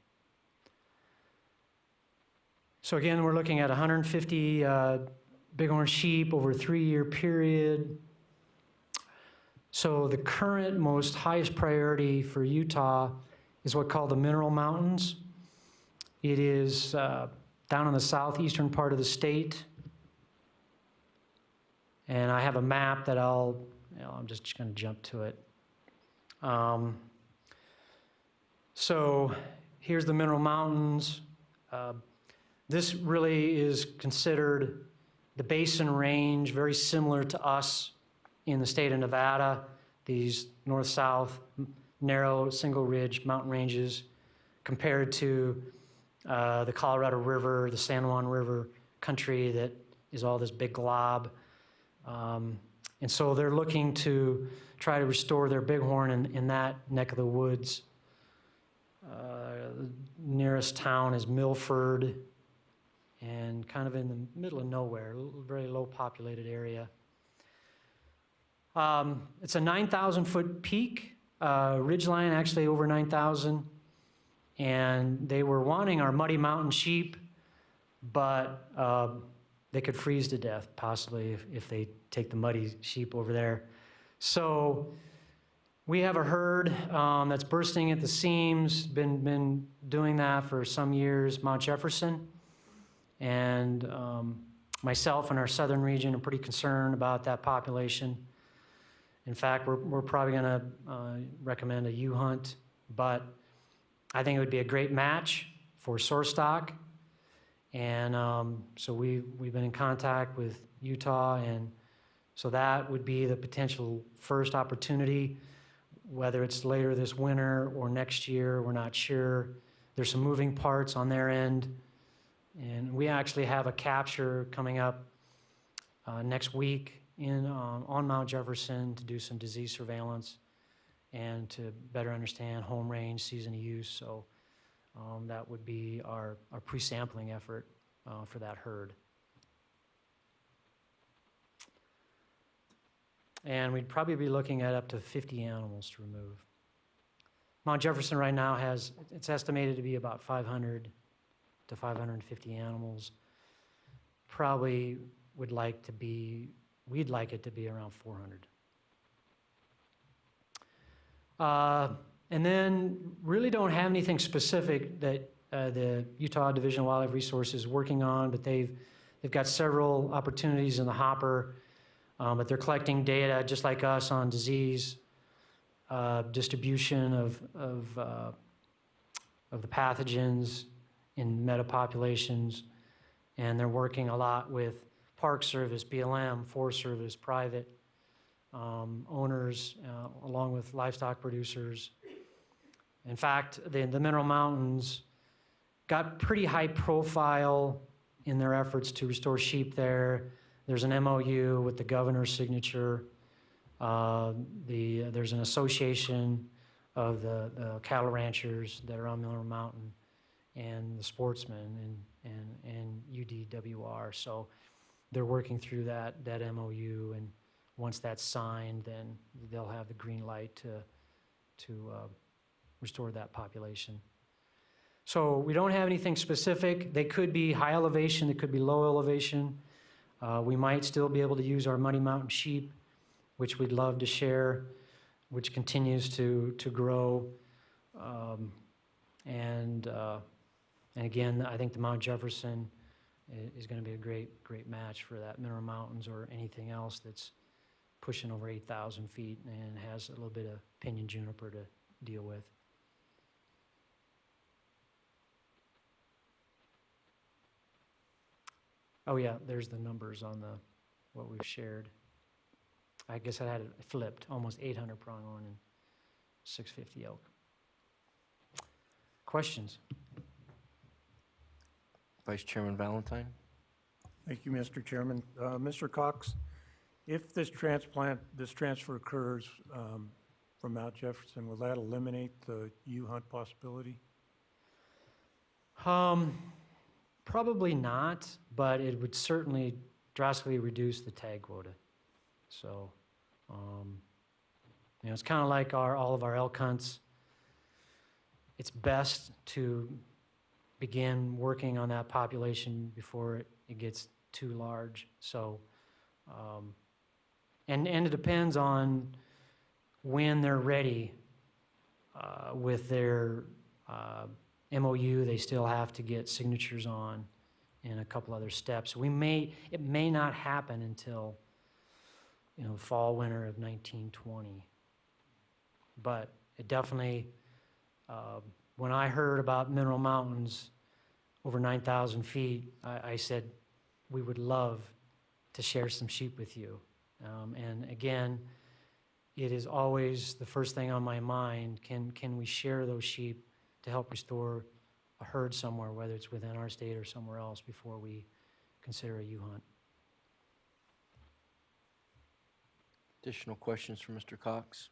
So again, we're looking at 150 bighorn sheep over a 3-year period. So the current most highest priority for Utah is what's called the Mineral Mountains. It is down in the southeastern part of the state. And I have a map that I'm just going to jump to it. So here's the Mineral Mountains. This really is considered the Basin Range, very similar to us in the state of Nevada, these north-south, narrow, single ridge mountain ranges compared to the Colorado River, the San Juan River country that is all this big glob. And so they're looking to try to restore their bighorn in that neck of the woods. The nearest town is Milford, and kind of in the middle of nowhere, a very low populated area. It's a 9,000 foot peak, ridgeline actually over 9,000. And they were wanting our Muddy Mountain sheep, but they could freeze to death possibly if they take the muddy sheep over there. So we have a herd that's bursting at the seams, been doing that for some years, Mount Jefferson. And myself and our southern region are pretty concerned about that population. In fact, we're probably gonna recommend a U-hunt, but I think it would be a great match for source stock. And so we've been in contact with Utah, and so that would be the potential first opportunity. Whether it's later this winter or next year, we're not sure. There's some moving parts on their end. And we actually have a capture coming up next week on Mount Jefferson to do some disease surveillance and to better understand home range, season of use. So that would be our pre-sampling effort for that herd. And we'd probably be looking at up to 50 animals to remove. Mount Jefferson right now it's estimated to be about 500 to 550 animals. Probably we'd like it to be around 400. And then really don't have anything specific that the Utah Division of Wildlife Resources is working on, but they've got several opportunities in the hopper, but they're collecting data just like us on disease, distribution of the pathogens in metapopulations, and they're working a lot with Park Service, BLM, Forest Service, private owners, along with livestock producers. In fact, the Mineral Mountains got pretty high profile in their efforts to restore sheep there. There's an MOU with the governor's signature. There's an association of the cattle ranchers that are on Mineral Mountain and the sportsmen and UDWR. So they're working through that MOU, and once that's signed, then they'll have the green light to restore that population. So we don't have anything specific. They could be high elevation, they could be low elevation. We might still be able to use our Muddy Mountain sheep, which we'd love to share, which continues to grow. And again, I think the Mount Jefferson is going to be a great match for that Mineral Mountains or anything else that's pushing over 8,000 feet and has a little bit of pinyon juniper to deal with. Oh yeah, there's the numbers on what we've shared. I guess I had it flipped, almost 800 pronghorn and 650 elk. Questions? Vice Chairman Valentine? Thank you, Mr. Chairman. Mr. Cox, if this transfer occurs, from Mount Jefferson, will that eliminate the U-hunt possibility? Probably not, but it would certainly drastically reduce the tag quota. So, it's kind of like all of our elk hunts. It's best to begin working on that population before it gets too large. So, and it depends on when they're ready with their MOU. They still have to get signatures on and a couple other steps. It may not happen until, fall, winter of 1920. But it definitely, when I heard about Mineral Mountains over 9,000 feet, I said, we would love to share some sheep with you. And again, it is always the first thing on my mind. Can we share those sheep to help restore a herd somewhere, whether it's within our state or somewhere else, before we consider a U-hunt? Additional questions for Mr. Cox?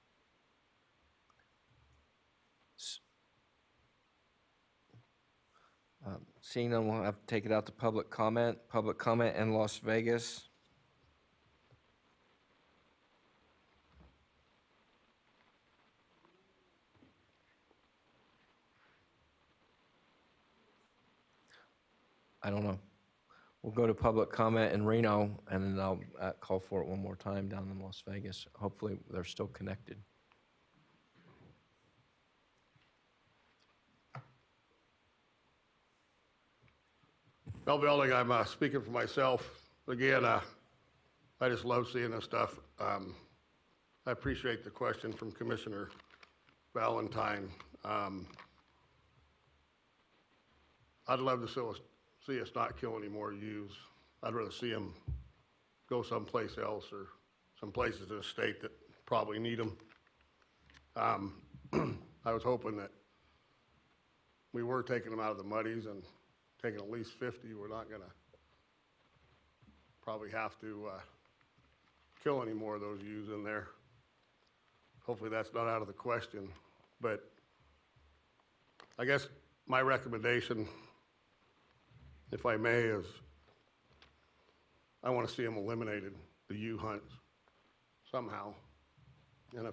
Seeing none, we'll have to take it out to public comment. Public comment in Las Vegas. I don't know. We'll go to public comment in Reno, and then I'll call for it one more time down in Las Vegas. Hopefully, they're still connected. Well, Building, I'm speaking for myself. Again, I just love seeing this stuff. I appreciate the question from Commissioner Valentine. I'd love to see us not kill any more ewes. I'd rather see them go someplace else or some places in the state that probably need them. I was hoping that we were taking them out of the muddies and taking at least 50. We're not gonna probably have to kill any more of those ewes in there. Hopefully that's not out of the question, but I guess my recommendation, if I may, is I want to see them eliminated, the ewe hunts, somehow. And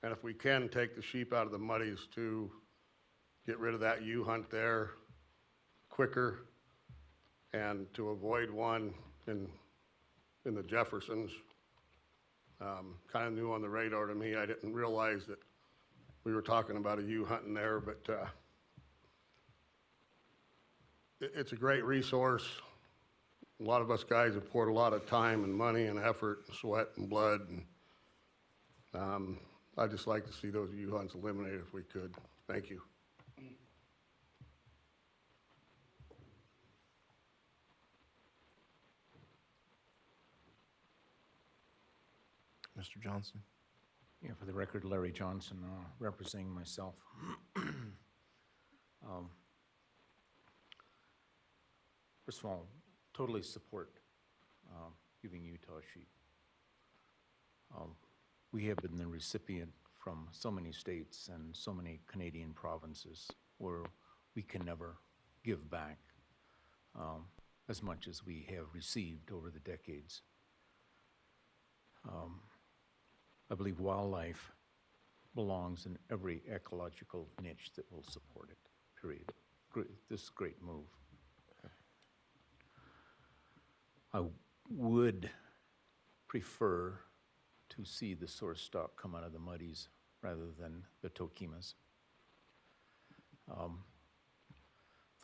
if we can take the sheep out of the muddies to get rid of that ewe hunt there quicker, and to avoid one in the Jeffersons, kind of new on the radar to me. I didn't realize that we were talking about a ewe hunting there, but it's a great resource. A lot of us guys have poured a lot of time and money and effort and sweat and blood, and I'd just like to see those ewe hunts eliminated if we could. Thank you. Mr. Johnson. Yeah, for the record, Larry Johnson, representing myself. First of all, totally support giving Utah sheep. We have been the recipient from so many states and so many Canadian provinces where we can never give back as much as we have received over the decades. I believe wildlife belongs in every ecological niche that will support it, period. This is a great move. I would prefer to see the source stock come out of the muddies rather than the tokemas.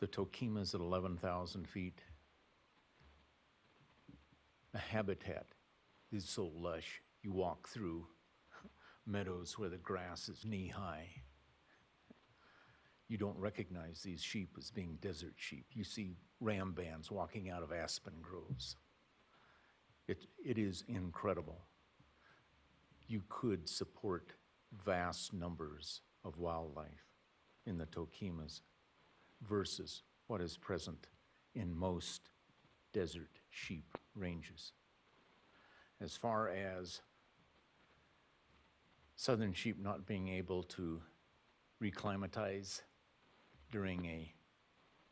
The tokemas at 11,000 feet, the habitat is so lush. You walk through meadows where the grass is knee-high. You don't recognize these sheep as being desert sheep. You see ram bands walking out of aspen groves. It is incredible. You could support vast numbers of wildlife in the tokemas versus what is present in most desert sheep ranges. As far as southern sheep not being able to reclimatize during a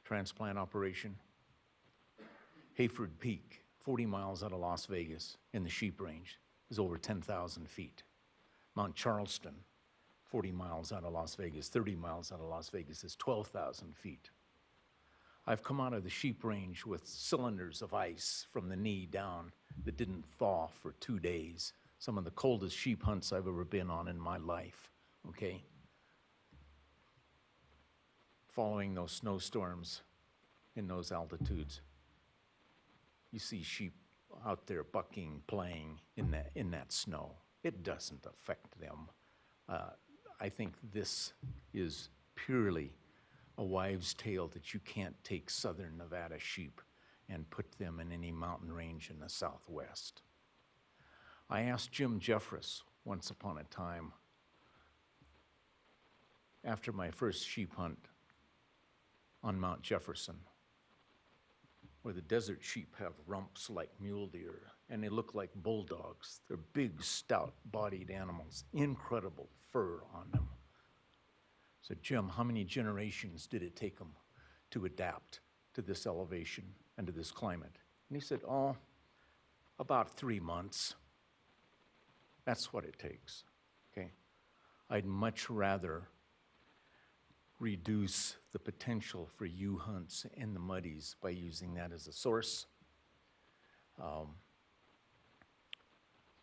transplant operation. Hayford Peak, 40 miles out of Las Vegas in the sheep range, is over 10,000 feet. Mount Charleston, 40 miles out of Las Vegas, 30 miles out of Las Vegas, is 12,000 feet. I've come out of the sheep range with cylinders of ice from the knee down that didn't thaw for 2 days. Some of the coldest sheep hunts I've ever been on in my life, okay? Following those snowstorms in those altitudes, you see sheep out there bucking, playing in that snow. It doesn't affect them. I think this is purely a wives' tale that you can't take southern Nevada sheep and put them in any mountain range in the Southwest. I asked Jim Jeffress once upon a time, after my first sheep hunt on Mount Jefferson, where the desert sheep have rumps like mule deer, and they look like bulldogs. They're big, stout-bodied animals, incredible fur on them. So, Jim, how many generations did it take them to adapt to this elevation and to this climate? And he said, oh, about 3 months. That's what it takes, okay? I'd much rather reduce the potential for U-hunts in the muddies by using that as a source.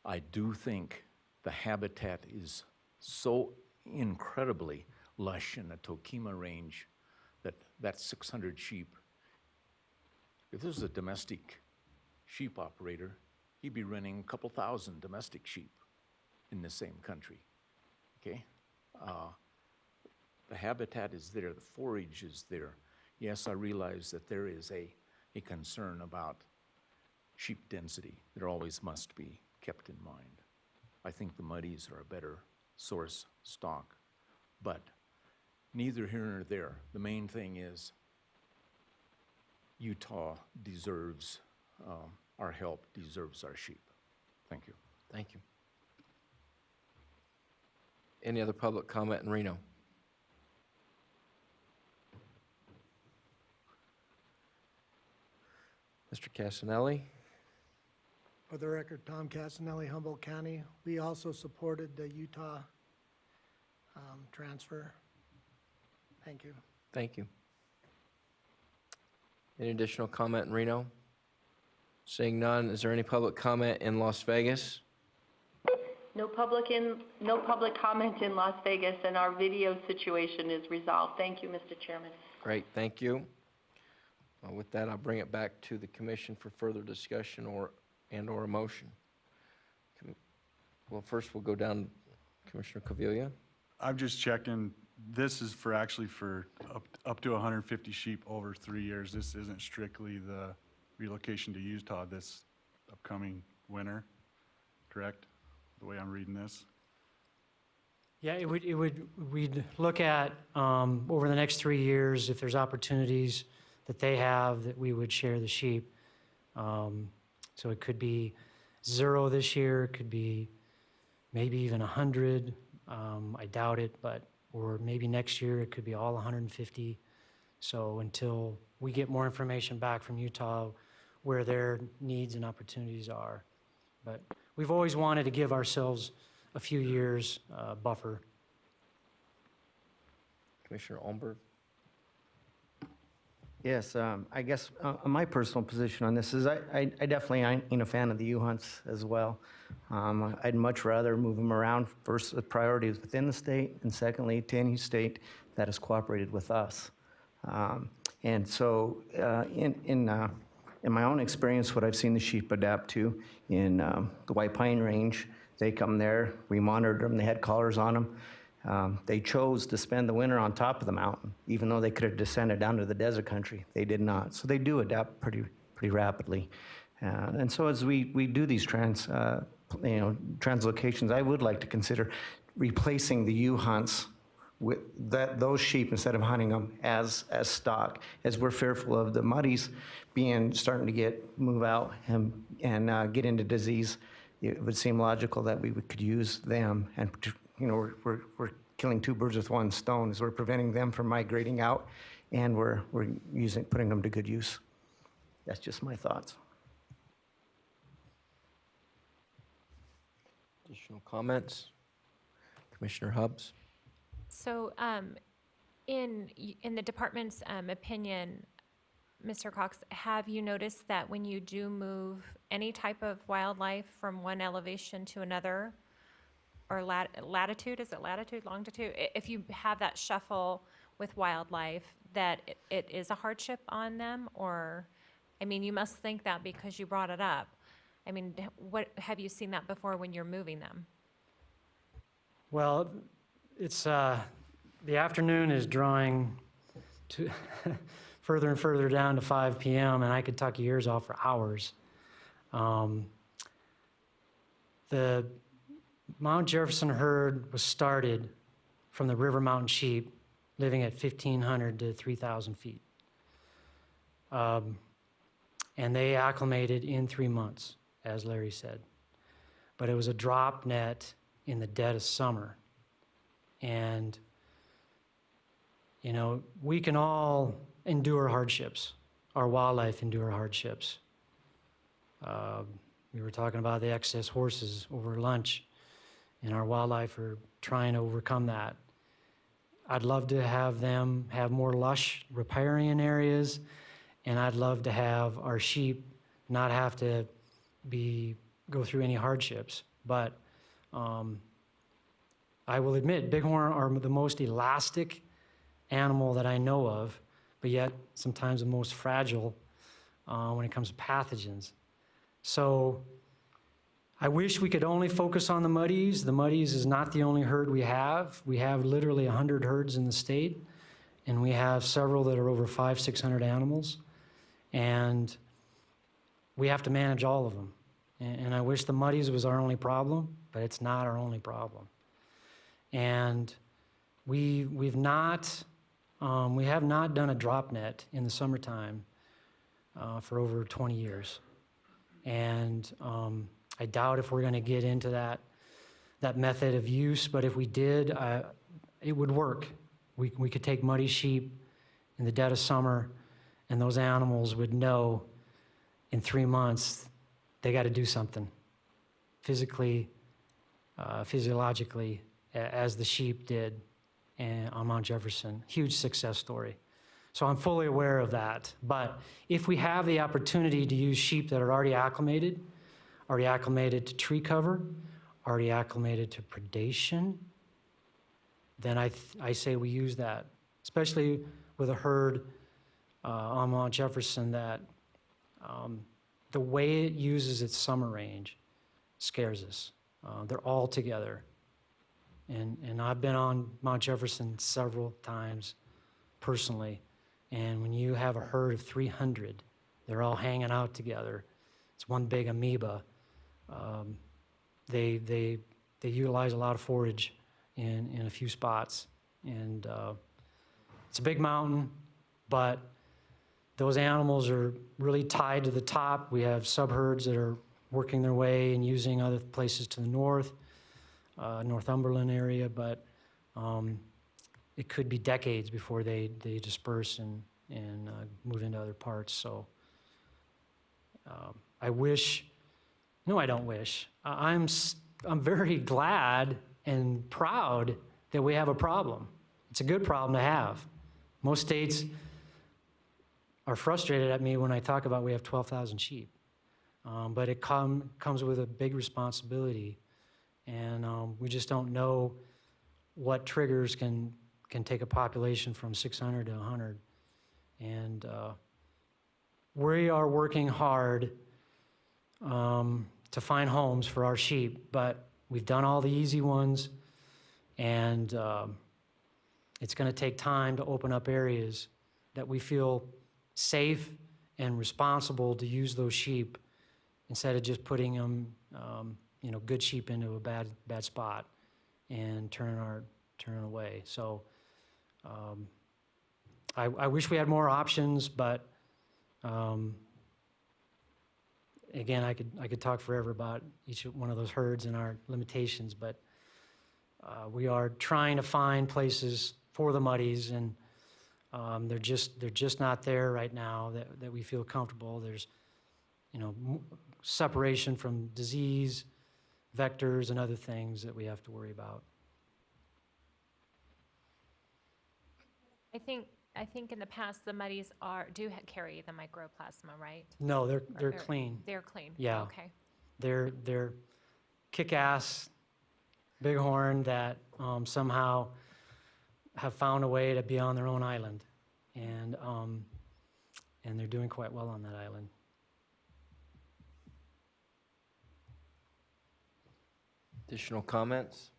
I do think the habitat is so incredibly lush in the Tokima range that 600 sheep, if this was a domestic sheep operator, he'd be running a couple thousand domestic sheep in the same country, okay? The habitat is there, the forage is there. Yes, I realize that there is a concern about sheep density. There always must be kept in mind. I think the muddies are a better source stock, but neither here nor there. The main thing is Utah deserves our help, deserves our sheep. Thank you. Thank you. Any other public comment in Reno? Mr. Casanelli? For the record, Tom Casanelli, Humboldt County. We also supported the Utah transfer. Thank you. Thank you. Any additional comment in Reno? Seeing none, is there any public comment in Las Vegas? No public comment in Las Vegas, and our video situation is resolved. Thank you, Mr. Chairman. Great, thank you. With that, I'll bring it back to the commission for further discussion or a motion. Well, first we'll go down, Commissioner Cavilla. I'm just checking, this is for actually for up to 150 sheep over 3 years. This isn't strictly the relocation to Utah this upcoming winter, correct? The way I'm reading this? Yeah, we'd look at, over the next 3 years, if there's opportunities that they have, that we would share the sheep. So it could be 0 this year, it could be maybe even 100. I doubt it, or maybe next year it could be all 150. So until we get more information back from Utah where their needs and opportunities are. But we've always wanted to give ourselves a few years buffer. Commissioner Olmberg? Yes, I guess my personal position on this is I definitely ain't a fan of the U-hunts as well. I'd much rather move them around. First, the priority is within the state, and secondly, to any state that has cooperated with us. And so in my own experience, what I've seen the sheep adapt to in the White Pine Range, they come there, we monitored them, they had collars on them. They chose to spend the winter on top of the mountain, even though they could have descended down to the desert country. They did not. So they do adapt pretty rapidly. And so as we do these translocations, I would like to consider replacing the U-hunts with those sheep instead of hunting them as stock, as we're fearful of the muddies starting to move out and get into disease. It would seem logical that we could use them and you know, we're killing two birds with one stone, is we're preventing them from migrating out, and we're putting them to good use. That's just my thoughts. Additional comments? Commissioner Hubbs? So, in the department's opinion, Mr. Cox, have you noticed that when you do move any type of wildlife from one elevation to another, or latitude, is it latitude, longitude? If you have that shuffle with wildlife, that it is a hardship on them, or, I mean, you must think that because you brought it up. I mean, what, have you seen that before when you're moving them? Well, it's, the afternoon is drawing to further and further down to 5 p.m., and I could talk your ears off for hours. The Mount Jefferson herd was started from the River Mountain sheep living at 1,500 to 3,000 feet. And they acclimated in 3 months, as Larry said. But it was a drop net in the dead of summer. And, you know, we can all endure hardships. Our wildlife endure hardships. We were talking about the excess horses over lunch, and our wildlife are trying to overcome that. I'd love to have them have more lush riparian areas, and I'd love to have our sheep not have to go through any hardships. But I will admit, bighorn are the most elastic animal that I know of, but yet sometimes the most fragile when it comes to pathogens. So I wish we could only focus on the muddies. The muddies is not the only herd we have. We have literally 100 herds in the state, and we have several that are over 500-600 animals, and we have to manage all of them. And I wish the muddies was our only problem, but it's not our only problem. And we have not done a drop net in the summertime for over 20 years. And I doubt if we're going to get into that method of use, but if we did, it would work. We could take muddy sheep in the dead of summer, and those animals would know in 3 months they got to do something physically, physiologically, as the sheep did on Mount Jefferson. Huge success story. So I'm fully aware of that. But if we have the opportunity to use sheep that are already acclimated to tree cover, already acclimated to predation, then I say we use that, especially with a herd on Mount Jefferson that the way it uses its summer range scares us. They're all together. And I've been on Mount Jefferson several times personally. And when you have a herd of 300, they're all hanging out together. It's one big amoeba. They utilize a lot of forage in a few spots. And it's a big mountain, but those animals are really tied to the top. We have subherds that are working their way and using other places to the north, Northumberland area, but it could be decades before they disperse and move into other parts. So I wish, no, I don't wish. I'm very glad and proud that we have a problem. It's a good problem to have. Most states are frustrated at me when I talk about we have 12,000 sheep. But it comes with a big responsibility, and we just don't know what triggers can take a population from 600 to 100. And we are working hard to find homes for our sheep, but we've done all the easy ones, and it's going to take time to open up areas that we feel safe and responsible to use those sheep instead of just putting them, good sheep into a bad spot and turning away. So I wish we had more options, but again, I could talk forever about each one of those herds and our limitations, but We are trying to find places for the muddies, and they're just not there right now that we feel comfortable. There's, separation from disease, vectors, and other things that we have to worry about. I think in the past, the muddies carry the mycoplasma, right? No, they're Or clean. They're clean? Yeah. Okay. They're kick-ass bighorn that somehow have found a way to be on their own island, and they're doing quite well on that island. Additional comments?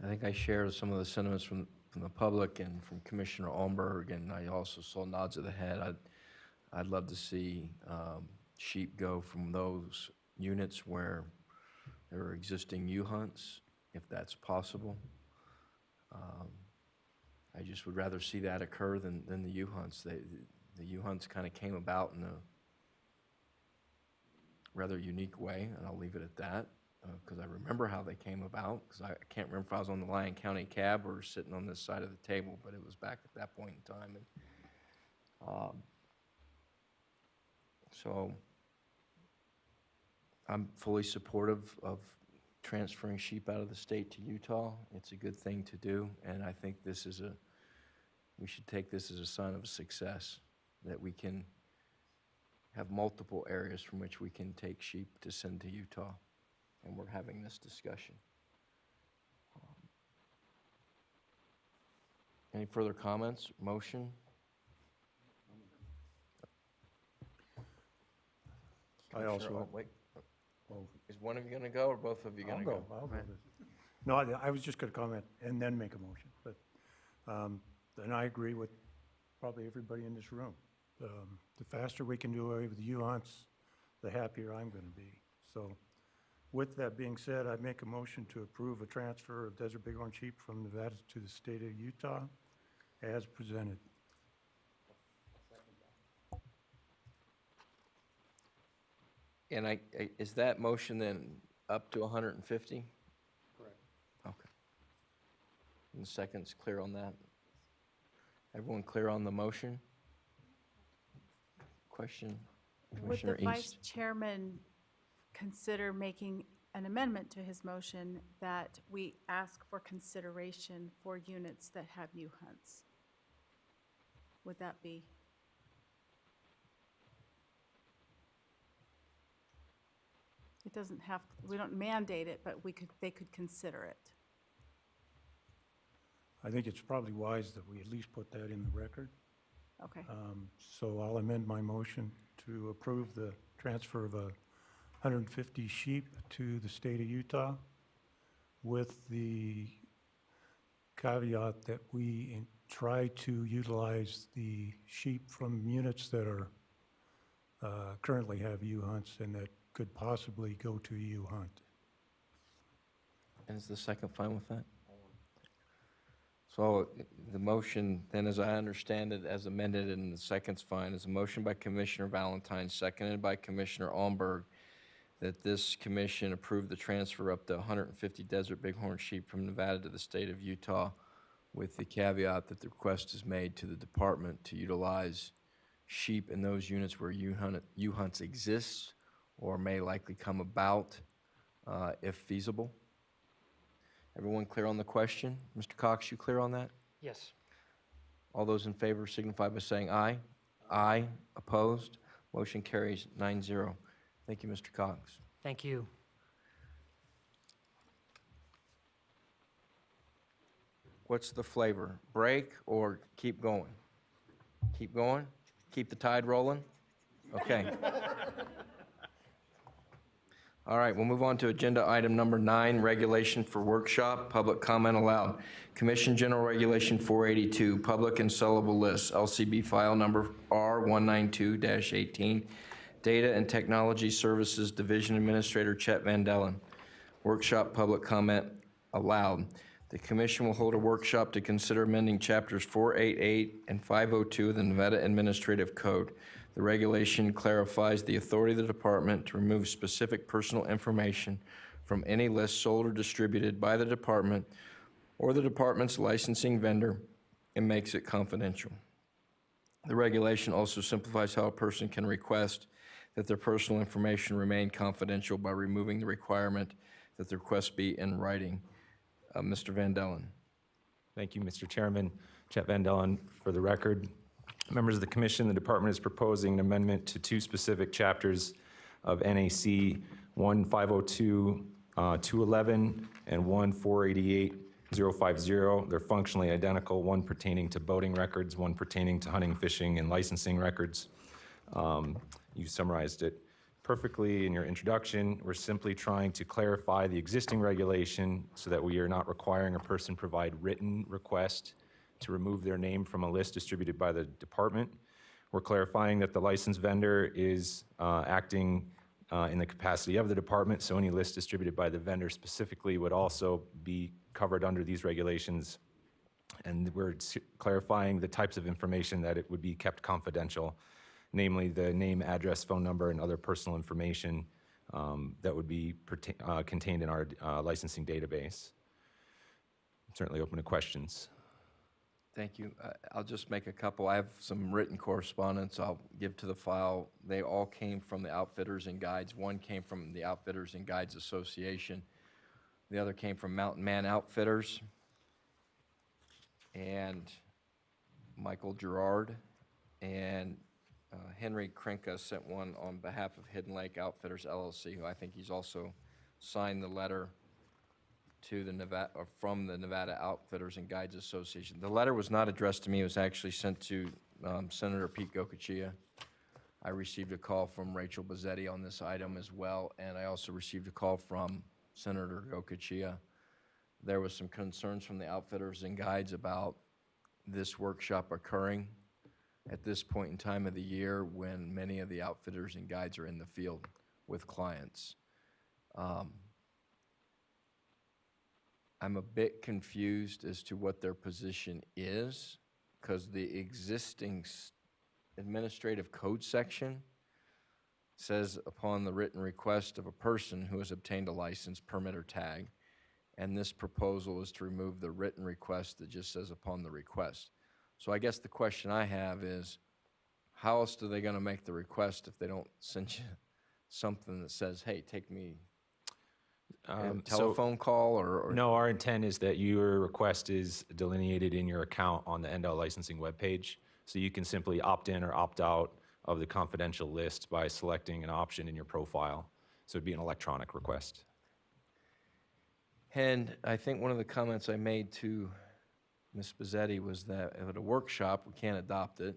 I think I share some of the sentiments from the public and from Commissioner Almberg, and I also saw nods of the head. I'd love to see sheep go from those units where there are existing U-hunts, if that's possible. I just would rather see that occur than the U-hunts. The U-hunts kind of came about in a rather unique way, and I'll leave it at that, because I remember how they came about, because I can't remember if I was on the Lyon County cab or sitting on this side of the table, but it was back at that point in time. And so I'm fully supportive of transferring sheep out of the state to Utah. It's a good thing to do, and I think we should take this as a sign of success, that we can have multiple areas from which we can take sheep to send to Utah, and we're having this discussion. Any further comments? Motion? I also- Commissioner, wait. Is one of you going to go, or both of you going to go? I'll go. No, I was just going to comment and then make a motion, but, and I agree with probably everybody in this room. The faster we can do away with the U-hunts, the happier I'm going to be. So with that being said, I make a motion to approve a transfer of desert bighorn sheep from Nevada to the state of Utah as presented. And is that motion then up to 150? Correct. Okay. And the second's clear on that? Everyone clear on the motion? Question? Would Commissioner the vice East? chairman consider making an amendment to his motion that we ask for consideration for units that have U-hunts? Would that be? It doesn't have, we don't mandate it, but they could consider it. I think it's probably wise that we at least put that in the record. Okay. So I'll amend my motion to approve the transfer of 150 sheep to the state of Utah with the caveat that we try to utilize the sheep from units that are currently have U-hunts and that could possibly go to U-hunt. And is the second fine with that? So the motion, then, as I understand it, as amended, and the second's fine, is a motion by Commissioner Valentine, seconded by Commissioner Almberg, that this commission approve the transfer up to 150 desert bighorn sheep from Nevada to the state of Utah, with the caveat that the request is made to the department to utilize sheep in those units where U-hunts exist or may likely come about, if feasible. Everyone clear on the question? Mr. Cox, you clear on that? Yes. All those in favor signify by saying aye. Aye. Opposed? Motion carries 9-0. Thank you, Mr. Cox. Thank you. What's the flavor? Break or keep going? Keep going? Keep the tide rolling? Okay. All right, we'll move on to agenda item number 9, regulation for workshop, public comment allowed. Commission General Regulation 482, public and sellable lists, LCB file number R192-18, Data and Technology Services Division Administrator Chet Van Dellen. Workshop public comment allowed. The commission will hold a workshop to consider amending chapters 488 and 502 of the Nevada Administrative Code. The regulation clarifies the authority of the department to remove specific personal information from any list sold or distributed by the department or the department's licensing vendor and makes it confidential. The regulation also simplifies how a person can request that their personal information remain confidential by removing the requirement that the request be in writing. Mr. Van Dellen. Thank you, Mr. Chairman. Chet Van Dellen for the record. Members of the commission, the department is proposing an amendment to two specific chapters of NAC 1502-211 and 1488050. They're functionally identical, one pertaining to boating records, one pertaining to hunting, fishing, and licensing records. You summarized it perfectly in your introduction. We're simply trying to clarify the existing regulation so that we are not requiring a person provide written request to remove their name from a list distributed by the department. We're clarifying that the licensed vendor is acting in the capacity of the department, so any list distributed by the vendor specifically would also be covered under these regulations. And we're clarifying the types of information that it would be kept confidential, namely the name, address, phone number, and other personal information that would be contained in our licensing database. I'm certainly open to questions. Thank you. I'll just make a couple. I have some written correspondence I'll give to the file. They all came from the Outfitters and Guides. One came from the Outfitters and Guides Association. The other came from Mountain Man Outfitters and Michael Gerard. And Henry Krinka sent one on behalf of Hidden Lake Outfitters LLC, who I think he's also signed the letter to the Nevada, or from the Nevada Outfitters and Guides Association. The letter was not addressed to me. It was actually sent to Senator Pete Gokachia. I received a call from Rachel Bazzetti on this item as well, and I also received a call from Senator Gokachia. There was some concerns from the Outfitters and Guides about this workshop occurring at this point in time of the year when many of the Outfitters and Guides are in the field with clients. I'm a bit confused as to what their position is, because the existing administrative code section says upon the written request of a person who has obtained a license, permit, or tag, and this proposal is to remove the written request that just says upon the request. So I guess the question I have is, how else are they going to make the request if they don't send you something that says, hey, take me a telephone call or? No, our intent is that your request is delineated in your account on the NDOT licensing webpage. So you can simply opt in or opt out of the confidential list by selecting an option in your profile. So it'd be an electronic request. And I think one of the comments I made to Ms. Bazzetti was that at a workshop, we can't adopt it.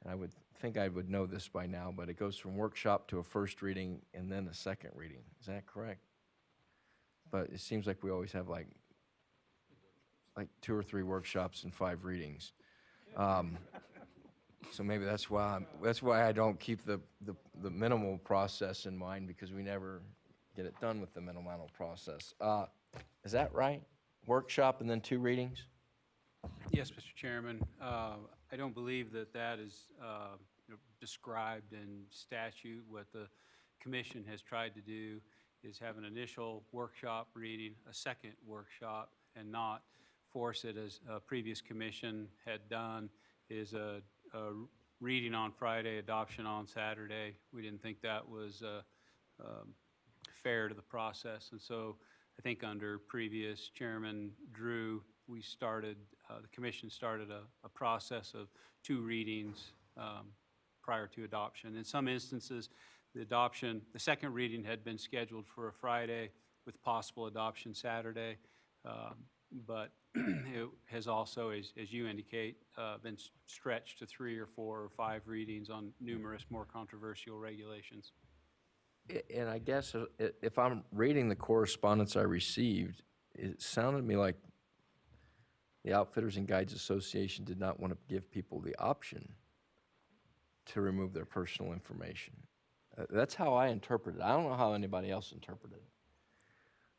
And I would think I would know this by now, but it goes from workshop to a first reading and then a second reading. Is that correct? But it seems like we always have like 2 or 3 workshops and 5 readings. So maybe that's why I don't keep the minimal process in mind, because we never get it done with the minimal process. Is that right? Workshop and then 2 readings? Yes, Mr. Chairman. I don't believe that is described in statute. What the commission has tried to do is have an initial workshop reading, a second workshop, and not force it as a previous commission had done, is a reading on Friday, adoption on Saturday. We didn't think that was fair to the process. And so I think under previous Chairman Drew, we started, the commission started a process of 2 readings prior to adoption. In some instances, the second reading had been scheduled for a Friday with possible adoption Saturday, but it has also, as you indicate, been stretched to 3 or 4 or 5 readings on numerous more controversial regulations. And I guess if I'm reading the correspondence I received, it sounded to me like the Outfitters and Guides Association did not want to give people the option to remove their personal information. That's how I interpret it. I don't know how anybody else interpreted it.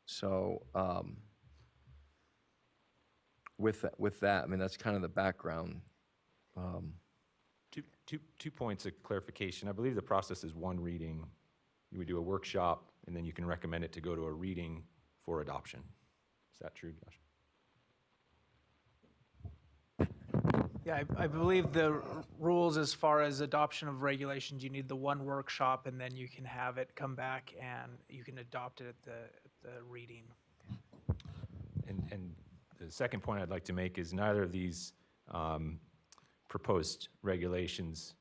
So with that, I mean, that's kind of the background. 2 points of clarification. I believe the process is 1 reading. You would do a workshop and then you can recommend it to go to a reading for adoption. Is that true, Josh? Yeah, I believe the rules as far as adoption of regulations, you need the one workshop and then you can have it come back and you can adopt it at the reading. And the second point I'd like to make is neither of these proposed regulations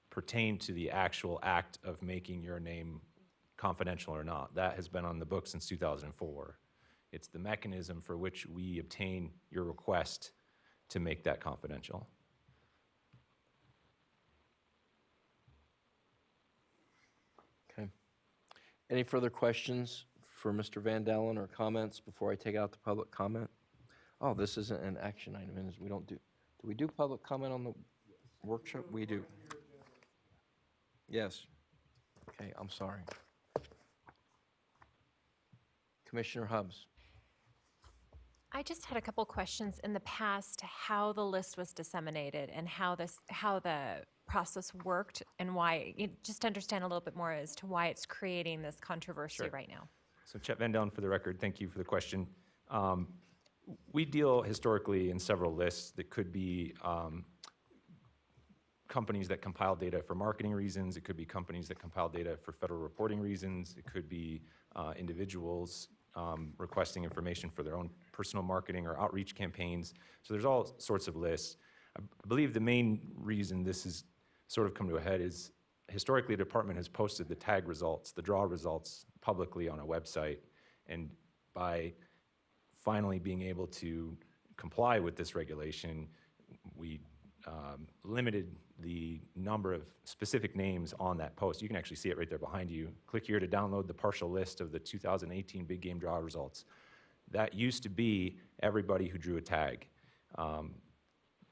pertain to the actual act of making your name confidential or not. That has been on the books since 2004. It's the mechanism for which we obtain your request to make that confidential. Okay. Any further questions for Mr. Van Dalen or comments before I take out the public comment? Oh, this isn't an action item, is we don't do we do public comment on the workshop? We do. Yes. Okay, I'm sorry. Commissioner Hubbs. I just had a couple questions in the past, how the list was disseminated and how the process worked and why, just to understand a little bit more as to why it's creating this controversy Sure. right now. So Chet Van Dalen for the record, thank you for the question. We deal historically in several lists that could be companies that compile data for marketing reasons. It could be companies that compile data for federal reporting reasons. It could be individuals requesting information for their own personal marketing or outreach campaigns. So there's all sorts of lists. I believe the main reason this has sort of come to a head is historically the department has posted the tag results, the draw results publicly on a website. And by finally being able to comply with this regulation, we limited the number of specific names on that post. You can actually see it right there behind you. Click here to download the partial list of the 2018 big game draw results. That used to be everybody who drew a tag.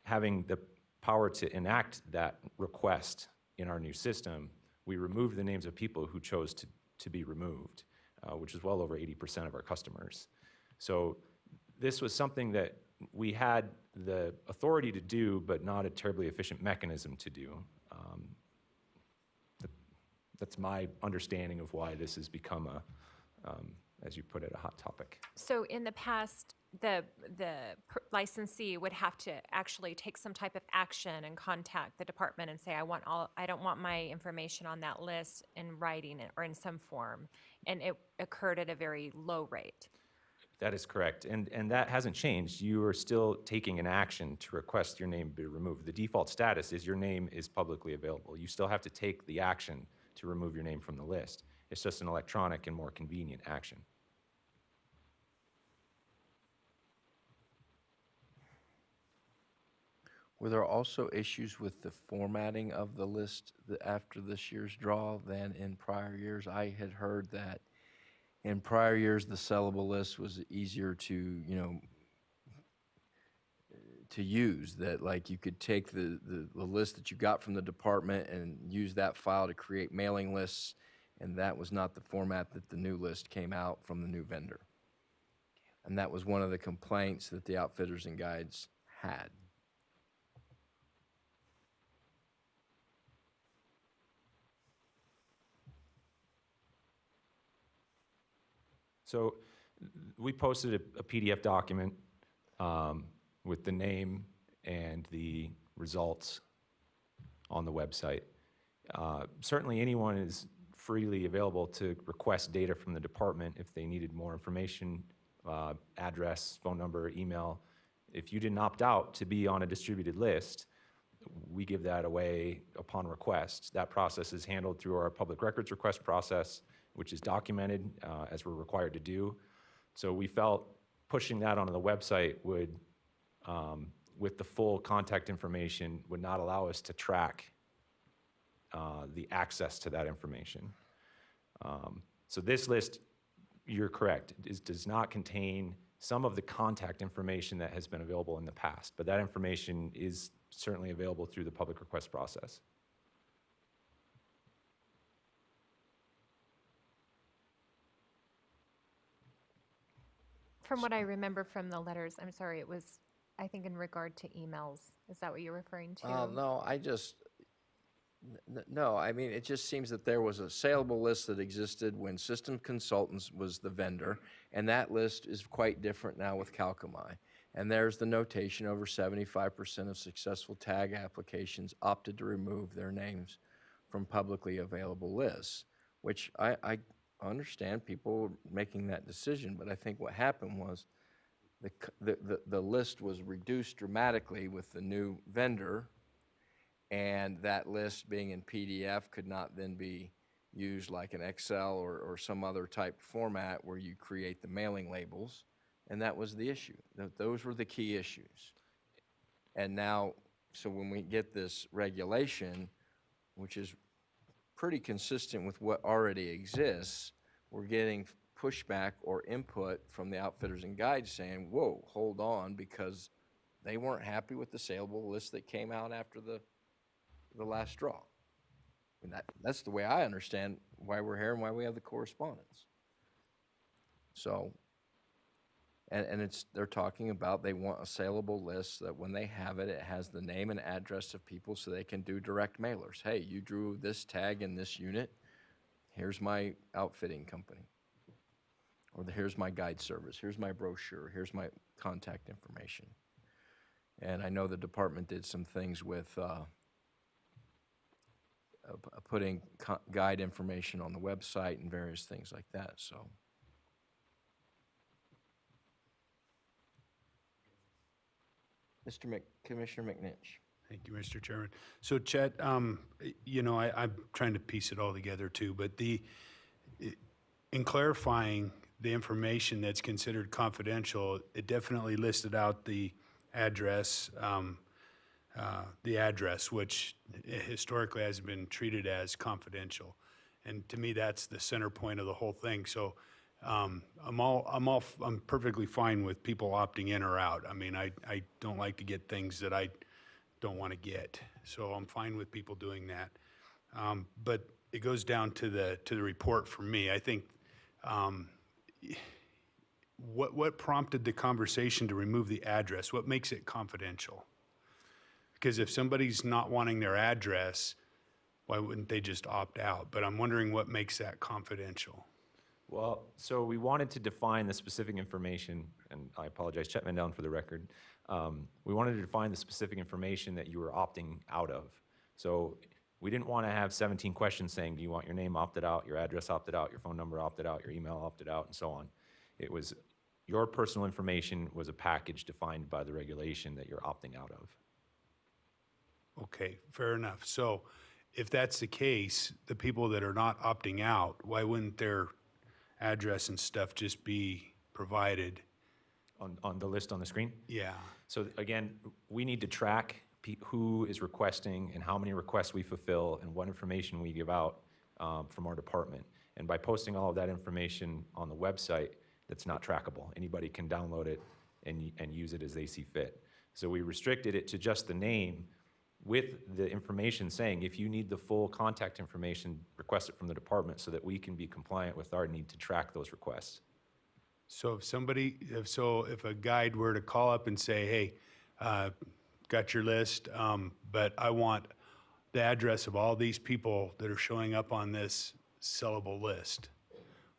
Having the power to enact that request in our new system, we removed the names of people who chose to be removed, which is well over 80% of our customers. So this was something that we had the authority to do, but not a terribly efficient mechanism to do. That's my understanding of why this has become as you put it, a hot topic. So in the past, the licensee would have to actually take some type of action and contact the department and say, I don't want my information on that list in writing or in some form, and it occurred at a very low rate. That is correct, and that hasn't changed. You are still taking an action to request your name be removed. The default status is your name is publicly available. You still have to take the action to remove your name from the list. It's just an electronic and more convenient action. Were there also issues with the formatting of the list after this year's draw than in prior years? I had heard that in prior years, the sellable list was easier to, to use, that like you could take the list that you got from the department and use that file to create mailing lists, and that was not the format that the new list came out from the new vendor. And that was one of the complaints that the outfitters and guides had. So we posted a PDF document with the name and the results on the website. Certainly anyone is freely available to request data from the department if they needed more information, address, phone number, email. If you didn't opt out to be on a distributed list, we give that away upon request. That process is handled through our public records request process, which is documented as we're required to do. So we felt pushing that onto the website would, with the full contact information, would not allow us to track the access to that information. So this list, you're correct, does not contain some of the contact information that has been available in the past, but that information is certainly available through the public request process. From what I remember from the letters, I'm sorry, it was, I think, in regard to emails. Is that what you're referring to? No, No, I mean, it just seems that there was a saleable list that existed when System Consultants was the vendor, and that list is quite different now with Calcami. And there's the notation, over 75% of successful tag applications opted to remove their names from publicly available lists, which I understand people making that decision, but I think what happened was the list was reduced dramatically with the new vendor, and that list being in PDF could not then be used like an Excel or some other type format where you create the mailing labels, and that was the issue. Those were the key issues. And now, so when we get this regulation, which is pretty consistent with what already exists, we're getting pushback or input from the outfitters and guides saying, whoa, hold on, because they weren't happy with the saleable list that came out after the last draw. I mean, that's the way I understand why we're here and why we have the correspondence. So, and they're talking about they want a saleable list that when they have it, it has the name and address of people so they can do direct mailers. Hey, you drew this tag in this unit, here's my outfitting company. Or here's my guide service, here's my brochure, here's my contact information. And I know the department did some things with putting guide information on the website and various things like that, so. Commissioner McNinch. Thank you, Mr. Chairman. So Chet, you know, I'm trying to piece it all together too, but in clarifying the information that's considered confidential, it definitely listed out the address, which historically has been treated as confidential. And to me, that's the center point of the whole thing. So I'm perfectly fine with people opting in or out. I mean, I don't like to get things that I don't want to get. So I'm fine with people doing that. But it goes down to the report for me. I think what prompted the conversation to remove the address? What makes it confidential? Because if somebody's not wanting their address, why wouldn't they just opt out? But I'm wondering what makes that confidential. Well, so we wanted to define the specific information, and I apologize, Chet Down for the record. We wanted to define the specific information that you were opting out of. So we didn't want to have 17 questions saying, do you want your name opted out, your address opted out, your phone number opted out, your email opted out, and so on. It was your personal information was a package defined by the regulation that you're opting out of. Okay, fair enough. So if that's the case, the people that are not opting out, why wouldn't their address and stuff just be provided? On the list on the screen? Yeah. So again, we need to track who is requesting and how many requests we fulfill and what information we give out from our department. And by posting all of that information on the website, that's not trackable. Anybody can download it and use it as they see fit. So we restricted it to just the name with the information saying, if you need the full contact information, request it from the department so that we can be compliant with our need to track those requests. So if a guide were to call up and say, hey, got your list, but I want the address of all these people that are showing up on this sellable list,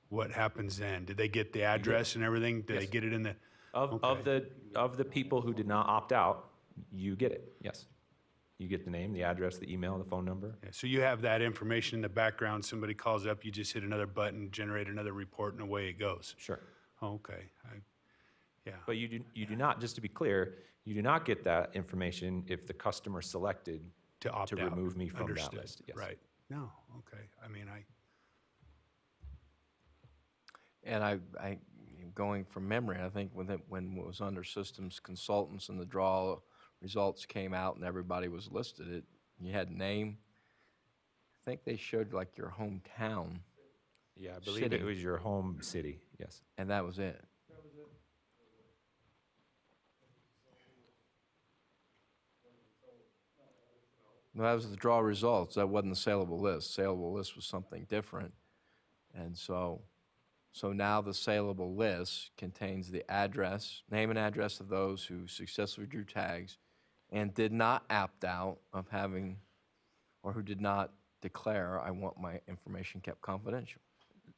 what happens then? Did they get the address and everything? Did they get it in the? Of the people who did not opt out, you get it, yes. You get the name, the address, the email, the phone number. Yeah, so you have that information in the background. Somebody calls up, you just hit another button, generate another report, and away it goes. Sure. Okay. Yeah. But you do not, just to be clear, you do not get that information if the customer selected to opt out. Remove me from Understood. that list. Yes. Right. No. Okay. I mean, And I going from memory, I think when it was under Systems Consultants and the draw results came out and everybody was listed, you had name. I think they showed like your hometown. Yeah, I believe it was your home city, yes. And that was it. No, that was the draw results. That wasn't the saleable list. Saleable list was something different. And so now the saleable list contains the address, name and address of those who successfully drew tags and did not opt out of having or who did not declare, I want my information kept confidential.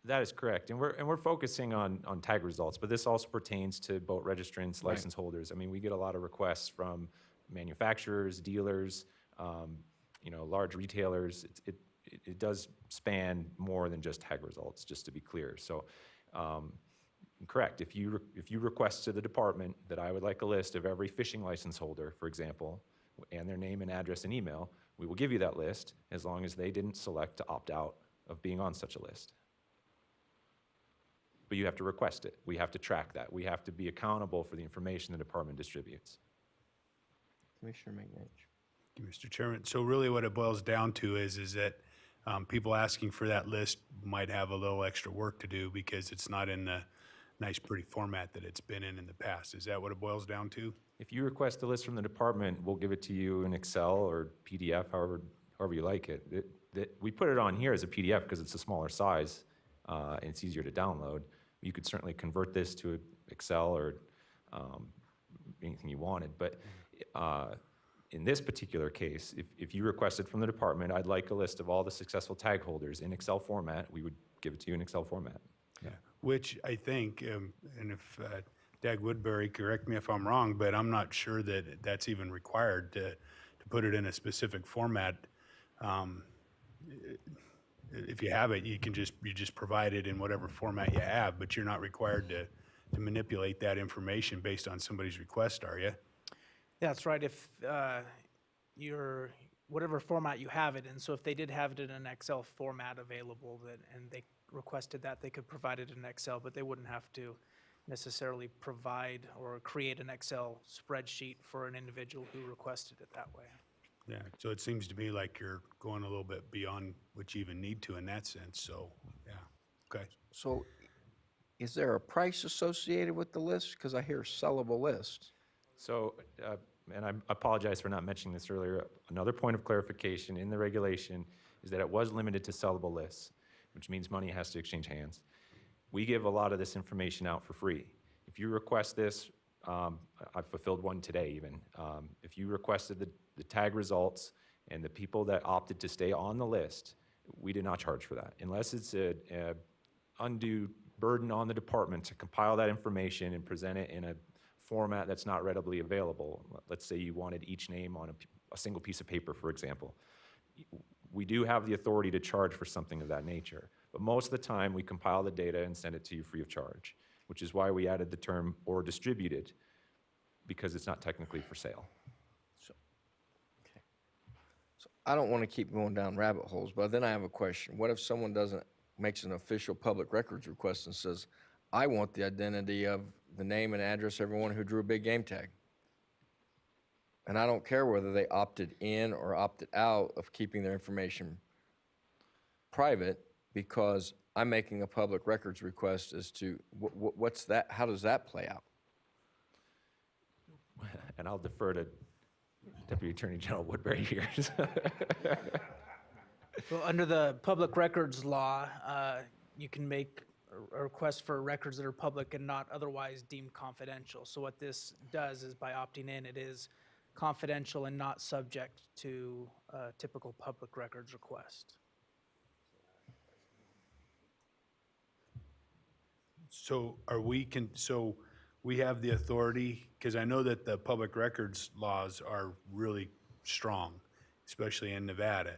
That is correct, and we're focusing on tag results, but this also pertains to boat registrants, Right. license holders. I mean, we get a lot of requests from manufacturers, dealers, large retailers. It does span more than just tag results, just to be clear. So, correct. If you request to the department that I would like a list of every fishing license holder, for example, and their name and address and email, we will give you that list as long as they didn't select to opt out of being on such a list. But you have to request it. We have to track that. We have to be accountable for the information the department distributes. Commissioner McNich. Thank you, Mr. Chairman. So really what it boils down to is that people asking for that list might have a little extra work to do because it's not in the nice, pretty format that it's been in the past. Is that what it boils down to? If you request a list from the department, we'll give it to you in Excel or PDF, however you like it. We put it on here as a PDF because it's a smaller size and it's easier to download. You could certainly convert this to Excel or anything you wanted, but in this particular case, if you requested from the department, I'd like a list of all the successful tag holders in Excel format, we would give it to you in Excel format. Yeah. Which I think, and if Dag Woodbury, correct me if I'm wrong, but I'm not sure that that's even required to put it in a specific format. If you have it, you just provide it in whatever format you have, but you're not required to manipulate that information based on somebody's request, are you? That's right, if whatever format you have it in, so if they did have it in an Excel format available and they requested that, they could provide it in Excel, but they wouldn't have to necessarily provide or create an Excel spreadsheet for an individual who requested it that way. Yeah, so it seems to me like you're going a little bit beyond what you even need to in that sense, so, yeah, okay. So is there a price associated with the list? Because I hear sellable list. So, and I apologize for not mentioning this earlier, another point of clarification in the regulation is that it was limited to sellable lists, which means money has to exchange hands. We give a lot of this information out for free. If you request this, I've fulfilled one today even. If you requested the tag results and the people that opted to stay on the list, we did not charge for that. Unless it's a undue burden on the department to compile that information and present it in a format that's not readily available. Let's say you wanted each name on a single piece of paper, for example. We do have the authority to charge for something of that nature. But most of the time, we compile the data and send it to you free of charge, which is why we added the term "or distributed," because it's not technically for sale. So I don't want to keep going down rabbit holes, but then I have a question. What if someone makes an official public records request and says, I want the identity of the name and address of everyone who drew a big game tag? And I don't care whether they opted in or opted out of keeping their information private, because I'm making a public records request as to what's that, how does that play out? And I'll defer to Deputy Attorney General Woodbury here. Well, under the public records law, you can make a request for records that are public and not otherwise deemed confidential. So what this does is, by opting in, it is confidential and not subject to a typical public records request. So so we have the authority, because I know that the public records laws are really strong, especially in Nevada.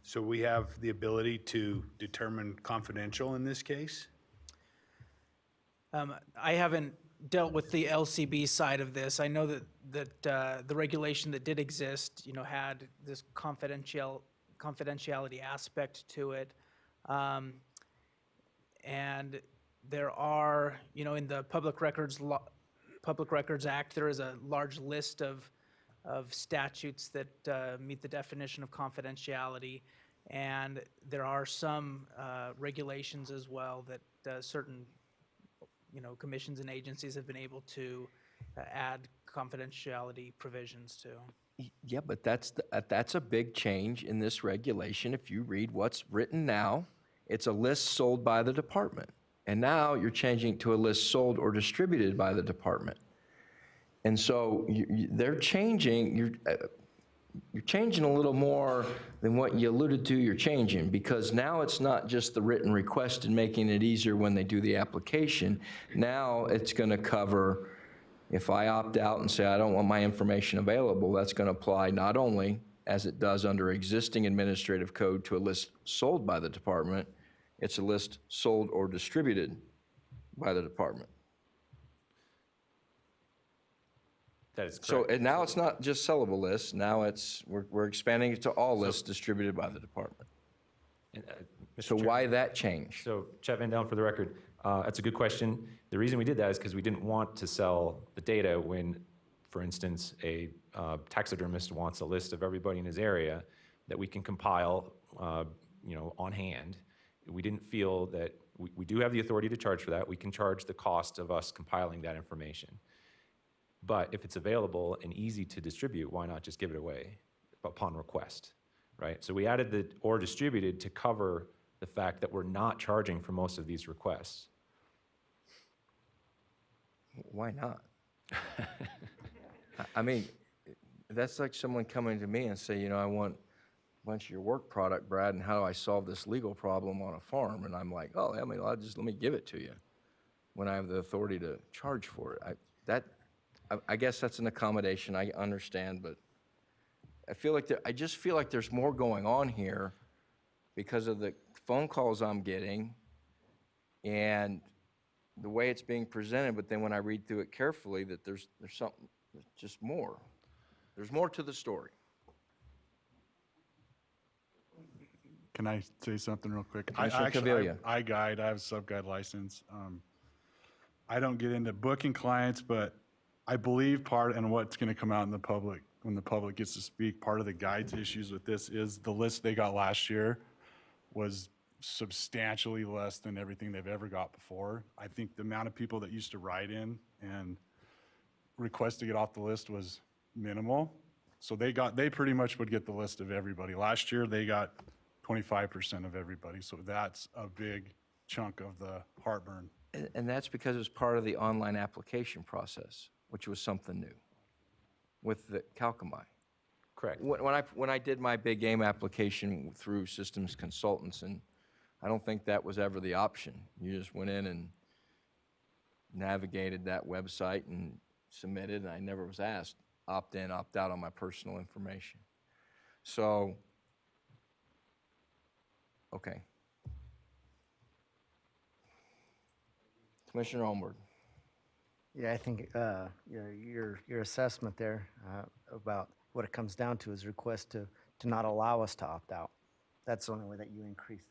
So we have the ability to determine confidential in this case? I haven't dealt with the LCB side of this. I know that the regulation that did exist, had this confidentiality aspect to it. And there are, in the Public Records Act, there is a large list of statutes that meet the definition of confidentiality. And there are some regulations as well that certain commissions and agencies have been able to add confidentiality provisions to. Yeah, but that's a big change in this regulation. If you read what's written now, it's a list sold by the department. And now you're changing to a list sold or distributed by the department. And so they're changing, you're changing a little more than what you alluded to you're changing, because now it's not just the written request and making it easier when they do the application. Now it's going to cover, if I opt out and say I don't want my information available, that's going to apply not only as it does under existing administrative code to a list sold by the department, it's a list sold or distributed by the department. That is correct. So, and now it's not just sellable lists, now we're expanding it to all lists distributed by the department. So why that change? So, Chet Van Dalen, for the record, that's a good question. The reason we did that is because we didn't want to sell the data when, for instance, a taxidermist wants a list of everybody in his area that we can compile, on hand. We didn't feel that, we do have the authority to charge for that. We can charge the cost of us compiling that information. But if it's available and easy to distribute, why not just give it away upon request, right? So we added the or distributed to cover the fact that we're not charging for most of these requests. Why not? I mean, that's like someone coming to me and say, I want a bunch of your work product, Brad, and how do I solve this legal problem on a farm? And I'm like, oh, let me give it to you when I have the authority to charge for it. I guess that's an accommodation, I understand, but I just feel like there's more going on here because of the phone calls I'm getting and the way it's being presented, but then when I read through it carefully, that there's something, just more. There's more to the story. Can I say something real quick? Commissioner Caviglia. I guide, I have a sub-guide license. I don't get into booking clients, but I believe and what's going to come out in the public, when the public gets to speak, part of the guide's issues with this is the list they got last year was substantially less than everything they've ever got before. I think the amount of people that used to write in and request to get off the list was minimal. So they pretty much would get the list of everybody. Last year, they got 25% of everybody. So that's a big chunk of the heartburn. And that's because it was part of the online application process, which was something new with the Calcami. Correct. When I did my big game application through systems consultants, and I don't think that was ever the option. You just went in and navigated that website and submitted, and I never was asked opt in, opt out on my personal information. So, okay. Commissioner Olmberg. Yeah, I think your assessment there about what it comes down to is request to not allow us to opt out. That's the only way that you increase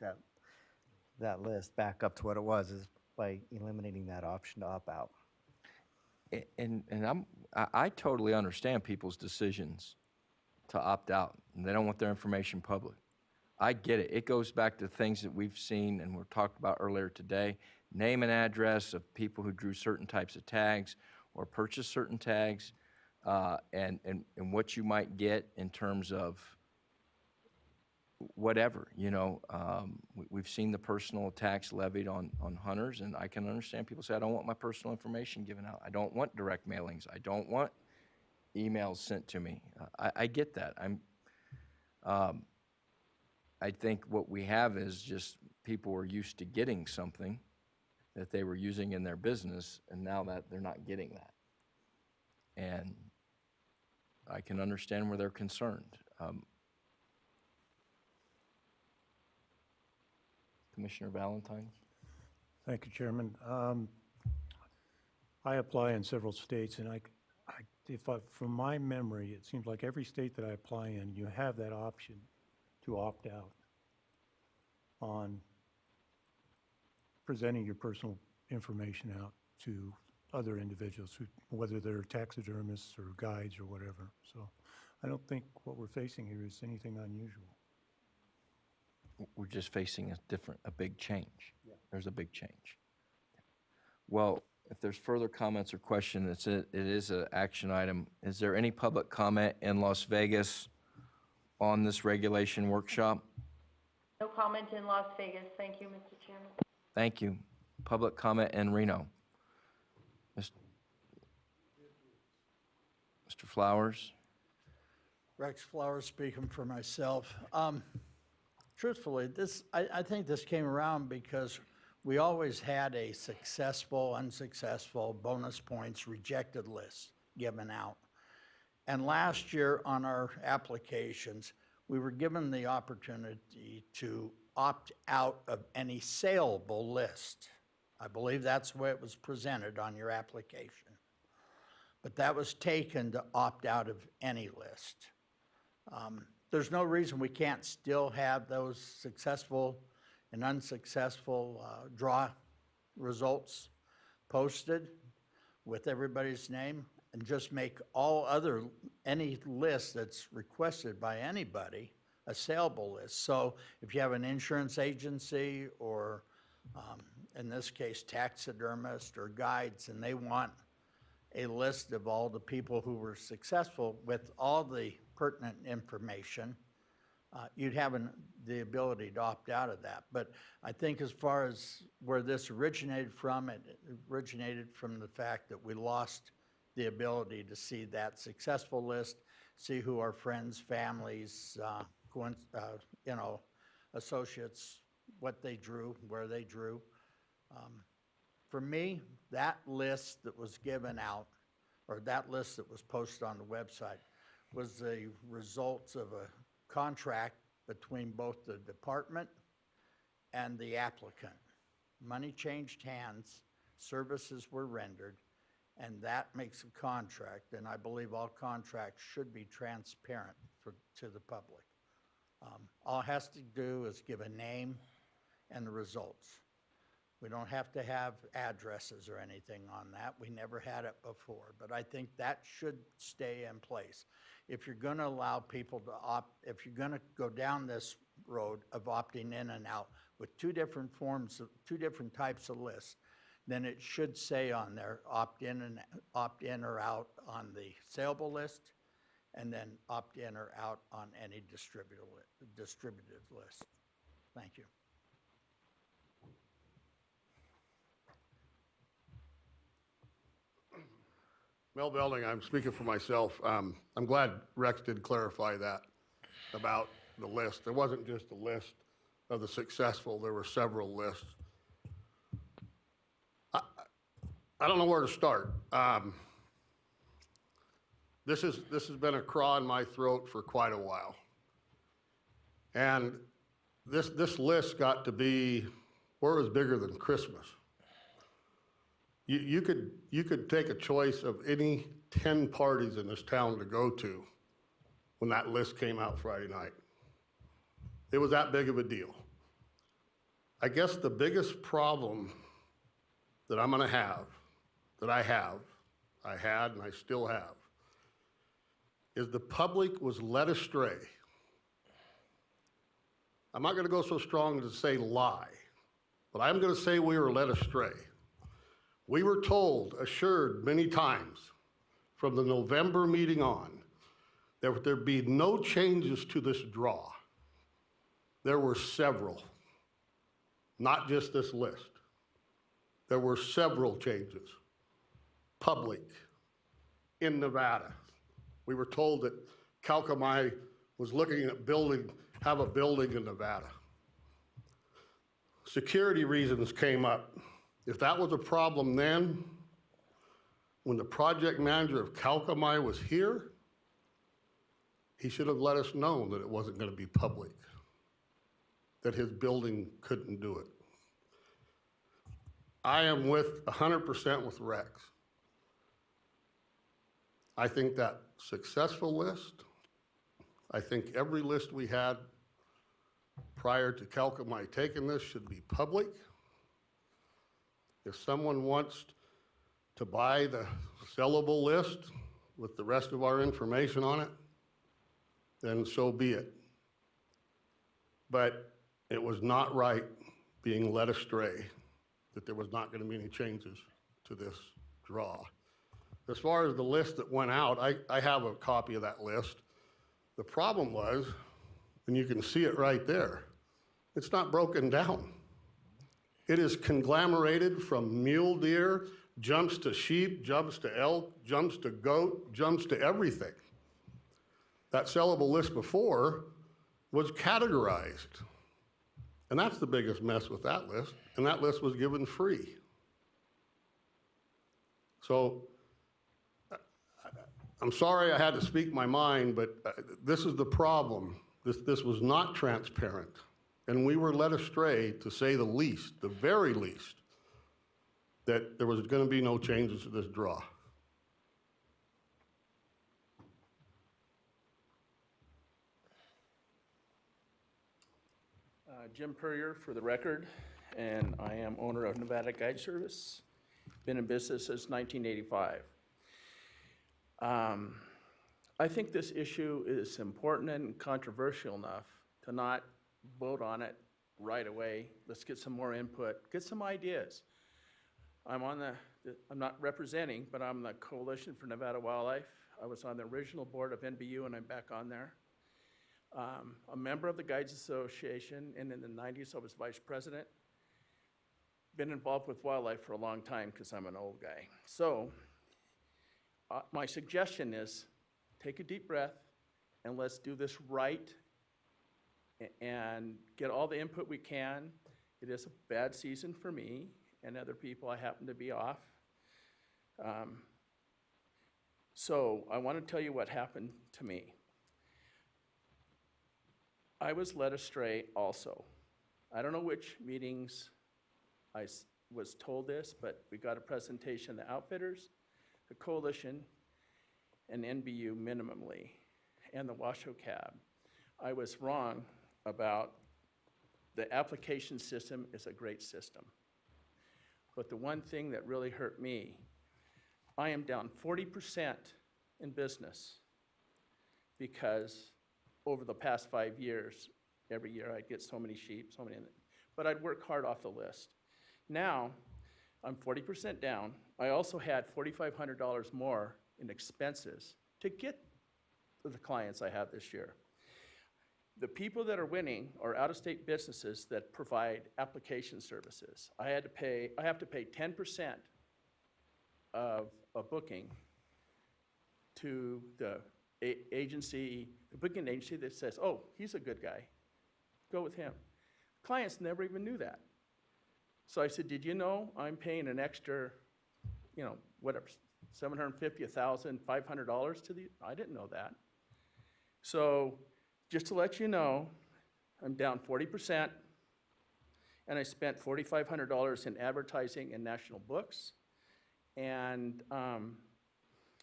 that list back up to what it was, is by eliminating that option to opt out. And I totally understand people's decisions to opt out, and they don't want their information public. I get it. It goes back to things that we've seen and were talked about earlier today. Name and address of people who drew certain types of tags or purchased certain tags, and what you might get in terms of whatever, we've seen the personal tax levied on hunters, and I can understand people say, I don't want my personal information given out. I don't want direct mailings. I don't want emails sent to me. I get that. I think what we have is just people are used to getting something that they were using in their business, and now that they're not getting that. And I can understand where they're concerned. Commissioner Valentine? Thank you, Chairman. I apply in several states, and from my memory, it seems like every state that I apply in, you have that option to opt out on presenting your personal information out to other individuals, whether they're taxidermists or guides or whatever. So I don't think what we're facing here is anything unusual. We're just facing a big change. Yeah. There's a big change. Well, if there's further comments or questions, it is an action item. Is there any public comment in Las Vegas on this regulation workshop? No comment in Las Vegas. Thank you, Mr. Chairman. Thank you. Public comment in Reno. Mr. Flowers? Rex Flowers speaking for myself. Truthfully, I think this came around because we always had a successful, unsuccessful, bonus points, rejected list given out. And last year on our applications, we were given the opportunity to opt out of any saleable list. I believe that's the way it was presented on your application. But that was taken to opt out of any list. There's no reason we can't still have those successful and unsuccessful draw results posted with everybody's name, and just make any list that's requested by anybody a saleable list. So if you have an insurance agency or, in this case, taxidermist or guides, and they want a list of all the people who were successful with all the pertinent information, you'd have the ability to opt out of that. But I think as far as where this originated from, it originated from the fact that we lost the ability to see that successful list, see who our friends, families, associates, what they drew, where they drew. For me, that list that was given out, or that list that was posted on the website, was the results of a contract between both the department and the applicant. Money changed hands, services were rendered, and that makes a contract, and I believe all contracts should be transparent to the public. All it has to do is give a name and the results. We don't have to have addresses or anything on that. We never had it before, but I think that should stay in place. If you're going to allow people to if you're going to go down this road of opting in and out with two different types of lists, then it should say on there opt in or out on the saleable list, and then opt in or out on any distributive list. Thank you. Mel Belding, I'm speaking for myself. I'm glad Rex did clarify that about the list. There wasn't just a list of the successful, there were several lists. I don't know where to start. This has been a craw in my throat for quite a while. And this list got to be where it was bigger than Christmas. You could take a choice of any 10 parties in this town to go to when that list came out Friday night. It was that big of a deal. I guess the biggest problem that I'm gonna have, that I had and I still have, is the public was led astray. I'm not gonna go so strong as to say lie, but I'm gonna say we were led astray. We were assured many times from the November meeting on that there'd be no changes to this draw. There were several, not just this list. There were several changes. Public, in Nevada. We were told that Calcamai was looking at have a building in Nevada. Security reasons came up. If that was a problem then, when the project manager of Calcamai was here, he should have let us know that it wasn't going to be public, that his building couldn't do it. I am 100% with Rex. I think that successful list, I think every list we had prior to Calcamai taking this should be public. If someone wants to buy the sellable list with the rest of our information on it, then so be it. But it was not right being led astray that there was not going to be any changes to this draw. As far as the list that went out, I have a copy of that list. The problem was, and you can see it right there, it's not broken down. It is conglomerated from mule deer, jumps to sheep, jumps to elk, jumps to goat, jumps to everything. that sellable list before was categorized. And that's the biggest mess with that list, and that list was given free. So, I'm sorry I had to speak my mind, but this is the problem. This was not transparent, and we were led astray, to say the least, the very least, that there was going to be no changes to this draw. Jim Purrier for the record, and I am owner of Nevada Guide Service. Been in business since 1985. I think this issue is important and controversial enough to not vote on it right away. Let's get some more input, get some ideas. I'm not representing, but I'm the Coalition for Nevada Wildlife. I was on the original board of NBU, and I'm back on there. A member of the Guides Association, and in the 90s I was vice president. Been involved with wildlife for a long time because I'm an old guy. So my suggestion is take a deep breath and let's do this right and get all the input we can. It is a bad season for me and other people. I happen to be off. So I want to tell you what happened to me. I was led astray also. I don't know which meetings I was told this, but we got a presentation, the outfitters, the coalition, and NBU minimally, and the Washoe Cab. I was wrong about the application system is a great system. But the one thing that really hurt me, I am down 40% in business because over the past 5 years, every year I'd get so many sheep, but I'd work hard off the list. Now, I'm 40% down. I also had $4,500 more in expenses to get the clients I have this year. The people that are winning are out-of-state businesses that provide application services. I have to pay 10% of a booking to the agency, the booking agency that says, oh, he's a good guy, go with him. Clients never even knew that. So I said, did you know I'm paying an extra, whatever, $750, $1,000, $500 to the, I didn't know that. So just to let you know, I'm down 40%, and I spent $4,500 in advertising and national books, and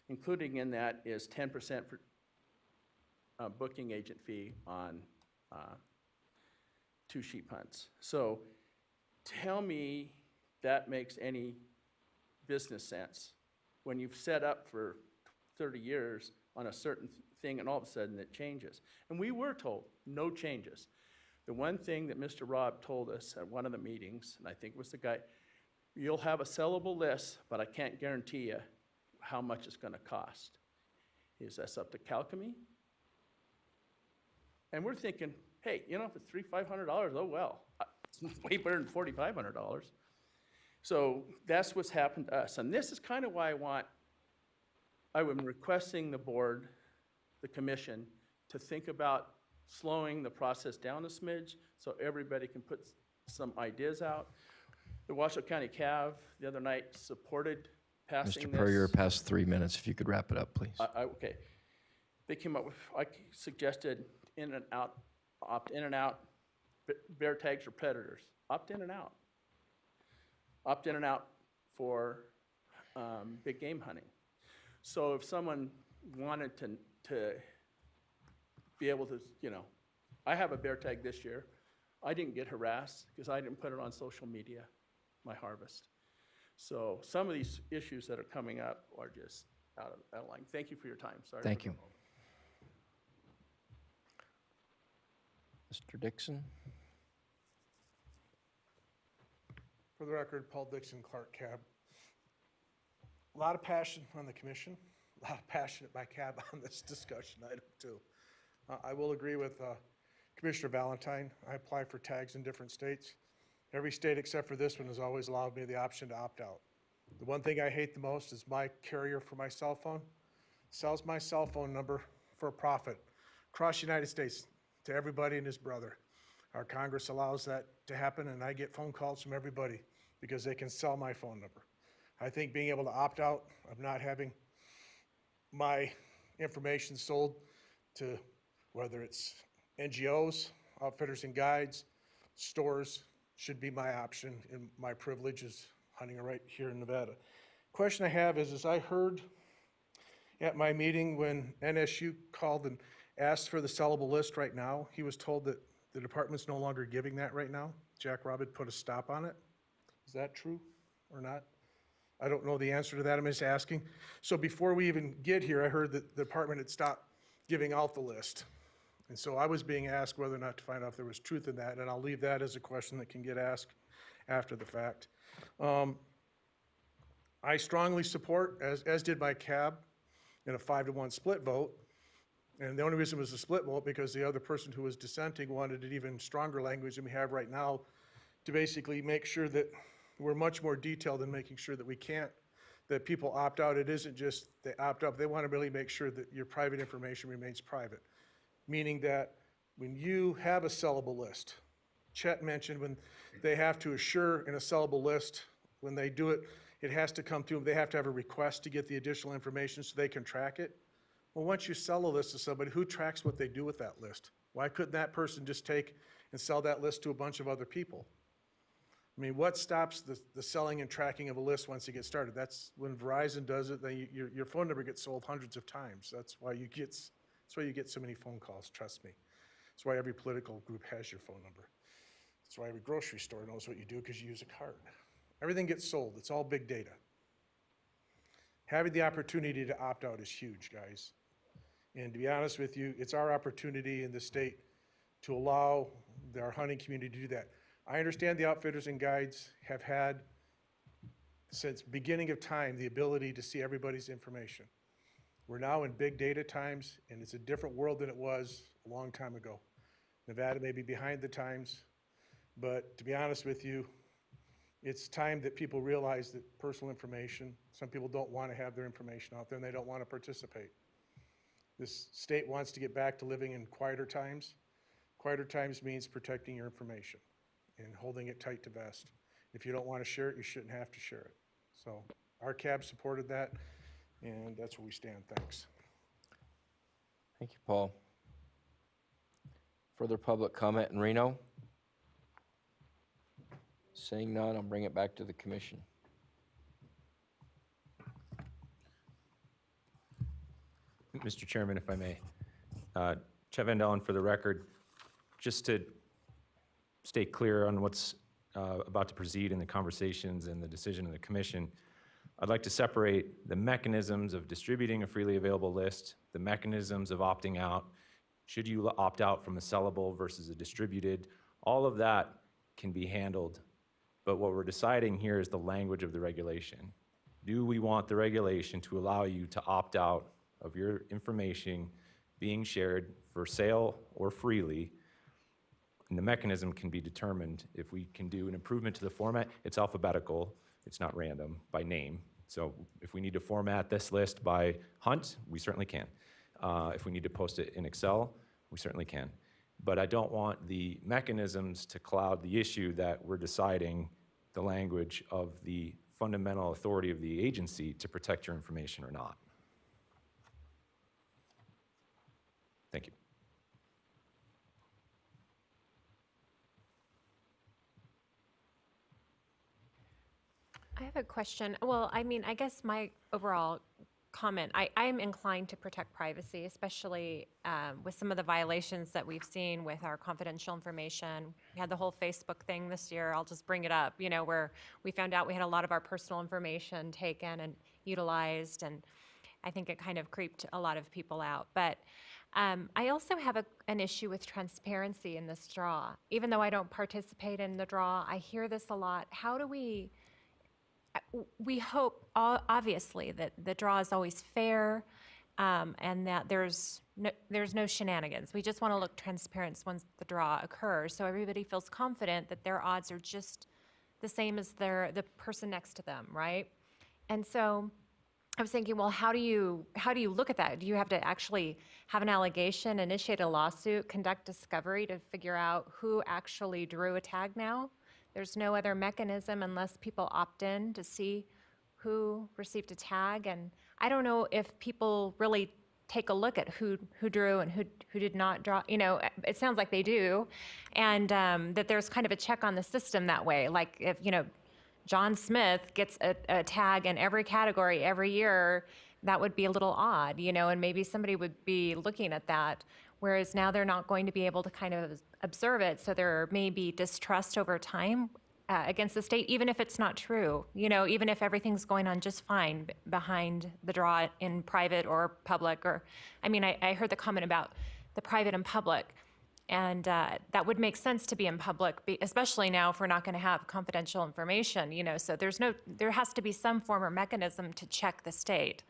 including in that is 10% for booking agent fee on 2 sheep hunts. So tell me that makes any business sense when you've set up for 30 years on a certain thing and all of a sudden it changes. And we were told no changes. The one thing that Mr. Robb told us at one of the meetings, and I think it was the guy, you'll have a sellable list, but I can't guarantee you how much it's going to cost. Is that up to Calcamy? And we're thinking, hey, if it's $300-500, oh well, it's way better than $4,500. So that's what's happened to us. And this is kind of why I'm requesting the board, the commission, to think about slowing the process down a smidge so everybody can put some ideas out. The Washoe County CAV the other night supported passing this. Mr. Purrier, past 3 minutes. If you could wrap it up, please. Okay. They came up with, I suggested in and out, opt in and out, bear tags or predators. Opt in and out. Opt in and out for big game hunting. So if someone wanted to be able to, I have a bear tag this year. I didn't get harassed because I didn't put it on social media, my harvest. So some of these issues that are coming up are just out of line. Thank you for your time. Sorry. Thank you. Mr. Dixon? For the record, Paul Dixon, Clark Cab. A lot of passion on the commission, a lot of passion at my cab on this discussion item too. I will agree with Commissioner Valentine. I apply for tags in different states. Every state except for this one has always allowed me the option to opt out. The one thing I hate the most is my carrier for my cell phone sells my cell phone number for a profit across the United States, to everybody and his brother. Our Congress allows that to happen, and I get phone calls from everybody because they can sell my phone number. I think being able to opt out of not having my information sold to whether it's NGOs, outfitters and guides, stores, should be my option, and my privilege is hunting right here in Nevada. Question I have is I heard at my meeting when NSU called and asked for the sellable list right now, he was told that the department's no longer giving that right now. Jack Robb had put a stop on it. Is that true or not? I don't know the answer to that, I'm just asking. So before we even get here, I heard that the department had stopped giving out the list. And so I was being asked whether or not to find out if there was truth in that, and I'll leave that as a question that can get asked after the fact. I strongly support, as did my cab, in a 5-to-1 split vote. And the only reason it was a split vote because the other person who was dissenting wanted an even stronger language than we have right now to basically make sure that we're much more detailed in making sure that we can't, that people opt out. It isn't just they opt out, they want to really make sure that your private information remains private. Meaning that when you have a sellable list, Chet mentioned when they have to assure in a sellable list, when they do it, it has to come through, they have to have a request to get the additional information so they can track it. Well, once you sell a list to somebody, who tracks what they do with that list? Why couldn't that person just take and sell that list to a bunch of other people? I mean, what stops the selling and tracking of a list once it gets started? That's when Verizon does it, then your phone number gets sold hundreds of times. That's why you get so many phone calls, trust me. That's why every political group has your phone number. That's why every grocery store knows what you do because you use a card. Everything gets sold. It's all big data. Having the opportunity to opt out is huge, guys. And to be honest with you, it's our opportunity in the state to allow our hunting community to do that. I understand the outfitters and guides have had, since beginning of time, the ability to see everybody's information. We're now in big data times, and it's a different world than it was a long time ago. Nevada may be behind the times, but to be honest with you, it's time that people realize that personal information, some people don't want to have their information out there and they don't want to participate. This state wants to get back to living in quieter times. Quieter times means protecting your information and holding it tight to vest. If you don't want to share it, you shouldn't have to share it. So our cab supported that, and that's where we stand. Thanks. Thank you, Paul. Further public comment in Reno? Seeing none, I'll bring it back to the commission. Mr. Chairman, if I may. Chet Van Dalen, for the record, just to stay clear on what's about to proceed in the conversations and the decision of the commission, I'd like to separate the mechanisms of distributing a freely available list, the mechanisms of opting out, should you opt out from a sellable versus a distributed, all of that can be handled. But what we're deciding here is the language of the regulation. Do we want the regulation to allow you to opt out of your information being shared for sale or freely? And the mechanism can be determined if we can do an improvement to the format. It's alphabetical, it's not random, by name. So if we need to format this list by hunt, we certainly can. If we need to post it in Excel, we certainly can. But I don't want the mechanisms to cloud the issue that we're deciding the language of the fundamental authority of the agency to protect your information or not. Thank you. I have a question. Well, I mean, I guess my overall comment, I am inclined to protect privacy, especially with some of the violations that we've seen with our confidential information. We had the whole Facebook thing this year. I'll just bring it up, you know, where we found out we had a lot of our personal information taken and utilized, and I think it kind of creeped a lot of people out. But I also have an issue with transparency in this draw. Even though I don't participate in the draw, I hear this a lot. How do we hope, obviously, that the draw is always fair and that there's no shenanigans. We just want to look transparent once the draw occurs, so everybody feels confident that their odds are just the same as the person next to them, right? And so I was thinking, well, how do you look at that? Do you have to actually have an allegation, initiate a lawsuit, conduct discovery to figure out who actually drew a tag now? There's no other mechanism unless people opt in to see who received a tag. And I don't know if people really take a look at who drew and who did not draw. You know, it sounds like they do. And that there's kind of a check on the system that way. Like if, you know, John Smith gets a tag in every category every year, that would be a little odd, you know, and maybe somebody would be looking at that. Whereas now they're not going to be able to kind of observe it. So there may be distrust over time against the state, even if it's not true, you know, even if everything's going on just fine behind the draw in private or public. Or, I mean, I heard the comment about the private and public. And that would make sense to be in public, especially now if we're not going to have confidential information, you know. So there has to be some form or mechanism to check the state.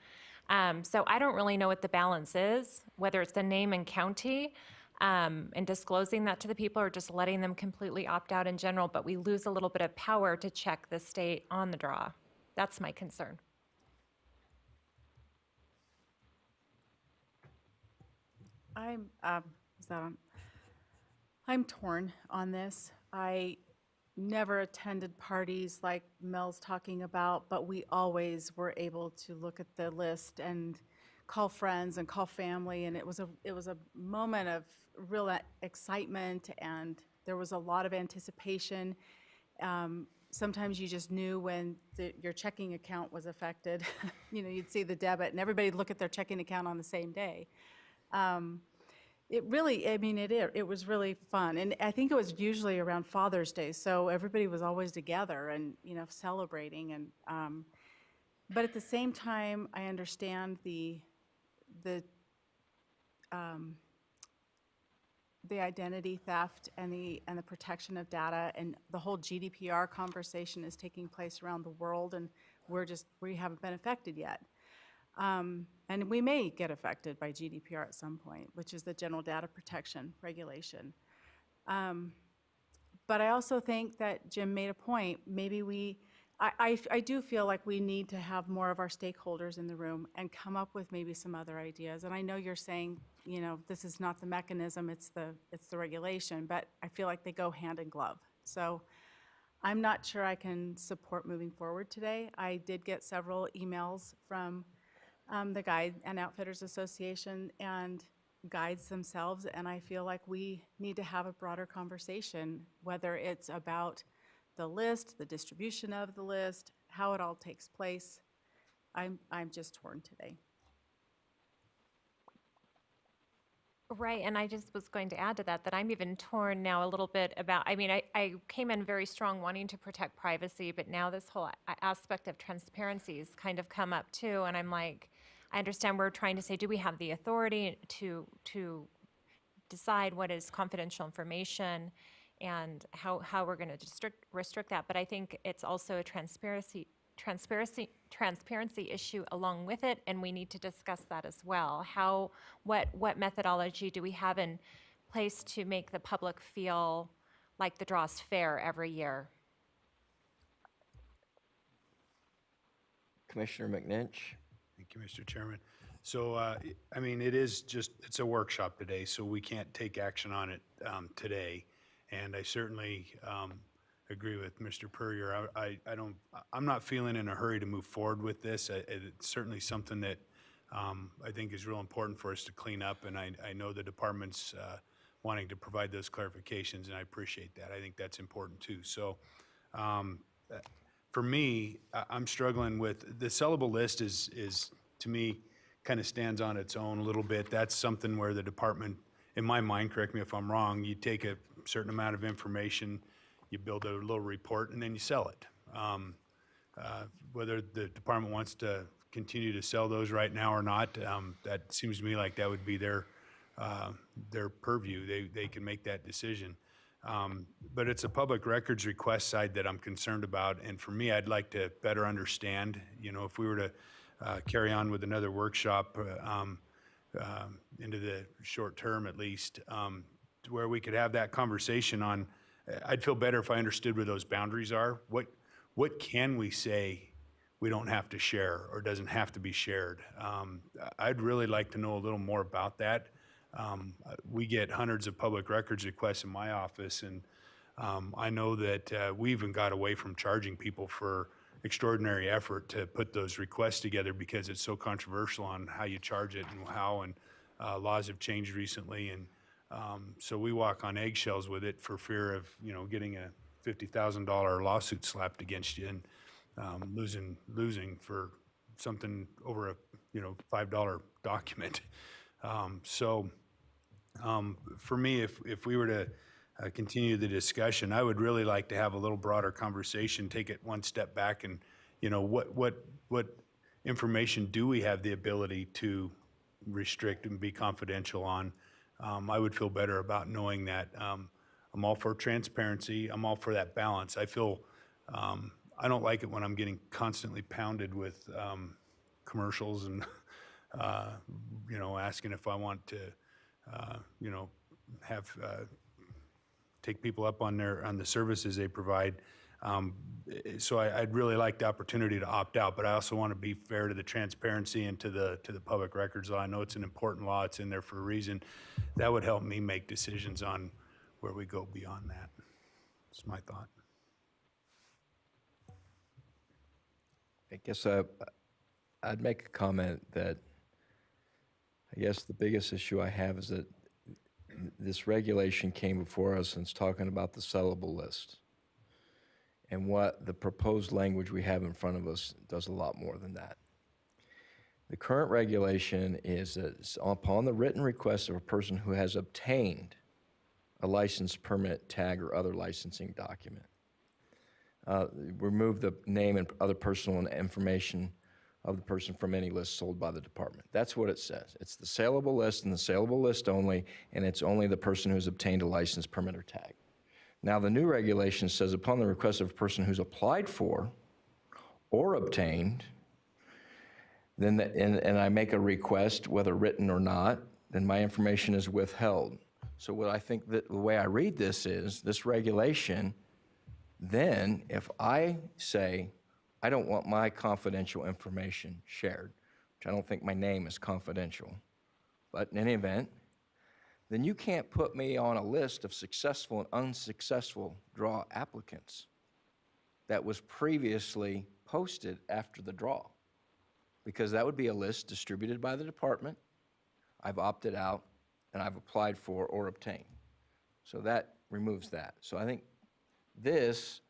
So I don't really know what the balance is, whether it's the name and county and disclosing that to the people or just letting them completely opt out in general. But we lose a little bit of power to check the state on the draw. That's my concern. I'm torn on this. I never attended parties like Mel's talking about, but we always were able to look at the list and call friends and call family, and it was a moment of real excitement, and there was a lot of anticipation. Sometimes you just knew when your checking account was affected. You know, you'd see the debit, and everybody'd look at their checking account on the same day. It really, I mean, it was really fun. And I think it was usually around Father's Day, so everybody was always together and, you know, celebrating. And but at the same time, I understand the identity theft and the protection of data, and the whole GDPR conversation is taking place around the world, and we haven't been affected yet. And we may get affected by GDPR at some point, which is the General Data Protection Regulation. But I also think that Jim made a point. Maybe I do feel like we need to have more of our stakeholders in the room and come up with maybe some other ideas. And I know you're saying, you know, this is not the mechanism, it's the regulation, but I feel like they go hand in glove. So I'm not sure I can support moving forward today. I did get several emails from the Guide and Outfitters Association and guides themselves, and I feel like we need to have a broader conversation, whether it's about the list, the distribution of the list, how it all takes place. I'm just torn today. Right, and I just was going to add to that I'm even torn now a little bit about, I mean, I came in very strong wanting to protect privacy, but now this whole aspect of transparency has kind of come up too, and I'm like, I understand we're trying to say, do we have the authority to decide what is confidential information and how we're going to restrict that, but I think it's also a transparency issue along with it, and we need to discuss that as well. What methodology do we have in place to make the public feel like the draw's fair every year? Commissioner McNinch. Thank you, Mr. Chairman. So, I mean, it's a workshop today, so we can't take action on it today. And I certainly agree with Mr. Purrier. I'm not feeling in a hurry to move forward with this. It's certainly something that I think is real important for us to clean up, and I know the department's wanting to provide those clarifications, and I appreciate that. I think that's important too. So for me, I'm struggling with, the sellable list is to me, kind of stands on its own a little bit. That's something where the department, in my mind, correct me if I'm wrong, you take a certain amount of information, you build a little report, and then you sell it. Whether the department wants to continue to sell those right now or not, that seems to me like that would be their purview. They can make that decision. But it's a public records request side that I'm concerned about, and for me, I'd like to better understand, you know, if we were to carry on with another workshop into the short term at least, to where we could have that conversation on, I'd feel better if I understood where those boundaries are. What can we say we don't have to share or doesn't have to be shared. I'd really like to know a little more about that. We get hundreds of public records requests in my office, and I know that we even got away from charging people for extraordinary effort to put those requests together because it's so controversial on how you charge it and how, and laws have changed recently, and so we walk on eggshells with it for fear of, you know, getting a $50,000 lawsuit slapped against you and losing for something over a, you know, $5 document. For me, if we were to continue the discussion, I would really like to have a little broader conversation, take it one step back, and, you know, what information do we have the ability to restrict and be confidential on? I would feel better about knowing that. I'm all for transparency. I'm all for that balance. I feel, I don't like it when I'm getting constantly pounded with commercials and, you know, asking if I want to, you know, have, take people up on the services they provide. So I'd really like the opportunity to opt out, but I also want to be fair to the transparency and to the public records law. I know it's an important law. It's in there for a reason. That would help me make decisions on where we go beyond that. That's my thought. I guess I'd make a comment that I guess the biggest issue I have is that this regulation came before us and it's talking about the sellable list. And what the proposed language we have in front of us does a lot more than that. The current regulation is that upon the written request of a person who has obtained a license, permit, tag, or other licensing document, remove the name and other personal information of the person from any list sold by the department. That's what it says. It's the saleable list and the saleable list only, and it's only the person who's obtained a license, permit, or tag. Now, the new regulation says upon the request of a person who's applied for or obtained, then and I make a request, whether written or not, then my information is withheld. So what I think that the way I read this is, this regulation, then if I say, I don't want my confidential information shared, which I don't think my name is confidential, but in any event, then you can't put me on a list of successful and unsuccessful draw applicants that was previously posted after the draw, because that would be a list distributed by the department. I've opted out and I've applied for or obtained. So that removes that. So I think this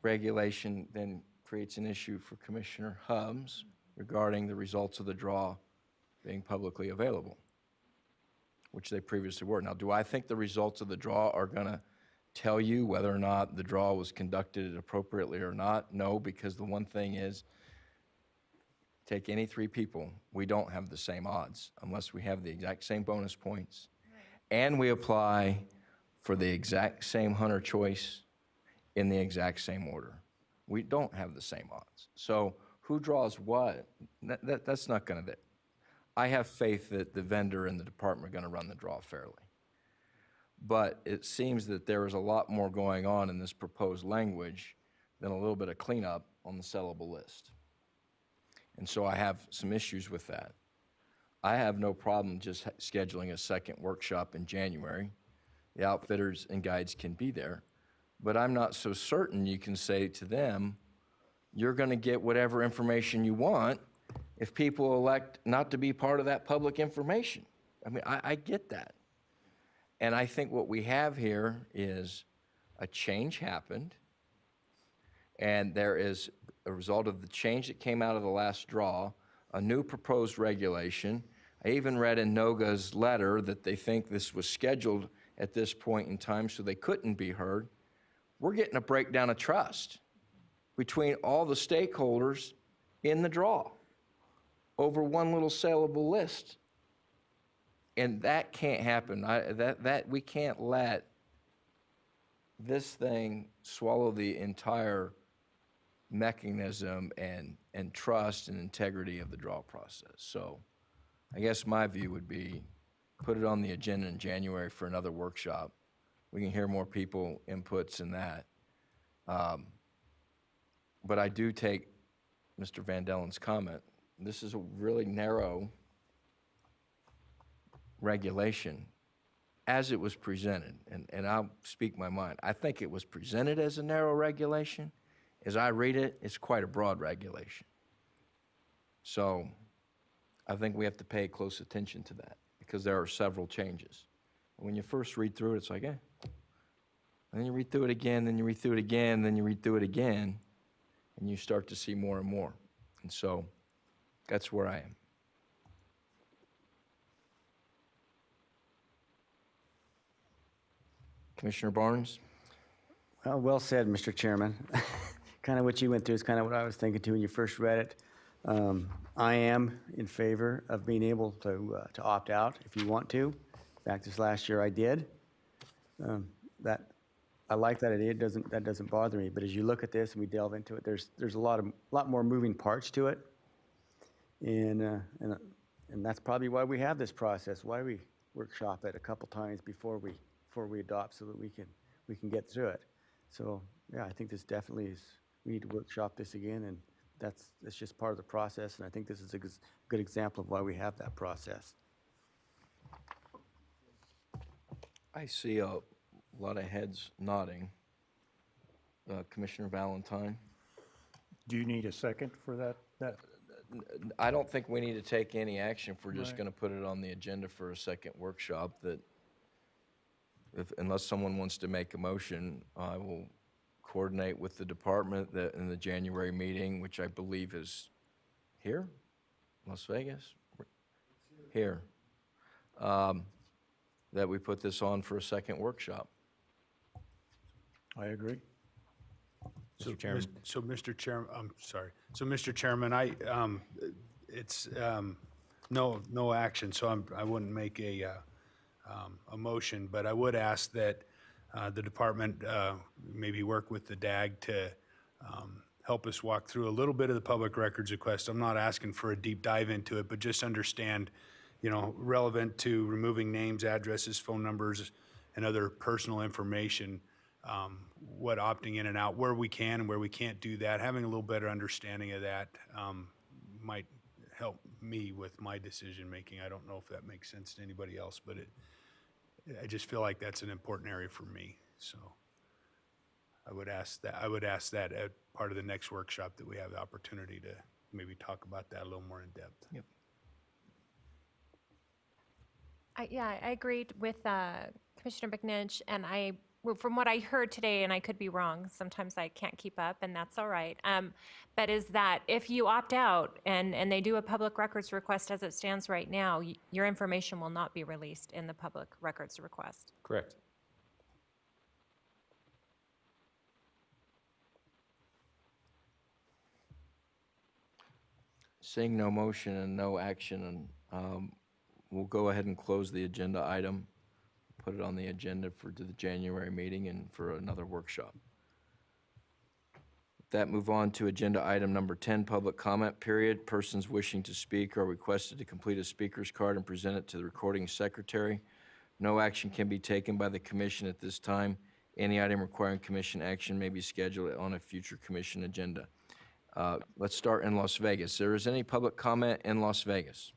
regulation then creates an issue for Commissioner Hubbs regarding the results of the draw being publicly available, which they previously were. Now, do I think the results of the draw are going to tell you whether or not the draw was conducted appropriately or not? No, because the one thing is, take any three people, we don't have the same odds unless we have the exact same bonus points, and we apply for the exact same hunter choice in the exact same order. We don't have the same odds. So who draws what? That's not going to. I have faith that the vendor and the department are going to run the draw fairly. But it seems that there is a lot more going on in this proposed language than a little bit of cleanup on the sellable list. And so I have some issues with that. I have no problem just scheduling a second workshop in January. The outfitters and guides can be there. But I'm not so certain you can say to them, you're going to get whatever information you want if people elect not to be part of that public information. I mean, I get that. And I think what we have here is a change happened, and there is a result of the change that came out of the last draw, a new proposed regulation. I even read in NOGA's letter that they think this was scheduled at this point in time so they couldn't be heard. We're getting a breakdown of trust between all the stakeholders in the draw over one little saleable list. And that can't happen. We can't let this thing swallow the entire mechanism and trust and integrity of the draw process. So I guess my view would be put it on the agenda in January for another workshop. We can hear more people inputs in that. But I do take Mr. Van Dellen's comment. This is a really narrow regulation as it was presented, and I'll speak my mind. I think it was presented as a narrow regulation. As I read it, it's quite a broad regulation. So I think we have to pay close attention to that because there are several changes. When you first read through it, it's like, eh. And then you read through it again, then you read through it again, then you read through it again, and you start to see more and more. And so that's where I am. Commissioner Barnes? Well said, Mr. Chairman. Kind of what you went through is kind of what I was thinking too when you first read it. I am in favor of being able to opt out if you want to. In fact, this last year I did. I like that idea. That doesn't bother me. But as you look at this and we delve into it, there's a lot more moving parts to it, and that's probably why we have this process. Why we workshop it a couple times before we adopt, so that we can get through it. So yeah, I think this definitely is. We need to workshop this again, and that's just part of the process. And I think this is a good example of why we have that process. I see a lot of heads nodding. Commissioner Valentine? Do you need a second for that? I don't think we need to take any action if we're just Right. going to put it on the agenda for a second workshop. Unless someone wants to make a motion, I will coordinate with the department that in the January meeting, which I believe is here, Las Vegas, here, that we put this on for a second workshop. I agree. So, Mr. Chairman. So, Mr. Chairman, I'm sorry. So, Mr. Chairman, it's no action, so I wouldn't make a motion, but I would ask that the department maybe work with the DAG to help us walk through a little bit of the public records request. I'm not asking for a deep dive into it, but just understand, relevant to removing names, addresses, phone numbers, and other personal information, what opting in and out, where we can and where we can't do that. Having a little better understanding of that might help me with my decision-making. I don't know if that makes sense to anybody else, but I just feel like that's an important area for me. So I would ask that at part of the next workshop that we have the opportunity to maybe talk about that a little more in depth. Yep. I agreed with Commissioner McNinch, and from what I heard today, and I could be wrong, sometimes I can't keep up, and that's all right, but is that if you opt out and they do a public records request as it stands right now, your information will not be released in the public records request. Correct. Seeing no motion and no action, we'll go ahead and close the agenda item, put it on the agenda for the January meeting and for another workshop. With that, move on to agenda item number 10, public comment period. Persons wishing to speak are requested to complete a speaker's card and present it to the recording secretary. No action can be taken by the commission at this time. Any item requiring commission action may be scheduled on a future commission agenda. Let's start in Las Vegas. There is any public comment in Las Vegas?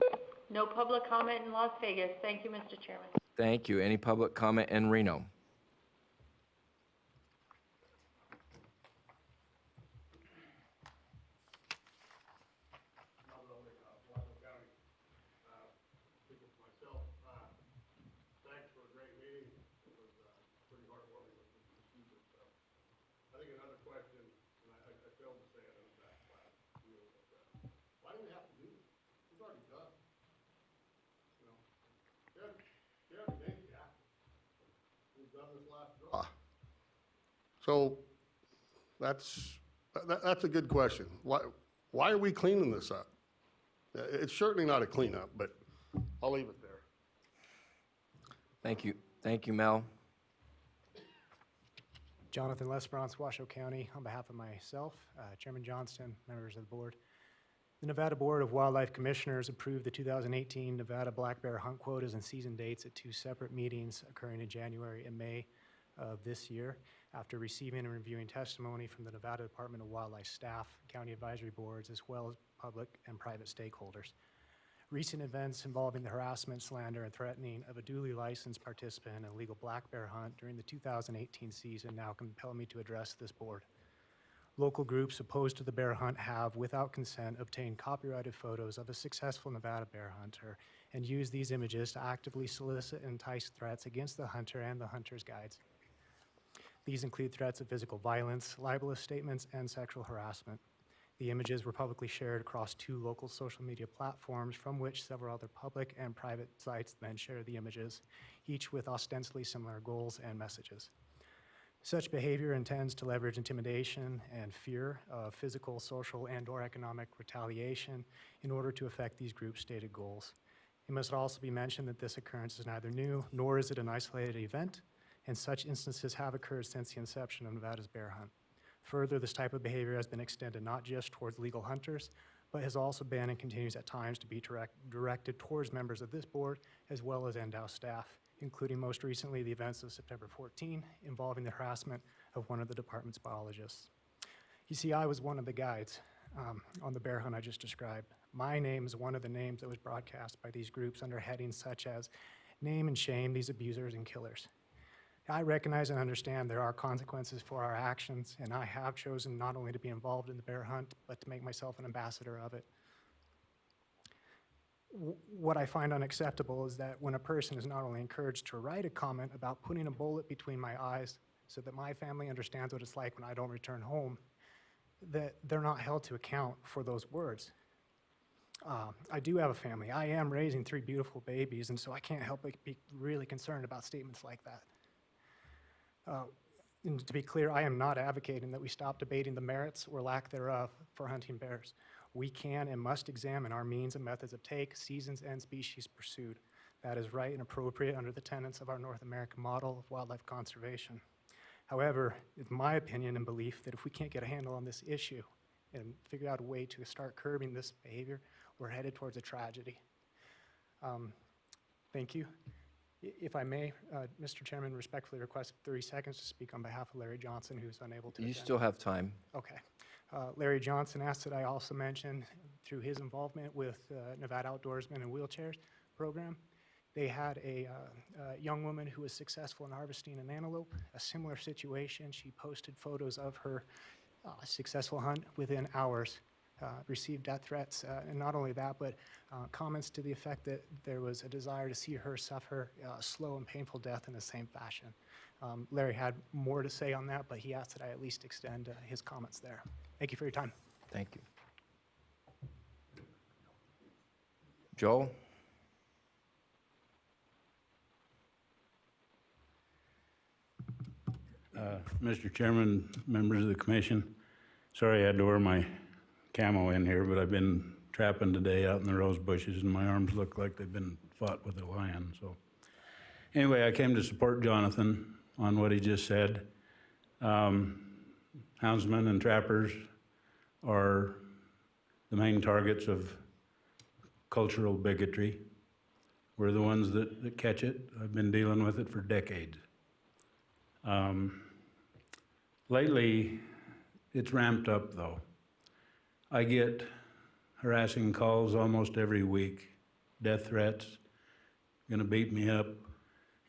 No public comment in Las Vegas. Thank you, Mr. Chairman. Thank you. Any public comment in Reno? Thanks for a great meeting. It was pretty heartwarming with the procedure stuff. I think another question, and I failed to say it in the back class, why do we have to do this? It's already done. They already named the actor. We've done this last draw. So that's a good question. Why are we cleaning this up? It's certainly not a cleanup, but I'll leave it there. Thank you. Thank you, Mel. Jonathan Lesperance, Washoe County, on behalf of myself, Chairman Johnston, members of the board. The Nevada Board of Wildlife Commissioners approved the 2018 Nevada black bear hunt quotas and season dates at two separate meetings occurring in January and May of this year after receiving and reviewing testimony from the Nevada Department of Wildlife staff, county advisory boards, as well as public and private stakeholders. Recent events involving the harassment, slander, and threatening of a duly licensed participant in a legal black bear hunt during the 2018 season now compel me to address this board. Local groups opposed to the bear hunt have, without consent, obtained copyrighted photos of a successful Nevada bear hunter and used these images to actively solicit and entice threats against the hunter and the hunter's guides. These include threats of physical violence, libelous statements, and sexual harassment. The images were publicly shared across 2 local social media platforms from which several other public and private sites then share the images, each with ostensibly similar goals and messages. Such behavior intends to leverage intimidation and fear of physical, social, and/or economic retaliation in order to affect these groups' stated goals. It must also be mentioned that this occurrence is neither new nor is it an isolated event, and such instances have occurred since the inception of Nevada's bear hunt. Further, this type of behavior has been extended not just towards legal hunters, but has also been and continues at times to be directed towards members of this board as well as NDOW staff, including most recently the events of September 14 involving the harassment of one of the department's biologists. You see, I was one of the guides on the bear hunt I just described. My name is one of the names that was broadcast by these groups under headings such as "Name and shame these abusers and killers." I recognize and understand there are consequences for our actions, and I have chosen not only to be involved in the bear hunt, but to make myself an ambassador of it. What I find unacceptable is that when a person is not only encouraged to write a comment about putting a bullet between my eyes so that my family understands what it's like when I don't return home, that they're not held to account for those words. I do have a family. I am raising 3 beautiful babies, and so I can't help but be really concerned about statements like that. And to be clear, I am not advocating that we stop debating the merits or lack thereof for hunting bears. We can and must examine our means and methods of take, seasons, and species pursued. That is right and appropriate under the tenets of our North American model of wildlife conservation. However, it's my opinion and belief that if we can't get a handle on this issue and figure out a way to start curbing this behavior, we're headed towards a tragedy. Thank you. If I may, Mr. Chairman, respectfully request 30 seconds to speak on behalf of Larry Johnson, who's unable to You attend. still have time. Okay. Larry Johnson asked that I also mention, through his involvement with Nevada Outdoorsmen and Wheelchairs program, they had a young woman who was successful in harvesting an antelope, a similar situation. She posted photos of her successful hunt within hours, received death threats, and not only that, but comments to the effect that there was a desire to see her suffer slow and painful death in the same fashion. Larry had more to say on that, but he asked that I at least extend his comments there. Thank you for your time. Thank you. Joel? Mr. Chairman, members of the commission, sorry I had to wear my camo in here, but I've been trapping today out in the rose bushes and my arms look like they've been fought with a lion. So anyway, I came to support Jonathan on what he just said. Houndsmen and trappers are the main targets of cultural bigotry. We're the ones that catch it. I've been dealing with it for decades. Lately, it's ramped up though. I get harassing calls almost every week, death threats, gonna beat me up.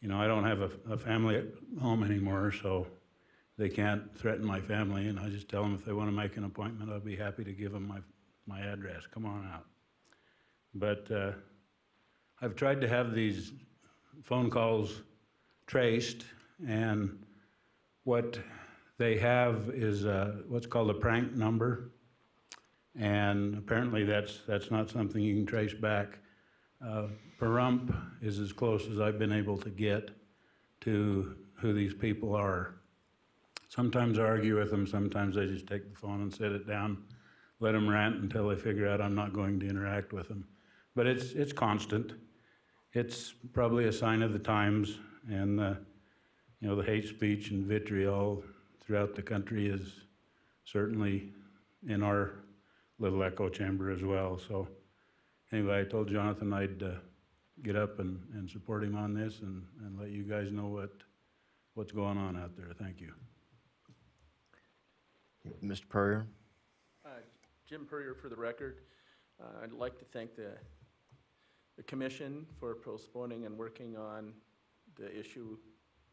You know, I don't have a family at home anymore, so they can't threaten my family, and I just tell them if they wanna make an appointment, I'll be happy to give them my address, come on out. But I've tried to have these phone calls traced, and what they have is what's called a prank number, and apparently that's not something you can trace back. Pahrump is as close as I've been able to get to who these people are. Sometimes I argue with them, sometimes I just take the phone and set it down, let them rant until they figure out I'm not going to interact with them. But it's constant. It's probably a sign of the times, and you know, the hate speech and vitriol throughout the country is certainly in our little echo chamber as well. So anyway, I told Jonathan I'd get up and support him on this and let you guys know what's going on out there. Thank you. Mr. Purrier? Jim Purrier for the record. I'd like to thank the commission for postponing and working on the issue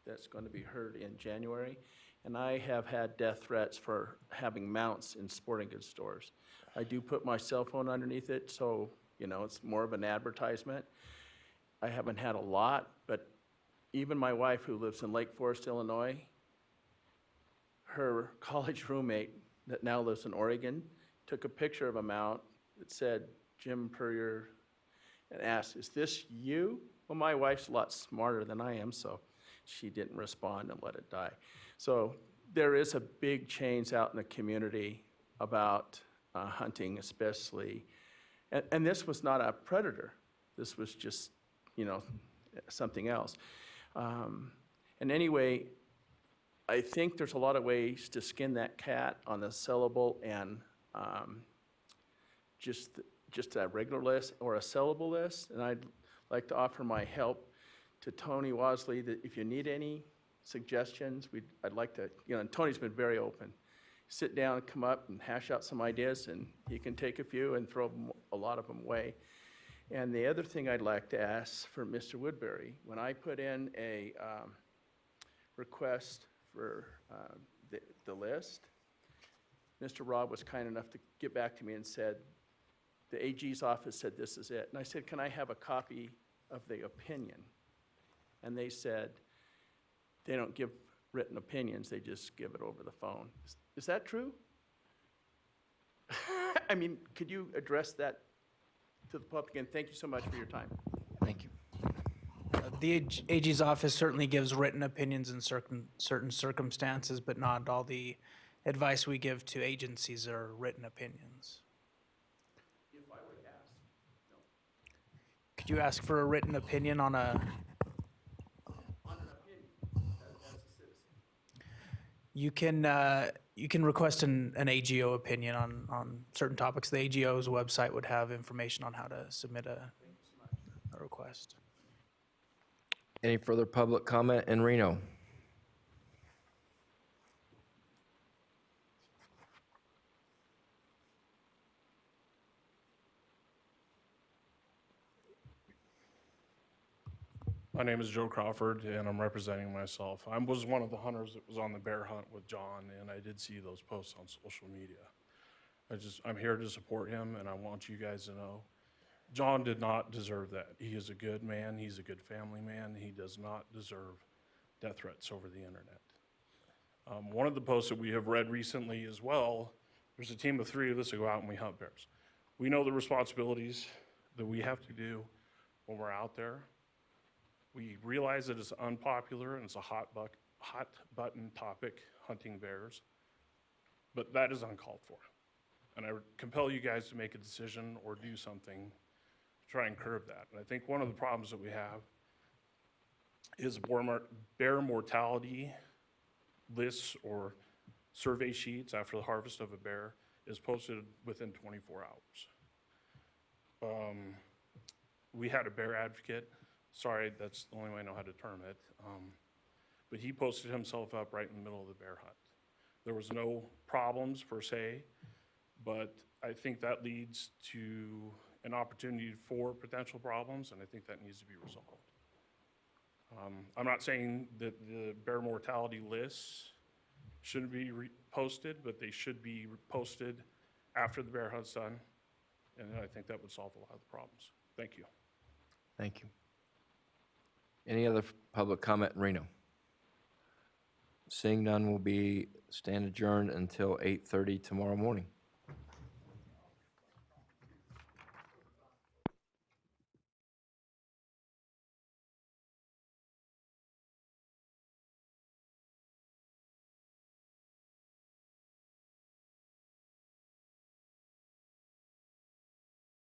that's going to be heard in January. And I have had death threats for having mounts in sporting goods stores. I do put my cell phone underneath it, so, you know, it's more of an advertisement. I haven't had a lot, but even my wife, who lives in Lake Forest, Illinois, her college roommate that now lives in Oregon took a picture of a mount that said Jim Purrier and asked, "Is this you?" Well, my wife's a lot smarter than I am, so she didn't respond and let it die. So there is a big change out in the community about hunting, especially. And this was not a predator. This was just, you know, something else. And anyway, I think there's a lot of ways to skin that cat on the sellable and just a regular list or a sellable list. And I'd like to offer my help to Tony Wasley that if you need any suggestions, I'd like to, you know, and Tony's been very open. Sit down, come up and hash out some ideas, and he can take a few and throw a lot of them away. And the other thing I'd like to ask for Mr. Woodbury, when I put in a request for the list, Mr. Rob was kind enough to get back to me and said, the AG's office said this is it. And I said, can I have a copy of the opinion? And they said, they don't give written opinions, they just give it over the phone. Is that true? I mean, could you address that to the public? And thank you so much for your time. Thank you. The AG's office certainly gives written opinions in certain circumstances, but not all the advice we give to agencies are written opinions. If I were to ask, no. Could you ask for a written opinion on a? On an opinion as a citizen. You can request an AGO opinion on certain topics. The AGO's website would have information on how to submit a request. Any further public comment in Reno? My name is Joe Crawford, and I'm representing myself. I was one of the hunters that was on the bear hunt with John, and I did see those posts on social media. I'm here to support him, and I want you guys to know, John did not deserve that. He is a good man. He's a good family man. He does not deserve death threats over the internet. One of the posts that we have read recently as well, there's a team of 3 of us that go out and we hunt bears. We know the responsibilities that we have to do when we're out there. We realize that it's unpopular and it's a hot button topic, hunting bears, but that is uncalled for. And I would compel you guys to make a decision or do something to try and curb that. And I think one of the problems that we have is bear mortality lists or survey sheets after the harvest of a bear is posted within 24 hours. We had a bear advocate. Sorry, that's the only way I know how to term it. But he posted himself up right in the middle of the bear hunt. There was no problems per se, but I think that leads to an opportunity for potential problems, and I think that needs to be resolved. I'm not saying that the bear mortality lists shouldn't be posted, but they should be posted after the bear hunt's done, and I think that would solve a lot of the problems. Thank you. Thank you. Any other public comment in Reno? Seeing none, will be stand adjourned until 8:30 tomorrow morning.